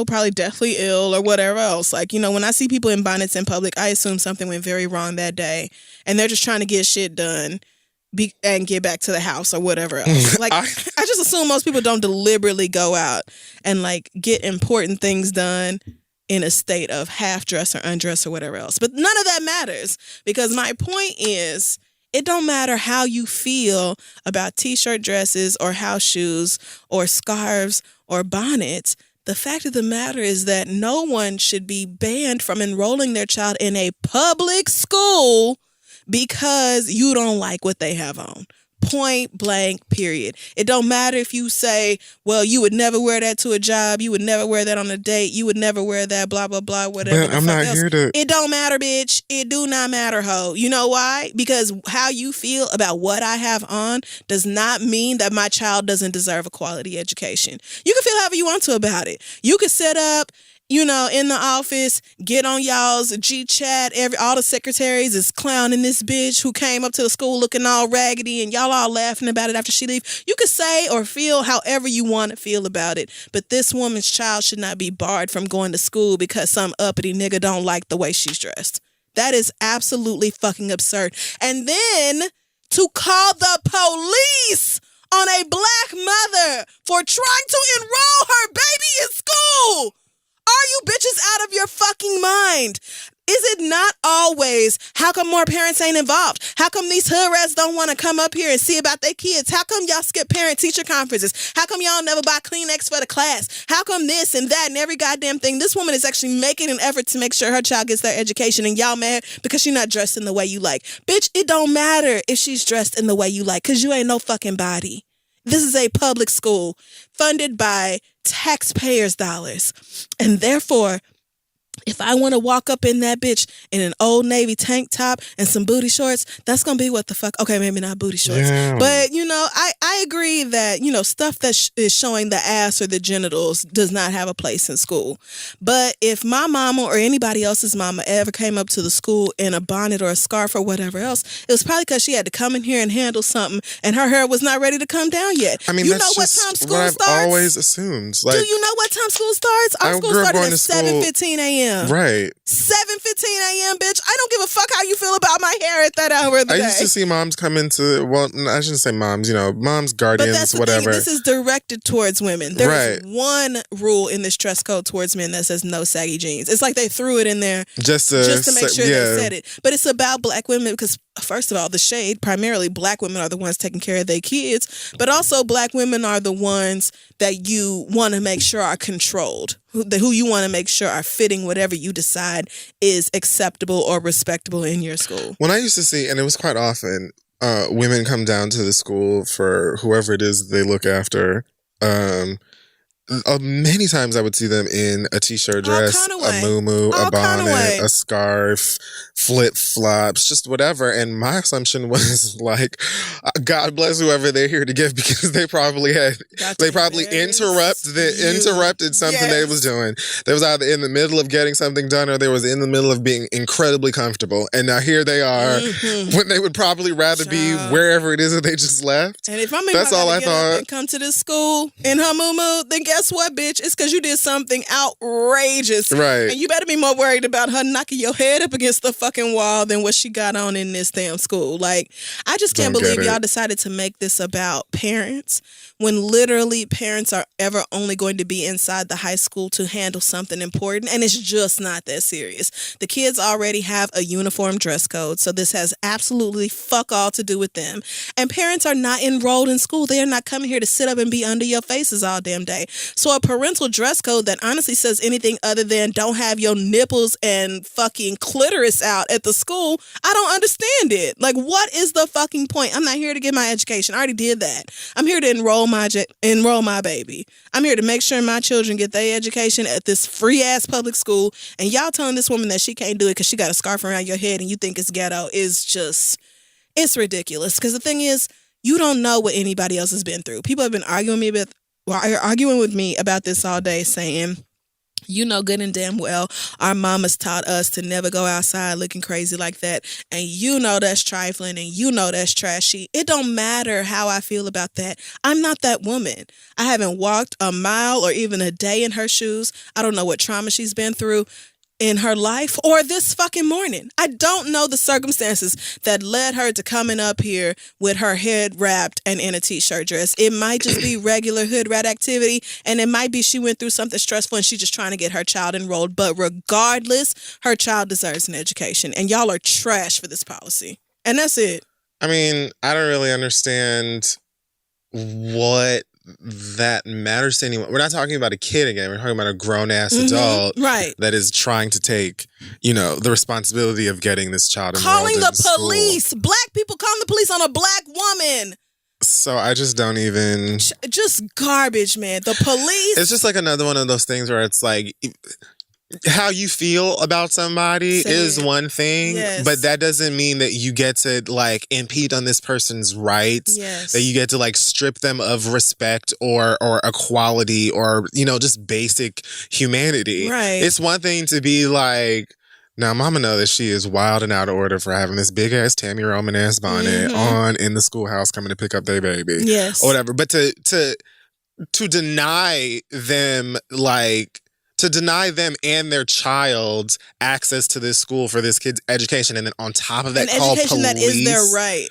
probably deathly ill or whatever else. Like, when I see people in bonnets in public, I assume something went very wrong that day, and they're just trying to get shit done and get back to the house or whatever else. Like, I just assume most people don't deliberately go out and, like, get important things done in a state of half dress or undress or whatever else. But none of that matters, because my point is... it don't matter how you feel about t-shirt dresses or house shoes or scarves or bonnets. The fact of the matter is that no one should be banned from enrolling their child in a public school because you don't like what they have on. Point blank, period. It don't matter if you say, well, you would never wear that to a job. You would never wear that on a date. You would never wear that, blah, blah, blah, whatever. But I'm not here to... It don't matter, bitch. It do not matter, ho. You know why? Because how you feel about what I have on does not mean that my child doesn't deserve a quality education. You can feel however you want to about it. You could set up... in the office, get on y'all's G-chat. All the secretaries is clowning this bitch who came up to the school looking all raggedy, and y'all all laughing about it after she leave. You could say or feel however you want to feel about it, but this woman's child should not be barred from going to school because some uppity nigga don't like the way she's dressed. That is absolutely fucking absurd. And then to call the police on a black mother for trying to enroll her baby in school. Are you bitches out of your fucking mind? Is it not always, how come more parents ain't involved? How come these hood rats don't want to come up here and see about their kids? How come y'all skip parent-teacher conferences? How come y'all never buy Kleenex for the class? How come this and that and every goddamn thing? This woman is actually making an effort to make sure her child gets their education, and y'all mad because she's not dressed in the way you like. Bitch, it don't matter if she's dressed in the way you like, because you ain't no fucking body. This is a public school funded by taxpayers' dollars. And therefore, if I want to walk up in that bitch in an Old Navy tank top and some booty shorts, that's going to be what the fuck. Okay, maybe not booty shorts. Yeah. But, I agree that, stuff that is showing the ass or the genitals does not have a place in school. But if my mama or anybody else's mama ever came up to the school in a bonnet or a scarf or whatever else, it was probably because she had to come in here and handle something and her hair was not ready to come down yet. I mean, you that's know what just time school what I've starts? always assumed. Do you know what time school starts? Our school grew up started going at to school- 7:15 a.m. Right. 7:15 a.m., bitch. I don't give a fuck how you feel about my hair at that hour of the day. I used to see moms come into, I shouldn't say moms, moms, guardians, but that's the whatever. thing. This is directed towards women. There is Right. one rule in this dress code towards men that says no saggy jeans. It's like they threw it in there just to make sure they said it. But it's about black women because, first of all, the shade, primarily black women are the ones taking care of their kids, but also black women are the ones that you want to make sure are controlled, who you want to make sure are fitting whatever you decide is acceptable or respectable in your school. When I used to see, and it was quite often, women come down to the school for whoever it is they look after. Many times I would see them in a t-shirt dress, a muumuu, a bonnet, a scarf, flip-flops, just whatever. And my assumption was like, God bless whoever they're here to give, because they probably interrupted something they was doing. They was either in the middle of getting something done or they was in the middle of being incredibly comfortable. And now here they are when they would probably rather be wherever it is that they just left. And if I'm That's all I thought. And come to this school in her muumuu, then guess what, bitch? It's because you did something outrageous. Right. And you better be more worried about her knocking your head up against the fucking wall than what she got on in this damn school. Like, I just can't believe y'all decided to make this about parents when literally parents are ever only going to be inside the high school to handle something important. And it's just not that serious. The kids already have a uniform dress code, so this has absolutely fuck all to do with them. And parents are not enrolled in school. They are not coming here to sit up and be under your faces all damn day. So a parental dress code that honestly says anything other than don't have your nipples and fucking clitoris out at the school, I don't understand it. Like, what is the fucking point? I'm not here to get my education. I already did that. I'm here to enroll my baby. I'm here to make sure my children get their education at this free ass public school. And y'all telling this woman that she can't do it because she got a scarf around your head and you think it's ghetto is just, it's ridiculous. Because the thing is, you don't know what anybody else has been through. People have been arguing with me about this all day, saying, you know good and damn well our mamas taught us to never go outside looking crazy like that, and you know that's trifling and you know that's trashy. It don't matter how I feel about that. I'm not that woman. I haven't walked a mile or even a day in her shoes. I don't know what trauma she's been through in her life or this fucking morning. I don't know the circumstances that led her to coming up here with her head wrapped and in a t-shirt dress. It might just be regular hood rat activity, and it might be she went through something stressful and she's just trying to get her child enrolled. But regardless, her child deserves an education, and y'all are trash for this policy. And that's it. I mean, I don't really understand what that matters to anyone. We're not talking about a kid again. We're talking about a grown-ass adult that is trying to take, the responsibility of getting this child enrolled calling in the school. Police. Black people calling the police on a black woman. So I just don't even... Just garbage, man. The police... It's just like another one of those things where it's like... How you feel about somebody is one thing, but that doesn't mean that you get to impede on this person's rights. Yes. That you get to strip them of respect or equality or just basic humanity. Right. It's one thing to be like, now mama know that she is wild and out of order for having this big ass Tammy Roman ass bonnet on in the schoolhouse coming to pick up their baby. Yes. Or whatever. But to deny them to deny them and their child's access to this school for this kid's education, and then on top of that, call education police. That is their right.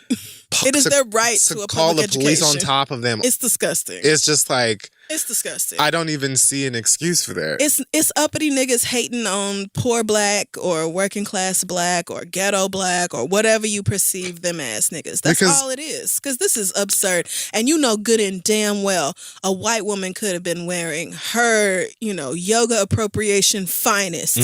It is their right to a call public the police education. on top of them. It's disgusting. It's just like, It's disgusting. I don't even see an excuse for that. It's uppity niggas hating on poor black or working class black or ghetto black or whatever you perceive them as, niggas. That's all it is. Because this is absurd. And you know good and damn well a white woman could have been wearing her, yoga appropriation finest.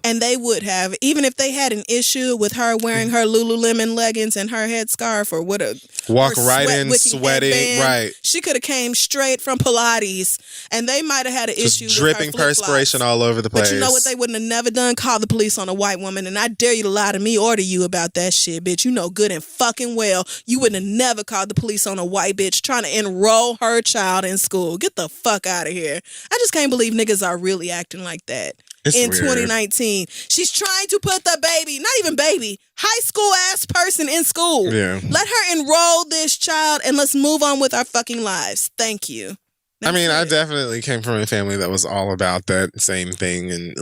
And they would have, even if they had an issue with her wearing her Lululemon leggings and her headscarf or what a walk right in sweating, headband, right? She could have came straight from Pilates, and they might have had an issue with dripping perspiration all over the place. But you know what they wouldn't have never done? Call the police on a white woman, and I dare you to lie to me or to you about that shit, bitch. You know good and fucking well you wouldn't have never called the police on a white bitch trying to enroll her child in school. Get the fuck out of here. I just can't believe niggas are really acting like that. In 2019. She's trying to put the baby, not even baby, high school ass person in school. Yeah. Let her enroll this child and let's move on with our fucking lives. Thank you. That's I definitely came from a family that was all about that same thing. And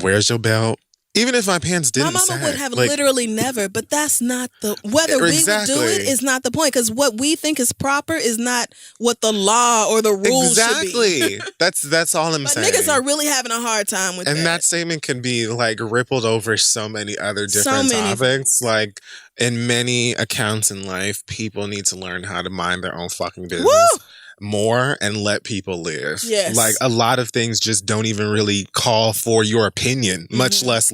where's your belt? Even if my pants didn't My mama sag, would have literally never, but that's not whether we would do it is not the point. Because what we think is proper is not what the law or the rules should be. That's all I'm saying. Niggas are really having a hard time with that. And that statement can be rippled over so many other different topics. In many accounts in life, people need to learn how to mind their own fucking business. Woo! More and let people live. Yes. A lot of things just don't even really call for your opinion, much less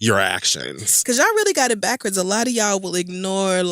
your actions. Because y'all really got it backwards. A lot of y'all will ignore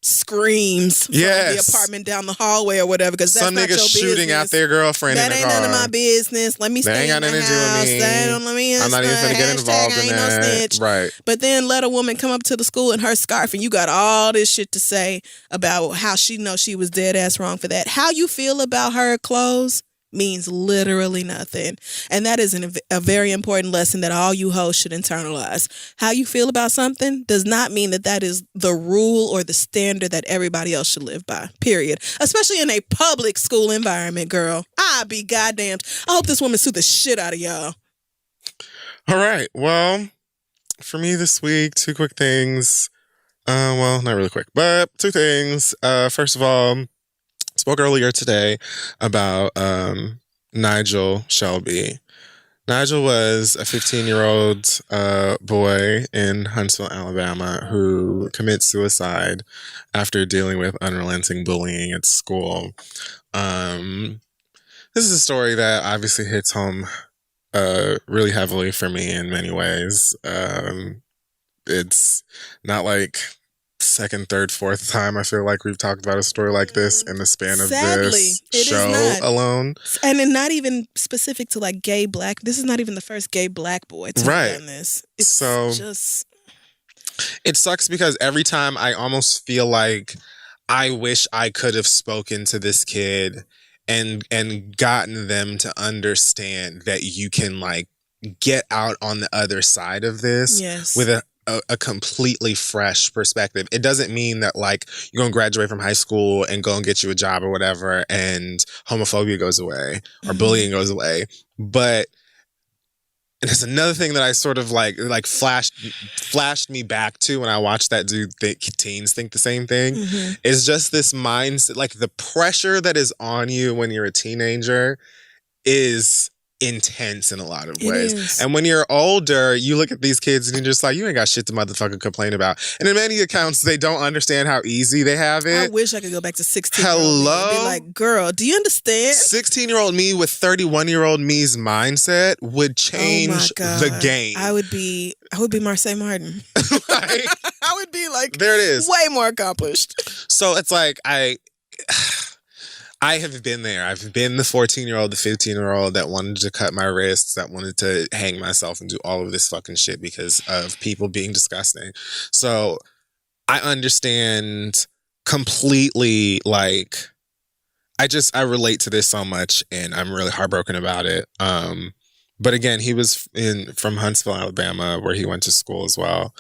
screams from the apartment down the hallway or whatever, because that's some not your niggas business. Shooting at their girlfriend in the car. That ain't none of my business. Let me stay in the house. I'm not even gonna get involved in that. No snitch. Right. But then let a woman come up to the school in her scarf and you got all this shit to say about how she knows she was dead ass wrong for that. How you feel about her clothes means literally nothing. And that is a very important lesson that all you hoes should internalize. How you feel about something does not mean that is the rule or the standard that everybody else should live by, period. Especially in a public school environment, girl. I'd be goddamned. I hope this woman sued the shit out of y'all. All right. Well, for me this week, two quick things. Not really quick, but two things. First of all, spoke earlier today about Nigel Shelby. Nigel was a 15-year-old boy in Huntsville, Alabama, who commits suicide after dealing with unrelenting bullying at school. This is a story that obviously hits home really heavily for me in many ways. It's not second, third, fourth time I feel like we've talked about a story like this in the span of this show alone. And not even specific to gay black. This is not even the first gay black boy to have done this. It's just... It sucks because every time I almost feel like I wish I could have spoken to this kid and gotten them to understand that you can get out on the other side of this with a completely fresh perspective. It doesn't mean that you're going to graduate from high school and go and get you a job or whatever and homophobia goes away or bullying goes away. But there's another thing that I sort of flashed me back to when I watched that dude think teens think the same thing is just this mindset, the pressure that is on you when you're a teenager is intense in a lot of ways. And when you're older, you look at these kids and you're just you ain't got shit to motherfucking complain about. And in many accounts, they don't understand how easy they have it. I wish I could go back to 16. Hello? And be like, girl, do you understand? 16-year-old me with 31-year-old me's mindset would change the game. I would be Marseille Martin. I would be there it is. Way more accomplished. So it's I have been there. I've been the 14-year-old, the 15-year-old that wanted to cut my wrists, that wanted to hang myself and do all of this fucking shit because of people being disgusting. So I understand completely, I relate to this so much and I'm really heartbroken about it. But again, he was from Huntsville, Alabama, where he went to school as well.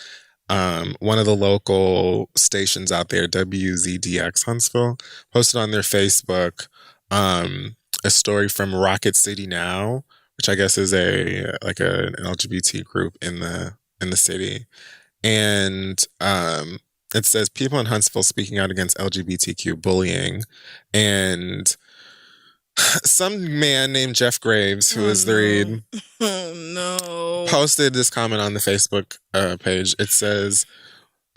One of the local stations out there, WZDX Huntsville, posted on their Facebook a story from Rocket City Now, which I guess is an LGBT group in the city, and it says people in Huntsville speaking out against LGBTQ bullying, and Some man named Jeff Graves, who Oh, is the no. read, Oh no. posted this comment on the Facebook page. It says,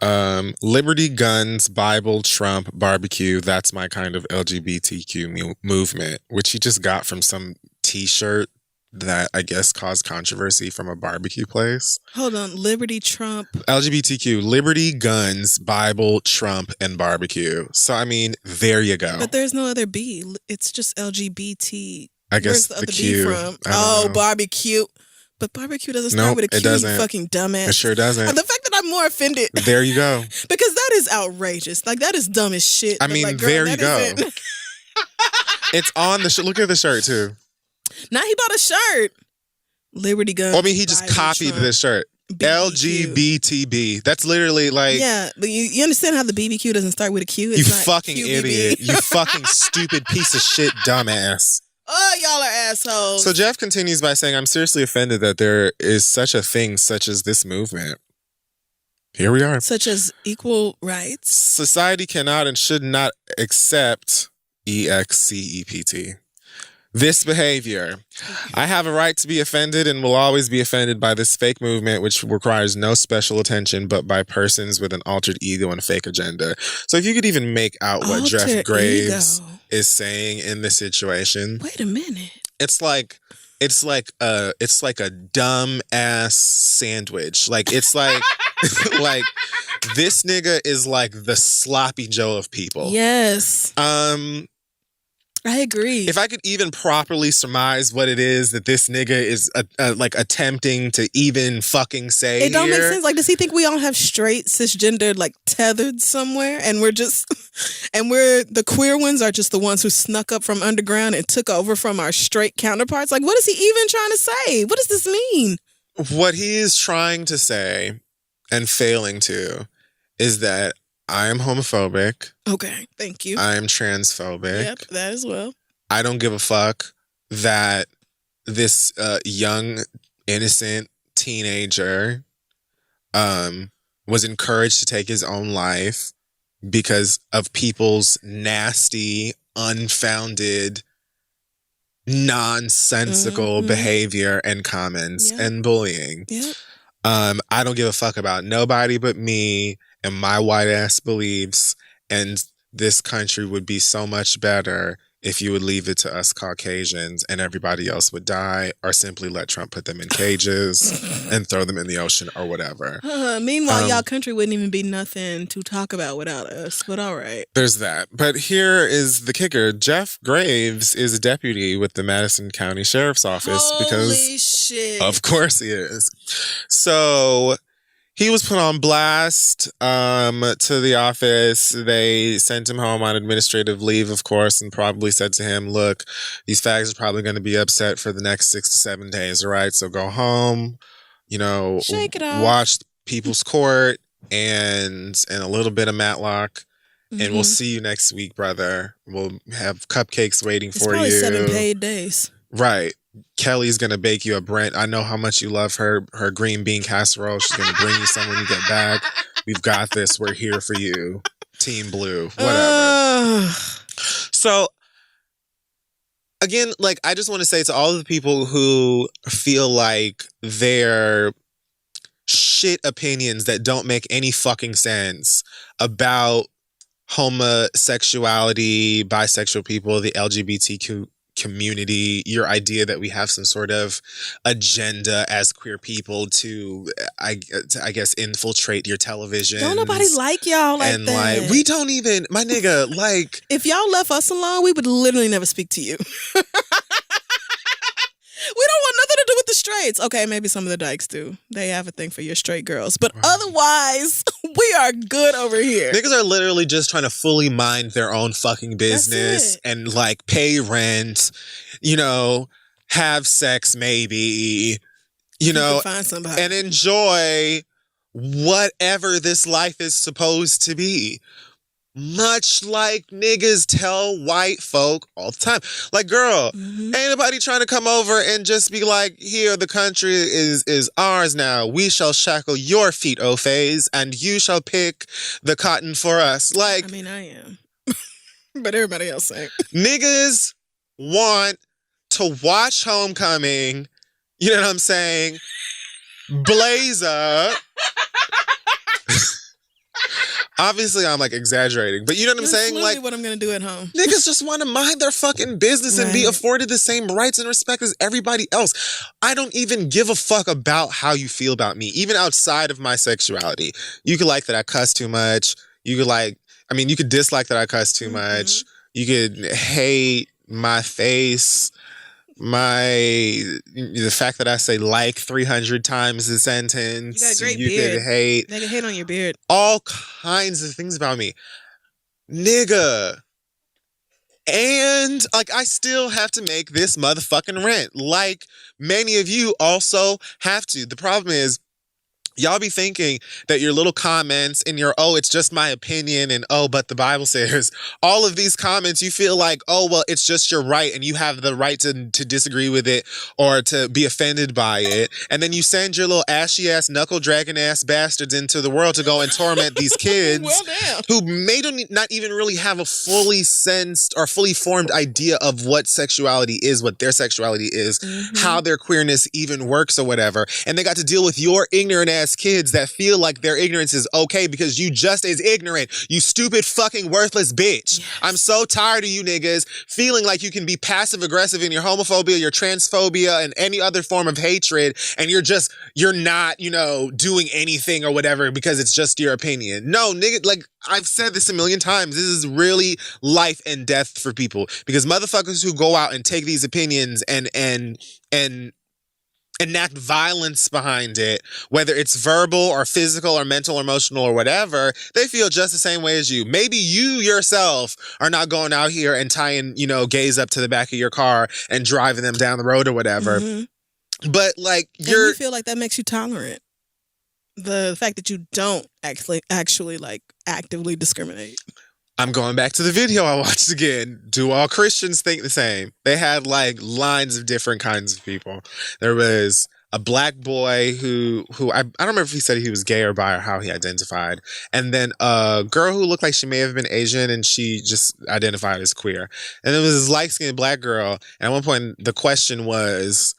Liberty, guns, Bible, Trump, barbecue. That's my kind of LGBTQ movement, which he just got from some t-shirt that I guess caused controversy from a barbecue place. Hold on. Liberty, Trump. LGBTQ, liberty, guns, Bible, Trump, and barbecue. So, I mean, there you go. But there's no other B. It's just LGBT. I guess Where's the the other Q. B from? I don't Oh, know. barbecue. But barbecue doesn't start Nope, with a Q, it doesn't. you fucking dumbass. It sure doesn't. The fact that I'm more offended. There you go. Because that is outrageous. Like, that is dumb as shit. I But, mean, like, girl, there you that go. isn't- It's on the shirt. Look at the shirt, too. Now he bought a shirt. Liberty Gun. I mean, he just copied this shirt. LGBTB. That's literally like... Yeah, but you understand how the BBQ doesn't start with a Q? It's You not fucking QBB. idiot. You fucking stupid piece of shit dumbass. Oh, y'all are assholes. So Jeff continues by saying, I'm seriously offended that there is such a thing such as this movement. Here we are. Such as equal rights. Society cannot and should not accept EXCEPT. This behavior. I have a right to be offended and will always be offended by this fake movement, which requires no special attention but by persons with an altered ego and a fake agenda. So if you could even make out what Alter Jeff Graves ego. is saying in this situation, Wait a minute. it's like a dumb ass sandwich. Like it's like like this nigga is like the sloppy Joe of people. Yes. I agree. If I could even properly surmise what it is that this nigga is like attempting to even fucking say, it don't here, make sense. Like, does he think we all have straight cisgender like tethered somewhere, and we're just, and we're the queer ones are just the ones who snuck up from underground and took over from our straight counterparts? Like, what is he even trying to say? What does this mean? What he is trying to say and failing to is that I am homophobic. Okay, thank you. I am transphobic. Yep, that as well. I don't give a fuck that this young, innocent teenager was encouraged to take his own life because of people's nasty, unfounded, nonsensical behavior and comments and bullying. Yep. I don't give a fuck about nobody but me and my white ass beliefs, and this country would be so much better if you would leave it to us Caucasians and everybody else would die, or simply let Trump put them in cages and throw them in the ocean or whatever. Meanwhile, y'all country wouldn't even be nothing to talk about without us, but all right. There's that. But here is the kicker. Jeff Graves is a deputy with the Madison County Sheriff's Office. Holy shit. Of course he is. So he was put on blast to the office. They sent him home on administrative leave, of course, and probably said to him, look, these fags are probably going to be upset for the next 6 to 7 days, all right? So go home, you know, shake it off. Watch People's Court and a little bit of Matlock. And we'll see you next week, brother. We'll have cupcakes waiting for probably you. 7 paid days. Right. Kelly's gonna bake you a Brent. I know how much you love her green bean casserole. She's gonna bring you some when you get back. We've got this. We're here for you. Team Blue. Whatever. So again, like, I just want to say to all of the people who feel like their shit opinions that don't make any fucking sense about homosexuality, bisexual people, the LGBTQ community, your idea that we have some sort of agenda as queer people to I guess infiltrate your television. Don't nobody like y'all like and that. like we don't even, my nigga, like if y'all left us alone, we would literally never speak to you. We don't want nothing to do with the straights. Okay, maybe some of the dykes do. They have a thing for your straight girls. But otherwise, we are good over here. Niggas are literally just trying to fully mind their own fucking business and like pay rent, you know, have sex maybe, you know, find somebody. and enjoy whatever this life is supposed to be. Much like niggas tell white folk all the time. Like, girl, ain't nobody trying to come over and just be like, here, the country is ours now. We shall shackle your feet, O Faze, and you shall pick the cotton for us. Like, I mean, I am. But everybody else ain't. Niggas want to watch Homecoming, you know what I'm saying, blaze up. Obviously, I'm like exaggerating, but you know what I'm saying? Literally Like, what I'm gonna do at home. Niggas just want to mind their fucking business and be afforded the same rights and respect as everybody else. I don't even give a fuck about how you feel about me, even outside of my sexuality. You could like that I cuss too much. You could dislike that I cuss too much. You could hate my face, the fact that I say like 300 times a sentence. You got a great beard. They can hate on your beard. All kinds of things about me. Nigga. And like I still have to make this motherfucking rent. Like many of you also have to. The problem is y'all be thinking that your little comments and your, oh, it's just my opinion and, oh, but the Bible says, all of these comments, you feel like, oh, well, it's just your right and you have the right to disagree with it or to be offended by it. And then you send your little ashy ass, knuckle dragging ass bastards into the world to go and torment these kids who may not even really have a fully sensed or fully formed idea of what sexuality is, what their sexuality is, how their queerness even works or whatever. And they got to deal with your ignorant ass kids that feel like their ignorance is okay because you just as ignorant, you stupid fucking worthless bitch. Yes. I'm so tired of you niggas feeling like you can be passive aggressive in your homophobia, your transphobia, and any other form of hatred, and you're not, doing anything or whatever because it's just your opinion. No, nigga, like I've said this a million times, this is really life and death for people because motherfuckers who go out and take these opinions and enact violence behind it, whether it's verbal or physical or mental or emotional or whatever, they feel just the same way as you. Maybe you yourself are not going out here and tying, gays up to the back of your car and driving them down the road or whatever. But like you feel like that makes you tolerant. The fact that you don't actually like actively discriminate. I'm going back to the video I watched again. Do all Christians think the same? They had like lines of different kinds of people. There was a black boy who I don't remember if he said he was gay or bi or how he identified. And then a girl who looked like she may have been Asian and she just identified as queer. And there was this light-skinned black girl. And at one point the question was,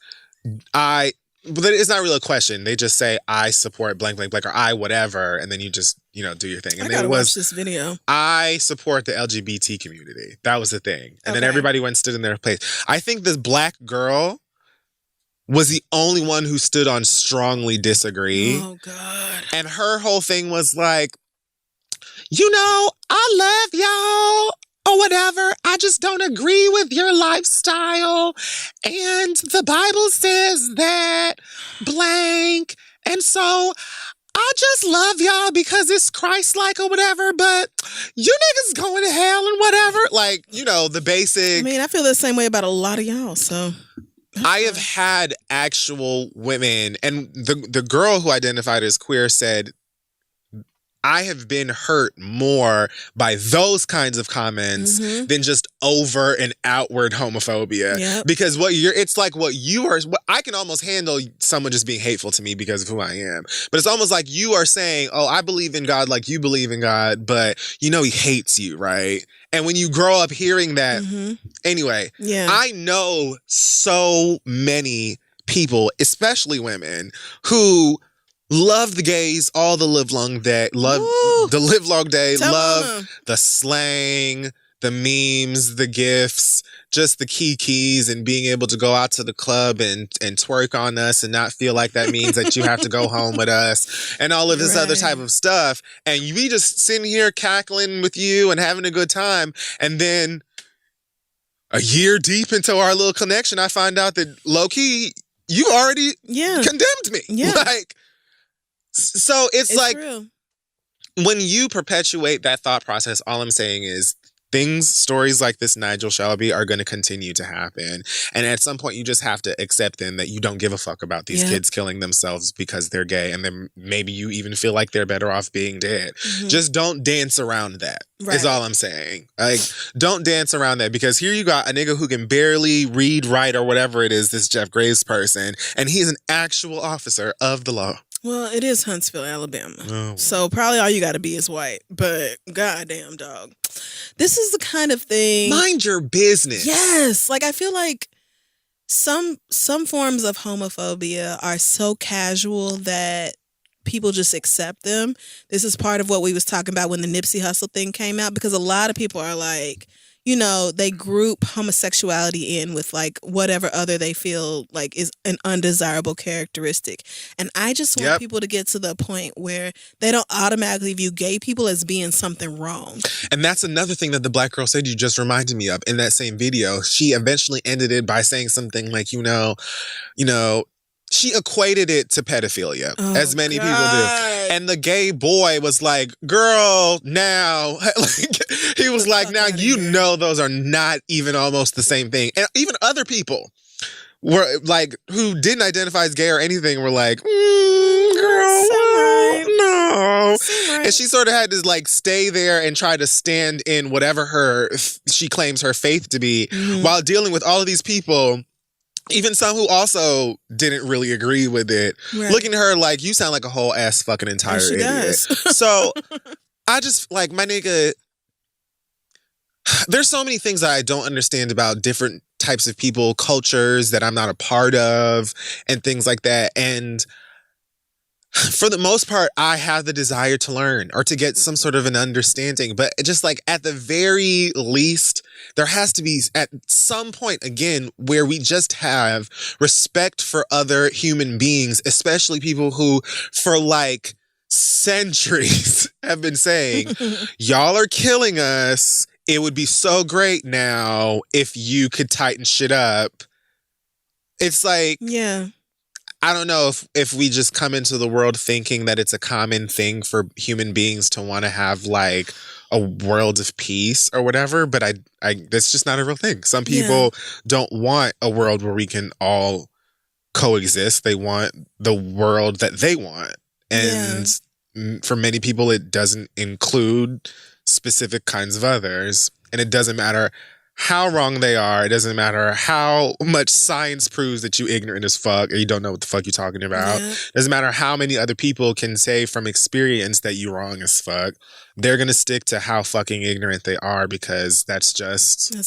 but it's not really a question. They just say, I support blank, blank, blank, or I whatever. And then you just, do your thing. And I gotta watch this video. I support the LGBT community. That was the thing. And then everybody went and stood in their place. I think this black girl was the only one who stood on strongly disagree. Oh, God. And her whole thing was like, I love y'all. Or whatever, I just don't agree with your lifestyle. And the Bible says that blank. And so I just love y'all because it's Christ-like or whatever, but you niggas going to hell and whatever. Like, the basic. I mean, I feel the same way about a lot of y'all, so. I have had actual women, and the girl who identified as queer said, I have been hurt more by those kinds of comments than just over and outward homophobia. Yep. Because I can almost handle someone just being hateful to me because of who I am. But it's almost like you are saying, oh, I believe in God like you believe in God, but he hates you, right? And when you grow up hearing that, anyway, I know so many people, especially women, who love the gays all the livelong day. Love the livelong day. Love the slang, the memes, the gifs, just the keys and being able to go out to the club and twerk on us and not feel like that means that you have to go home with us and all of this other type of stuff. And we just sitting here cackling with you and having a good time. And then a year deep into our little connection, I find out that low-key, you already condemned me. Yeah. So it's like real. When you perpetuate that thought process, all I'm saying is stories like this Nigel Shelby are going to continue to happen. And at some point you just have to accept them that you don't give a fuck about these kids killing themselves because they're gay. And then maybe you even feel like they're better off being dead. Just don't dance around that. Is all I'm saying. Like, don't dance around that because here you got a nigga who can barely read, write, or whatever it is, this Jeff Graves person, and he's an actual officer of the law. Well, it is Huntsville, Alabama. Oh, well. So probably all you got to be is white. But goddamn, dog. This is the kind of thing. Mind your business. Yes. Like, I feel like some forms of homophobia are so casual that people just accept them. This is part of what we was talking about when the Nipsey Hussle thing came out, because a lot of people are like, you know, they group homosexuality in with like whatever other they feel like is an undesirable characteristic. And I just want people to get to the point where they don't automatically view gay people as being something wrong. And that's another thing that the black girl said you just reminded me of in that same video. She eventually ended it by saying something like, you know, she equated it to pedophilia, as many people do. And the gay boy was like, girl, now. He was like, now you know those are not even almost the same thing. And even other people were like, who didn't identify as gay or anything, were like, girl, well, no. And she sort of had to like stay there and try to stand in whatever she claims her faith to be, while dealing with all of these people, even some who also didn't really agree with it, looking at her like, you sound like a whole ass fucking entire idiot. Does. So I just, like, my nigga, there's so many things that I don't understand about different types of people, cultures that I'm not a part of, and things like that. And for the most part, I have the desire to learn or to get some sort of an understanding. But just like at the very least, there has to be at some point, again, where we just have respect for other human beings, especially people who for like centuries have been saying, y'all are killing us. It would be so great now if you could tighten shit up. It's like, yeah. I don't know if we just come into the world thinking that it's a common thing for human beings to want to have like a world of peace or whatever, but I that's just not a real thing. Some people don't want a world where we can all coexist. They want the world that they want. And for many people, it doesn't include specific kinds of others. And it doesn't matter how wrong they are. It doesn't matter how much science proves that you ignorant as fuck or you don't know what the fuck you're talking about. It doesn't matter how many other people can say from experience that you're wrong as fuck. They're going to stick to how fucking ignorant they are because that's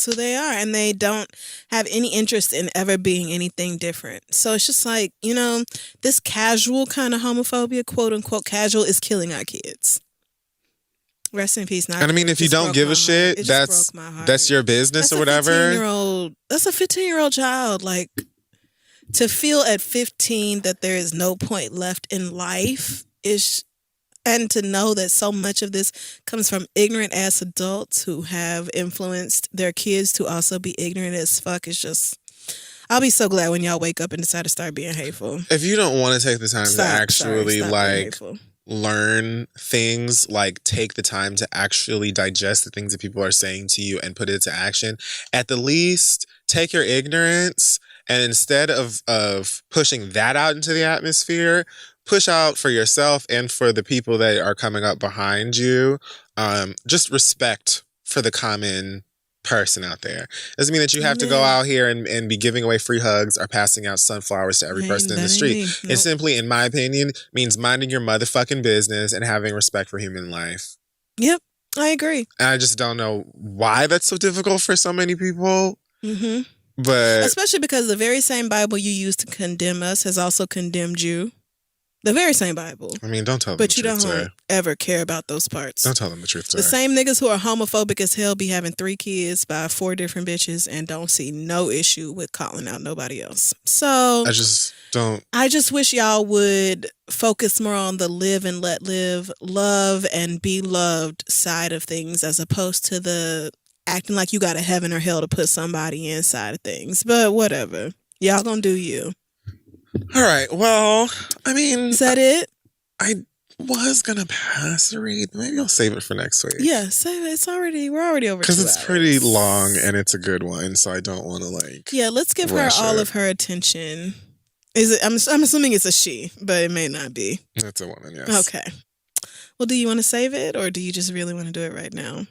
who they are. And they don't have any interest in ever being anything different. So it's just like, you know, this casual kind of homophobia, quote unquote casual, is killing our kids. Rest in peace. And I mean, if you don't give a shit, that's your business or whatever. That's a 15-year-old child. Like, to feel at 15 that there is no point left in life and to know that so much of this comes from ignorant ass adults who have influenced their kids to also be ignorant as fuck is just. I'll be so glad when y'all wake up and decide to start being hateful. If you don't want to take the time to actually learn things, like take the time to actually digest the things that people are saying to you and put it into action, at the least take your ignorance and instead of pushing that out into the atmosphere, push out for yourself and for the people that are coming up behind you, just respect for the common person out there. Doesn't mean that you have to go out here and be giving away free hugs or passing out sunflowers to every person in the street. Nope. It simply, in my opinion, means minding your motherfucking business and having respect for human life. Yep, I agree. And I just don't know why that's so difficult for so many people. Mm-hmm. But especially because the very same Bible you use to condemn us has also condemned you. The very same Bible. I mean, don't tell them the truth. But you don't ever care about those parts. Don't tell them the truth. The same niggas who are homophobic as hell be having 3 kids by 4 different bitches and don't see no issue with calling out nobody else. So I just wish y'all would focus more on the live and let live, love and be loved side of things as opposed to the acting like you got a heaven or hell to put somebody inside of things. But whatever. Y'all gonna do you. All right. Well, I mean, is that it? I was gonna pass the read. Maybe I'll save it for next week. Yeah, save it. We're already over 2 hours. Because it's pretty long and it's a good one, so I don't want to Yeah, let's give her all of her attention. Is it? I'm assuming it's a she, but it may not be. It's a woman. Yes. Okay. Well, do you want to save it, or do you just really want to do it right now?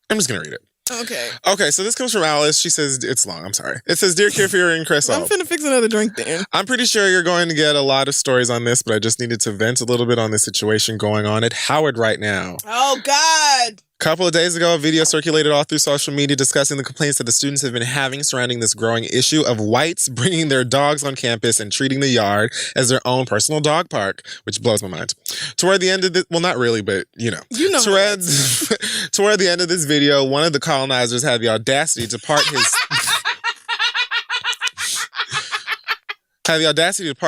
I'm just gonna read it. Okay. Okay, so this comes from Alice. She says, it's long, I'm sorry. It says, Dear Kid Fury and Chris. I'm finna fix another drink then. I'm pretty sure you're going to get a lot of stories on this, but I just needed to vent a little bit on the situation going on at Howard right now. Oh, God. A couple of days ago, a video circulated all through social media discussing the complaints that the students have been having surrounding this growing issue of whites bringing their dogs on campus and treating the yard as their own personal dog park, which blows my mind. Toward the end of this, well, not really, but toward the end of this video, one of the colonizers had the audacity to part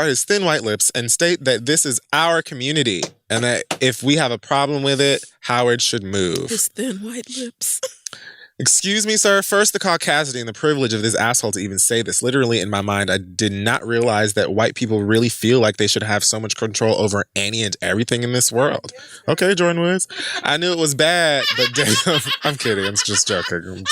his thin white lips and state that this is our community and that if we have a problem with it, Howard should move. His thin white lips. Excuse me, sir. First, the caucasity and the privilege of this asshole to even say this. Literally, in my mind, I did not realize that white people really feel like they should have so much control over any and everything in this world. Okay, Jordan Woods. I knew it was bad, but damn, I'm kidding. I'm just joking.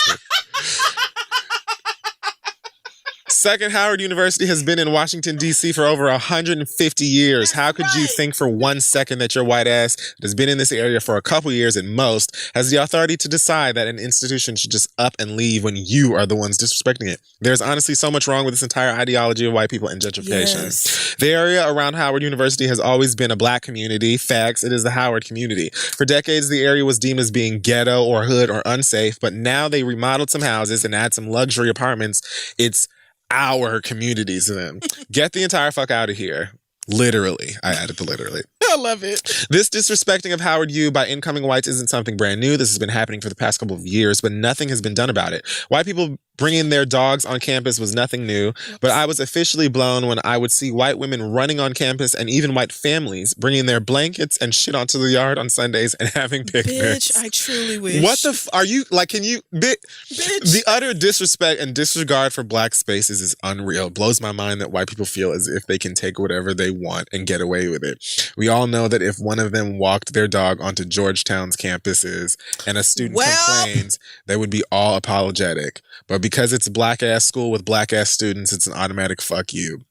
Second, Howard University has been in Washington, D.C. for over 150 years. How could you think for 1 second that your white ass that has been in this area for a couple years at most has the authority to decide that an institution should just up and leave when you are the ones disrespecting it? There's honestly so much wrong with this entire ideology of white people and gentrification. Yes. The area around Howard University has always been a black community. Facts, it is the Howard community. For decades, the area was deemed as being ghetto or hood or unsafe, but now they remodeled some houses and add some luxury apartments. It's our communities then. Get the entire fuck out of here. Literally. I added the literally. I love it. This disrespecting of Howard U by incoming whites isn't something brand new. This has been happening for the past couple of years, but nothing has been done about it. White people bringing their dogs on campus was nothing new, but I was officially blown when I would see white women running on campus and even white families bringing their blankets and shit onto the yard on Sundays and having picnics. Bitch, I truly wish. What the are you, like, can you, bitch. The utter disrespect and disregard for black spaces is unreal. It blows my mind that white people feel as if they can take whatever they want and get away with it. We all know that if one of them walked their dog onto Georgetown's campuses and a student complains, they would be all apologetic. But because it's a black-ass school with black-ass students, it's an automatic fuck you.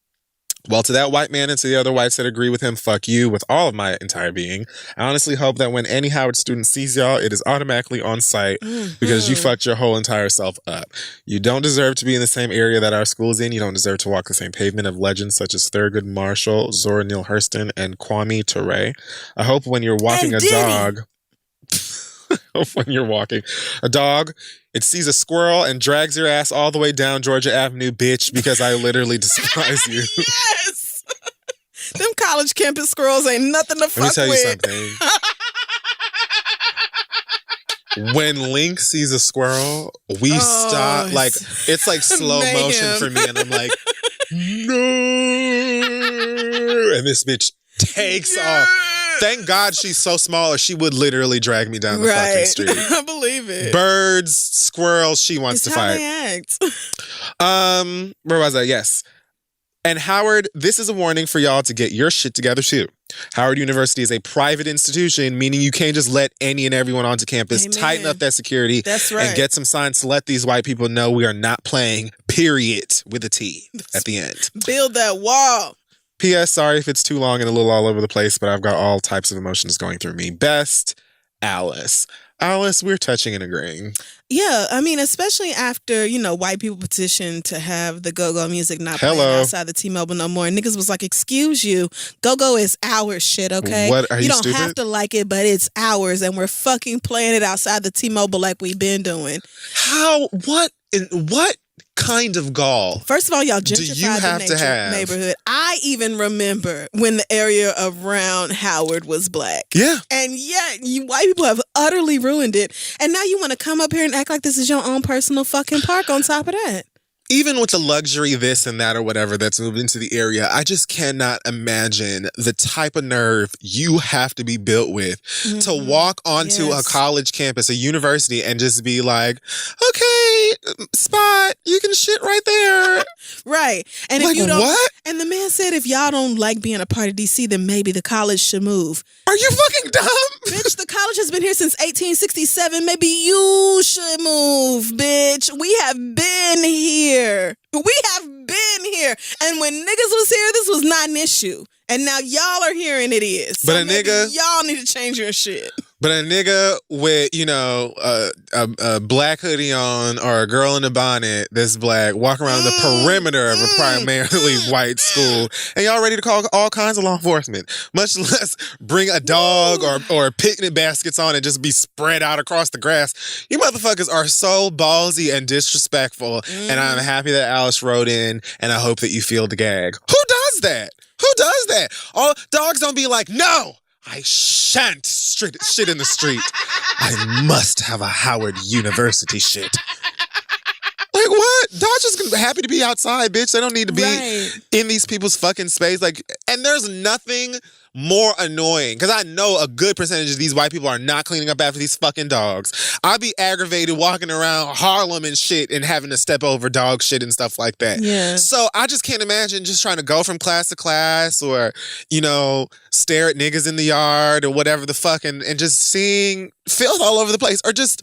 Well, to that white man and to the other whites that agree with him, fuck you with all of my entire being. I honestly hope that when any Howard student sees y'all, it is automatically on site because you fucked your whole entire self up. You don't deserve to be in the same area that our school is in. You don't deserve to walk the same pavement of legends such as Thurgood Marshall, Zora Neale Hurston, and Kwame Ture. I hope when you're walking a dog... when you're walking a dog, it sees a squirrel and drags your ass all the way down Georgia Avenue, bitch, because I literally despise you. Yes! Them college campus squirrels ain't nothing to fuck with. Let me tell you something. When Link sees a squirrel, we stop. Like, it's like slow motion for me, and I'm like, no. And this bitch takes off. Thank God she's so small or she would literally drag me down the fucking street. I believe it. Birds, squirrels, she wants to fight. They act. Where was I? Yes. And Howard, this is a warning for y'all to get your shit together too. Howard University is a private institution, meaning you can't just let any and everyone onto campus. Amen. Tighten up that security. That's right. And get some signs to let these white people know we are not playing, period, with a T at the end. Build that wall. P.S. Sorry if it's too long and a little all over the place, but I've got all types of emotions going through me. Best, Alice. Alice, we're touching and agreeing. Yeah, I mean, especially after, white people petitioned to have the go-go music not playing outside the T-Mobile no more. And niggas was like, excuse you, go-go is our shit, okay? What, are you don't stupid? have to like it, but it's ours, and we're fucking playing it outside the T-Mobile like we've been doing. How? What kind of gall? First of all, y'all gentrified the neighborhood. I even remember when the area around Howard was black. Yeah. And yet, you white people have utterly ruined it. And now you want to come up here and act like this is your own personal fucking park on top of that. Even with the luxury this and that or whatever that's moved into the area, I just cannot imagine the type of nerve you have to be built with to walk onto a college campus, a university, and just be like, okay, spot, you can shit right there. Right. And like, if you don't, what? And the man said, if y'all don't like being a part of DC, then maybe the college should move. Are you fucking dumb? Bitch, the college has been here since 1867. Maybe you should move, bitch. We have been here. We have been here. And when niggas was here, this was not an issue. And now y'all are here and it is. But so a nigga, y'all need to change your shit. But a nigga with, a black hoodie on or a girl in a bonnet that's black walking around the perimeter of a primarily white school, and y'all ready to call all kinds of law enforcement, much less bring a dog or picnic baskets on and just be spread out across the grass. You motherfuckers are so ballsy and disrespectful, and I'm happy that Alice wrote in, and I hope that you feel the gag. Who does that? Who does that? All dogs don't be like, no! I shan't shit in the street. I must have a Howard University shit. Like, what? Dogs just happy to be outside, bitch. They don't need to be in these people's fucking space. Like, and there's nothing more annoying, because I know a good percentage of these white people are not cleaning up after these fucking dogs. I'd be aggravated walking around Harlem and shit and having to step over dog shit and stuff like that. Yeah. So I just can't imagine just trying to go from class to class or, stare at niggas in the yard or whatever the fuck and just seeing filth all over the place, or just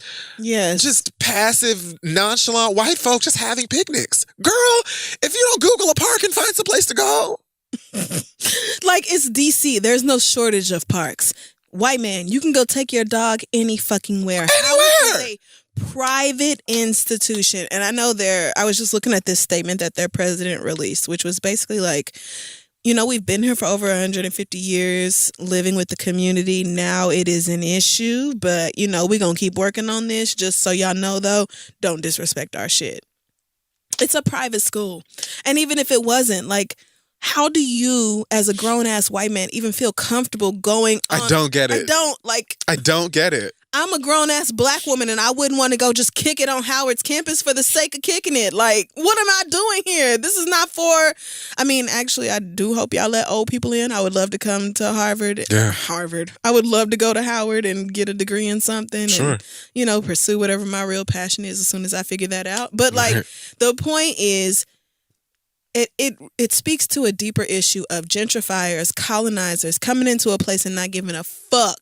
passive, nonchalant white folk just having picnics. Girl, if you don't Google a park and find some place to go. Like, it's DC. There's no shortage of parks. White man, you can go take your dog any fucking where. Anywhere. A private institution. And I know I was just looking at this statement that their president released, which was basically like, we've been here for over 150 years living with the community. Now it is an issue, but, we're going to keep working on this. Just so y'all know, though, don't disrespect our shit. It's a private school. And even if it wasn't, like, how do you, as a grown-ass white man, even feel comfortable going on? I don't get it. I don't get it. it. I'm a grown-ass black woman, and I wouldn't want to go just kick it on Howard's campus for the sake of kicking it. Like, what am I doing here? This is not for... I mean, actually, I do hope y'all let old people in. I would love to come to Harvard. Yeah. Harvard. I would love to go to Howard and get a degree in something. Sure. And, pursue whatever my real passion is as soon as I figure that out. But, the point is... It speaks to a deeper issue of gentrifiers, colonizers coming into a place and not giving a fuck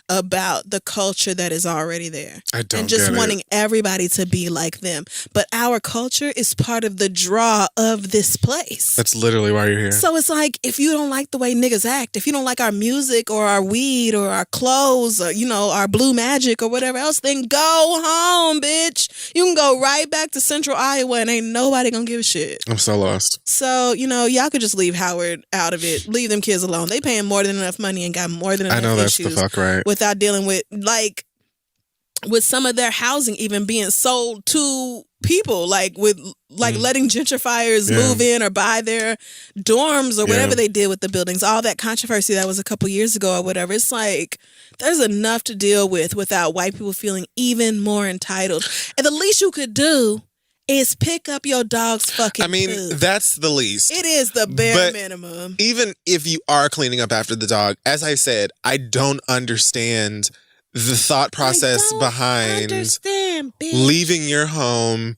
about the culture that is already there. I don't And just get wanting it. everybody to be like them. But our culture is part of the draw of this place. That's literally why you're here. So it's like, if you don't like the way niggas act, if you don't like our music or our weed or our clothes or, our blue magic or whatever else, then go home, bitch. You can go right back to Central Iowa and ain't nobody gonna give a shit. I'm so lost. So, y'all could just leave Howard out of it. Leave them kids alone. They paying more than enough money and got more than enough I know that's issues the fuck right. without dealing with, with some of their housing even being sold to people, letting gentrifiers move in or buy their dorms or whatever they did with the buildings. All that controversy that was a couple years ago or whatever. It's like, there's enough to deal with without white people feeling even more entitled. And the least you could do is pick up your dog's fucking food. That's the least. It is the bare minimum. Even if you are cleaning up after the dog, as I said, I don't understand the thought process behind leaving your home,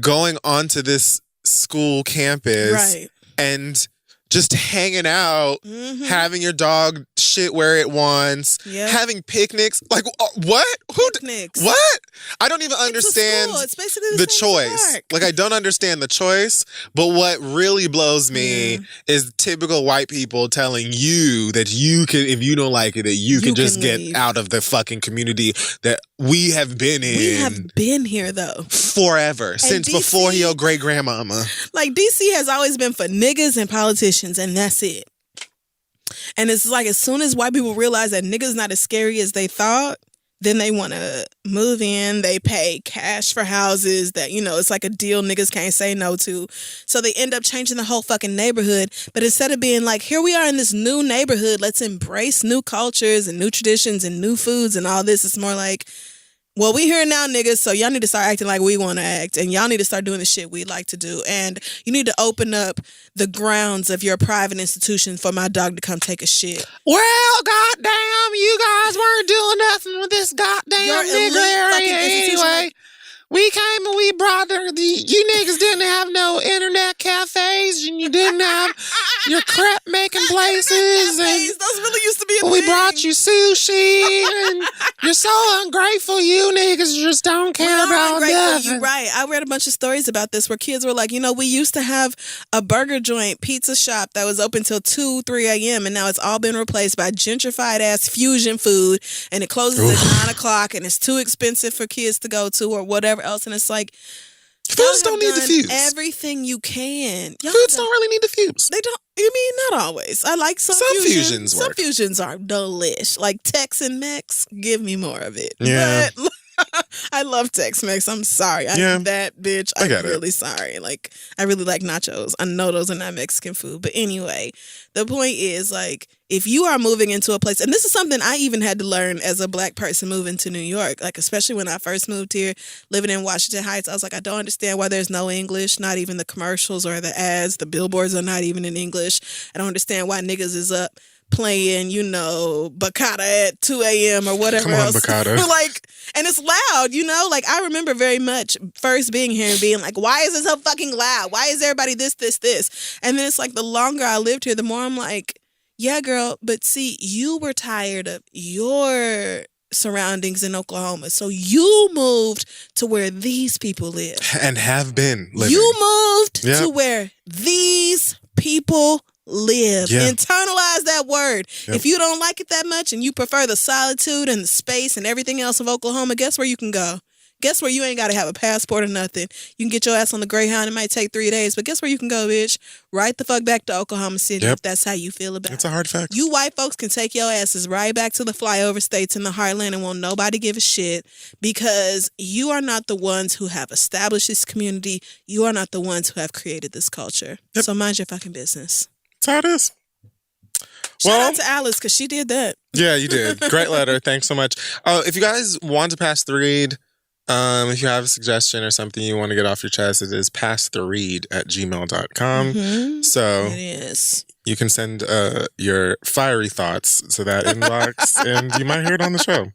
going onto this school campus, and just hanging out, having your dog shit where it wants, having picnics. Like, what? Picnics. What? I don't even understand It's basically the choice. Like, I don't understand the choice, but what really blows me is typical white people telling you that you can, if you don't like it, that you can just get leave. out of the fucking community that we have been in. We have been here, though. Forever. Since DC, before your great-grandmama. Like, DC has always been for niggas and politicians, and that's it. And it's like, as soon as white people realize that niggas not as scary as they thought, then they want to move in. They pay cash for houses that, it's like a deal niggas can't say no to. So they end up changing the whole fucking neighborhood. But instead of being like, here we are in this new neighborhood, let's embrace new cultures and new traditions and new foods and all this, it's more like, well, we here now, niggas, so y'all need to start acting like we want to act, and y'all need to start doing the shit we like to do, and you need to open up the grounds of your private institution for my dog to come take a shit. Well, goddamn, you guys weren't doing nothing with this goddamn nigga area anyway. We came and we brought you niggas didn't have no internet cafes and you didn't have your crap making places. Those really used to be a thing. we thing. brought you sushi, and you're so ungrateful. You niggas just don't care about nothing. You're right. I read a bunch of stories about this where kids were like, we used to have a burger joint, pizza shop that was open till 2, 3 a.m. and now it's all been replaced by gentrified ass fusion food, and it closes at 9 o'clock, and it's too expensive for kids to go to or whatever else. And it's like, foods don't need the fuse. Everything you can. Foods don't really need the fuse. They don't. You mean not always? I like some fusions. Work. Some fusions are delish. Like Tex and Mex, give me more of it. Yeah. But I love Tex-Mex. I'm sorry. I'm that bitch. I'm really sorry. Like, I really like nachos. I know those are not Mexican food. But anyway, the point is, like, if you are moving into a place, and this is something I even had to learn as a Black person moving to New York, like, especially when I first moved here, living in Washington Heights, I was like, I don't understand why there's no English, not even the commercials or the ads. The billboards are not even in English. I don't understand why niggas is up playing, Bacata at 2 a.m. or whatever else. Bacata. And it's loud, Like, I remember very much first being here and being like, why is it so fucking loud? Why is everybody this? And then it's like the longer I lived here, the more I'm like, yeah, girl, but see, you were tired of your surroundings in Oklahoma. So you moved to where these people live. And have been living. You moved to where these people live. Internalize that word. If you don't like it that much and you prefer the solitude and the space and everything else of Oklahoma, guess where you can go? Guess where you ain't got to have a passport or nothing. You can get your ass on the Greyhound. It might take 3 days, but guess where you can go, bitch? Right the fuck back to Oklahoma City if that's how you feel about it. It's a hard fact. You white folks can take your asses right back to the flyover states in the heartland and won't nobody give a shit because you are not the ones who have established this community. You are not the ones who have created this culture. So mind your fucking business. That's how it is. Shout out to Alice because she did that. Yeah, you did. Great letter. Thanks so much. If you guys want to pass the read, if you have a suggestion or something you want to get off your chest, it is passtheread@gmail.com. Mm-hmm. So it is. You can send your fiery thoughts to that inbox and you might hear it on the show.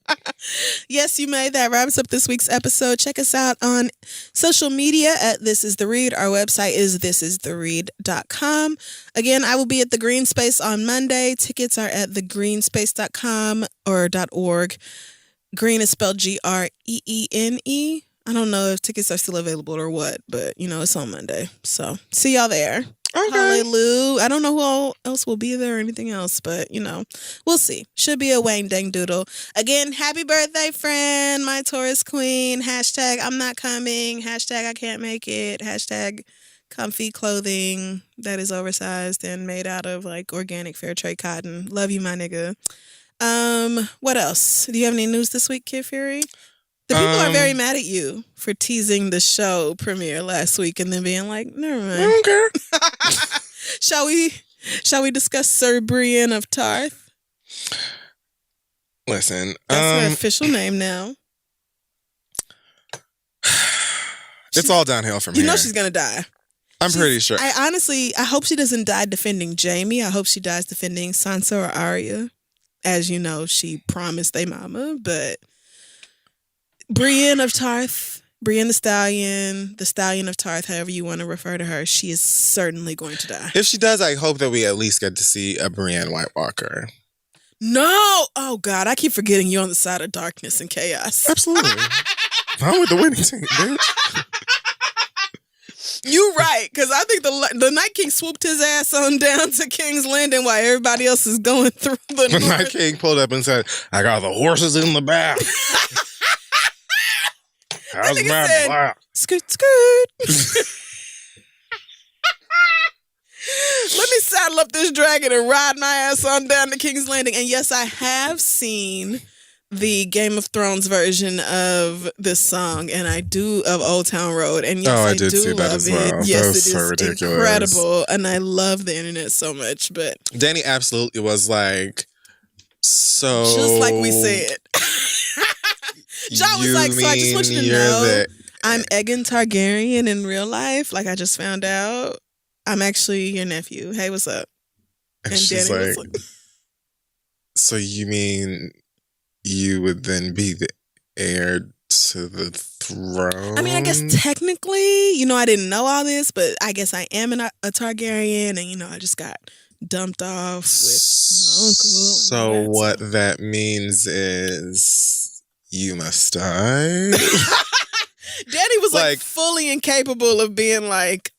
Yes, you may. That wraps up this week's episode. Check us out on social media at This Is The Read. Our website is thisistheread.com. Again, I will be at the Green Space on Monday. Tickets are at thegreenspace.com or .org. Green is spelled Greene. I don't know if tickets are still available or what, but, it's on Monday. So, see y'all there. Okay. Hallelujah. I don't know who else will be there or anything else, but, we'll see. Should be a Wayne Dang Doodle. Again, happy birthday, friend, my Taurus queen. Hashtag I'm not coming. Hashtag I can't make it. Hashtag comfy clothing that is oversized and made out of, organic fair trade cotton. Love you, my nigga. What else? Do you have any news this week, Kid Fury? The people are very mad at you for teasing the show premiere last week and then being like, never mind. I don't care. Shall we discuss Sir Brienne of Tarth? Listen. That's her official name now. It's all downhill from here. You know she's going to die. I'm pretty sure. I hope she doesn't die defending Jaime. I hope she dies defending Sansa or Arya. As you know, she promised their mama, but Brienne of Tarth, Brienne the Stallion of Tarth, however you want to refer to her, she is certainly going to die. If she does, I hope that we at least get to see a Brienne White Walker. No! Oh, God, I keep forgetting you're on the side of darkness and chaos. Absolutely. I'm with the winning team, bitch. You right, because I think the Night King swooped his ass on down to King's Landing while everybody else is going through the The north. Night King pulled up and said, I got the horses in the back. How's my black? Skirt, skirt. Let me saddle up this dragon and ride my ass on down to King's Landing. And yes, I have seen the Game of Thrones version of this song, and I do of Old Town Road. And yes, I did see that as well. Yes, that was it so is ridiculous. Incredible, and I love the internet so much. But Danny absolutely was so just like we said. John was like, so I just want you to know I'm Aegon Targaryen in real life. Like I just found out. I'm actually your nephew. Hey, what's up? And she's Danny was like, so you mean you would then be the heir to the throne? I mean, I guess technically, I didn't know all this, but I guess I am a Targaryen, and I just got dumped off with my uncle. So what that means is you must die. Daddy was like fully incapable of being like,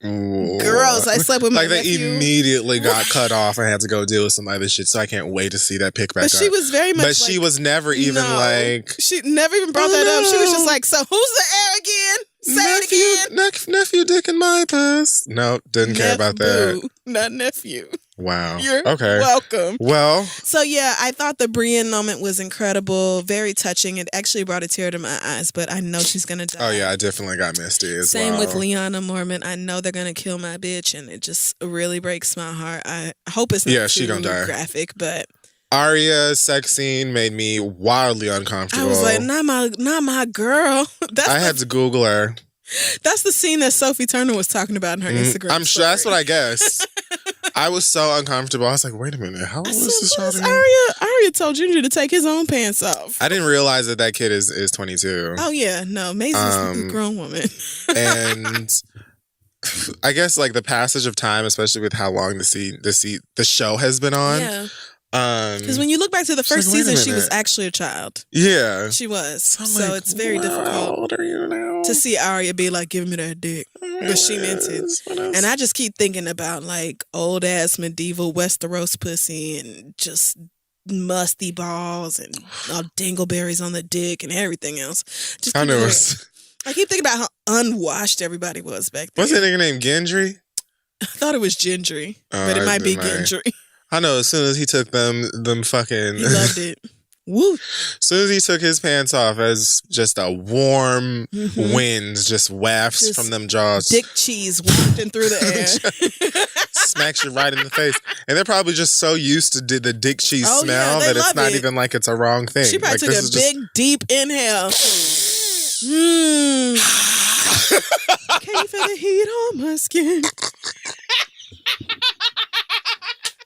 gross. I slept with my nephew. Like they immediately got cut off and had to go deal with some other shit. So I can't wait to see that pick back up. But she was very much. But she was never even like. She never even brought that up. She was just like, so who's the heir again? Say it again. Nephew dick in my puss. No, didn't care about that. Not nephew. Wow. You're okay. welcome. Well. So yeah, I thought the Brienne moment was incredible, very touching. It actually brought a tear to my eyes, but I know she's gonna die. Oh yeah, I definitely got misty as well. Same with Lyanna Mormont. I know they're gonna kill my bitch, and it just really breaks my heart. I hope it's not she gonna die. Graphic, but Arya's sex scene made me wildly uncomfortable. I was like, not my girl. I had to Google her. That's the scene that Sophie Turner was talking about in her Instagram. I'm sure that's what I guessed. I was so uncomfortable. I was like, wait a minute. How old is this child? Arya told Ginger to take his own pants off. I didn't realize that kid is 22. Oh, yeah. No, Maisie's a grown woman. And I guess like the passage of time, especially with how long the show has been on. Yeah. Because when you look back to the first season, she was actually a child. Yeah. She was. So it's very difficult. How old are you now? To see Arya be like, give me that dick. But she meant it. And I just keep thinking about like old ass medieval Westeros pussy and just musty balls and dingleberries on the dick and everything else. Just I keep thinking about how unwashed everybody was back then. What's that nigga named Gendry? I thought it was Gendry, but it might be Gendry. I know. As soon as he took them fucking, he loved it. Woo! As soon as he took his pants off, as just a warm wind just wafts from them jaws. Dick cheese wafting through the air. Smacks you right in the face. And they're probably just so used to the dick cheese smell that it's not even like it's a wrong thing. She probably took a big, deep inhale. Can you feel the heat on my skin?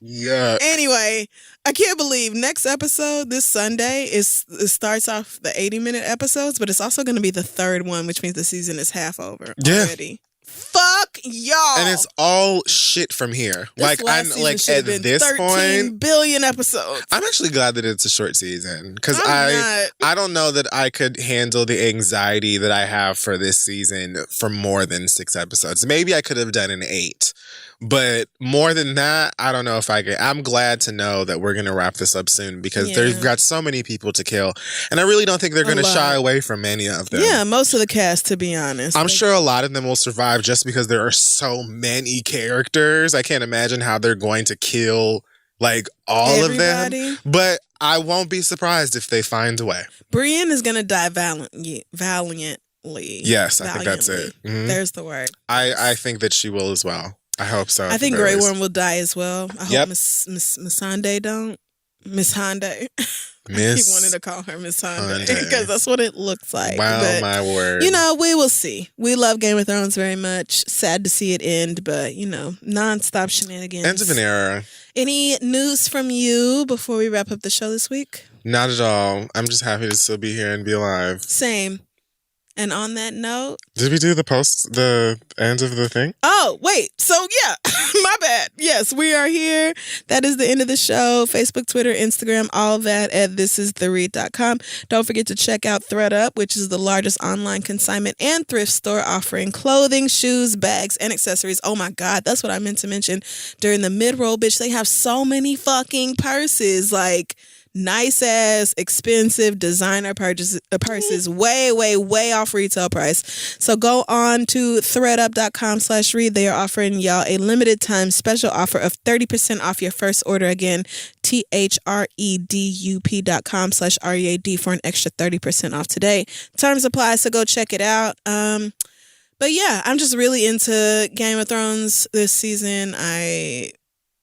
Yeah. Anyway, I can't believe next episode this Sunday it starts off the 80-minute episodes, but it's also going to be the third one, which means the season is half over already. Fuck y'all. And it's all shit from here. This I'm like at this 13 point, billion episodes. I'm actually glad that it's a short season because I don't know that I could handle the anxiety that I have for this season for more than 6 episodes. Maybe I could have done an 8. But more than that, I don't know if I could. I'm glad to know that we're going to wrap this up soon because they've got so many people to kill. And I really don't think they're going to shy away from any of them. Yeah, most of the cast, to be honest. I'm sure a lot of them will survive just because there are so many characters. I can't imagine how they're going to kill like all of them. But I won't be surprised if they find a way. Brienne is going to die valiantly. Yes, I think that's it. Mm-hmm. There's the word. I think that she will as well. I hope so. I think Grey Worm will die as well. I hope Miss Hyundai don't. Miss Hyundai. I keep wanting to call her Miss Hyundai because that's what it looks like. Wow, but, my word. You know, we will see. We love Game of Thrones very much. Sad to see it end, but, you know, nonstop shenanigans. End of an era. Any news from you before we wrap up the show this week? Not at all. I'm just happy to still be here and be alive. Same. And on that note... Did we do the end of the thing? Oh, wait. So, yeah. My bad. Yes, we are here. That is the end of the show. Facebook, Twitter, Instagram, all that at thisistheread.com. Don't forget to check out ThreadUp, which is the largest online consignment and thrift store offering clothing, shoes, bags, and accessories. Oh, my God. That's what I meant to mention during the mid-roll, bitch. They have so many fucking purses. Like... nice ass, expensive designer purses, way off retail price. So go on to threadup.com/read. They are offering y'all a limited time special offer of 30% off your first order. Again, thredup.com/READ for an extra 30% off today. Terms apply, so go check it out. But yeah, I'm just really into Game of Thrones this season. I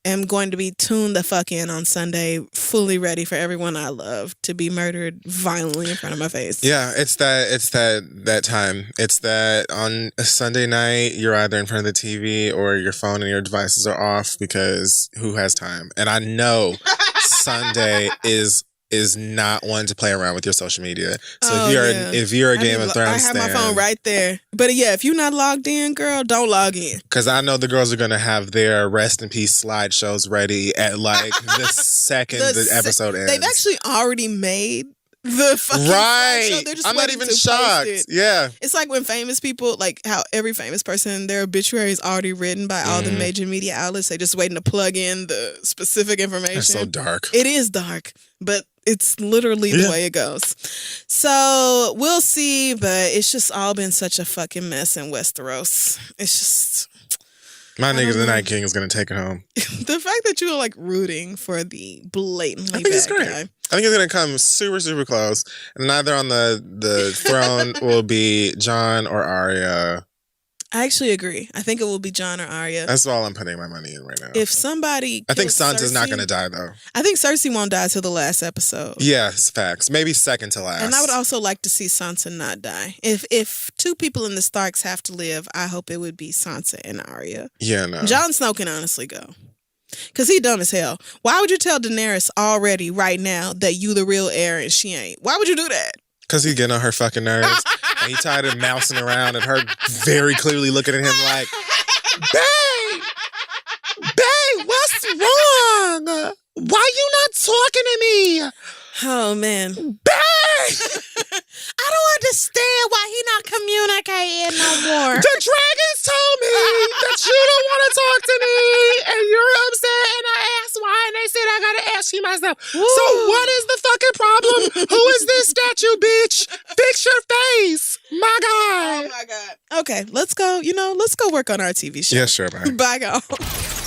am going to be tuned the fuck in on Sunday, fully ready for everyone I love to be murdered violently in front of my face. Yeah, it's that time. It's that on a Sunday night, you're either in front of the TV or your phone and your devices are off because who has time? And I know Sunday is is not one to play around with your social media. So Oh, yeah. if you're a Game of Thrones I have my fan, phone right there. But yeah, if you're not logged in, girl, don't log in. because I know the girls are gonna have their rest in peace slideshows ready at like the second the episode ends. They've actually already made the fucking right. slideshow. They're just I'm not waiting even to shocked. post it. Yeah. It's like when famous people, like how every famous person, their obituary is already written by all the major media outlets. They're just waiting to plug in the specific information. It's so dark. It is dark, but it's literally the way it goes. So we'll see, but it's just all been such a fucking mess in Westeros. It's just... My nigga, the Night King, is going to take it home. The fact that you are like rooting for the blatantly I think it's bad great. guy. I think it's going to come super, super close. And neither on the throne will be Jon or Arya. I actually agree. I think it will be Jon or Arya. That's all I'm putting my money in right now. If somebody... I think kills Sansa's not Cersei- going to die, though. I think Cersei won't die till the last episode. Yes, facts. Maybe second to last. And I would also like to see Sansa not die. If two people in the Starks have to live, I hope it would be Sansa and Arya. Yeah, no. Jon Snow can honestly go. Because he dumb as hell. Why would you tell Daenerys already right now that you the real heir and she ain't? Why would you do that? Because he's getting on her fucking nerves. And he tired of mousing around and her very clearly looking at him like, Babe! Babe, what's wrong? Why you not talking to me? Oh, man. Babe! I don't understand why he not communicating no more. The dragons told me that you don't want to talk to me and you're upset and I asked why and they said I gotta ask you myself. Woo. So what is the fucking problem? Who is this statue, bitch? Fix your face. My God. Oh my God. Okay, let's go. Let's go work on our TV show. Yeah, sure, bye. Bye, y'all.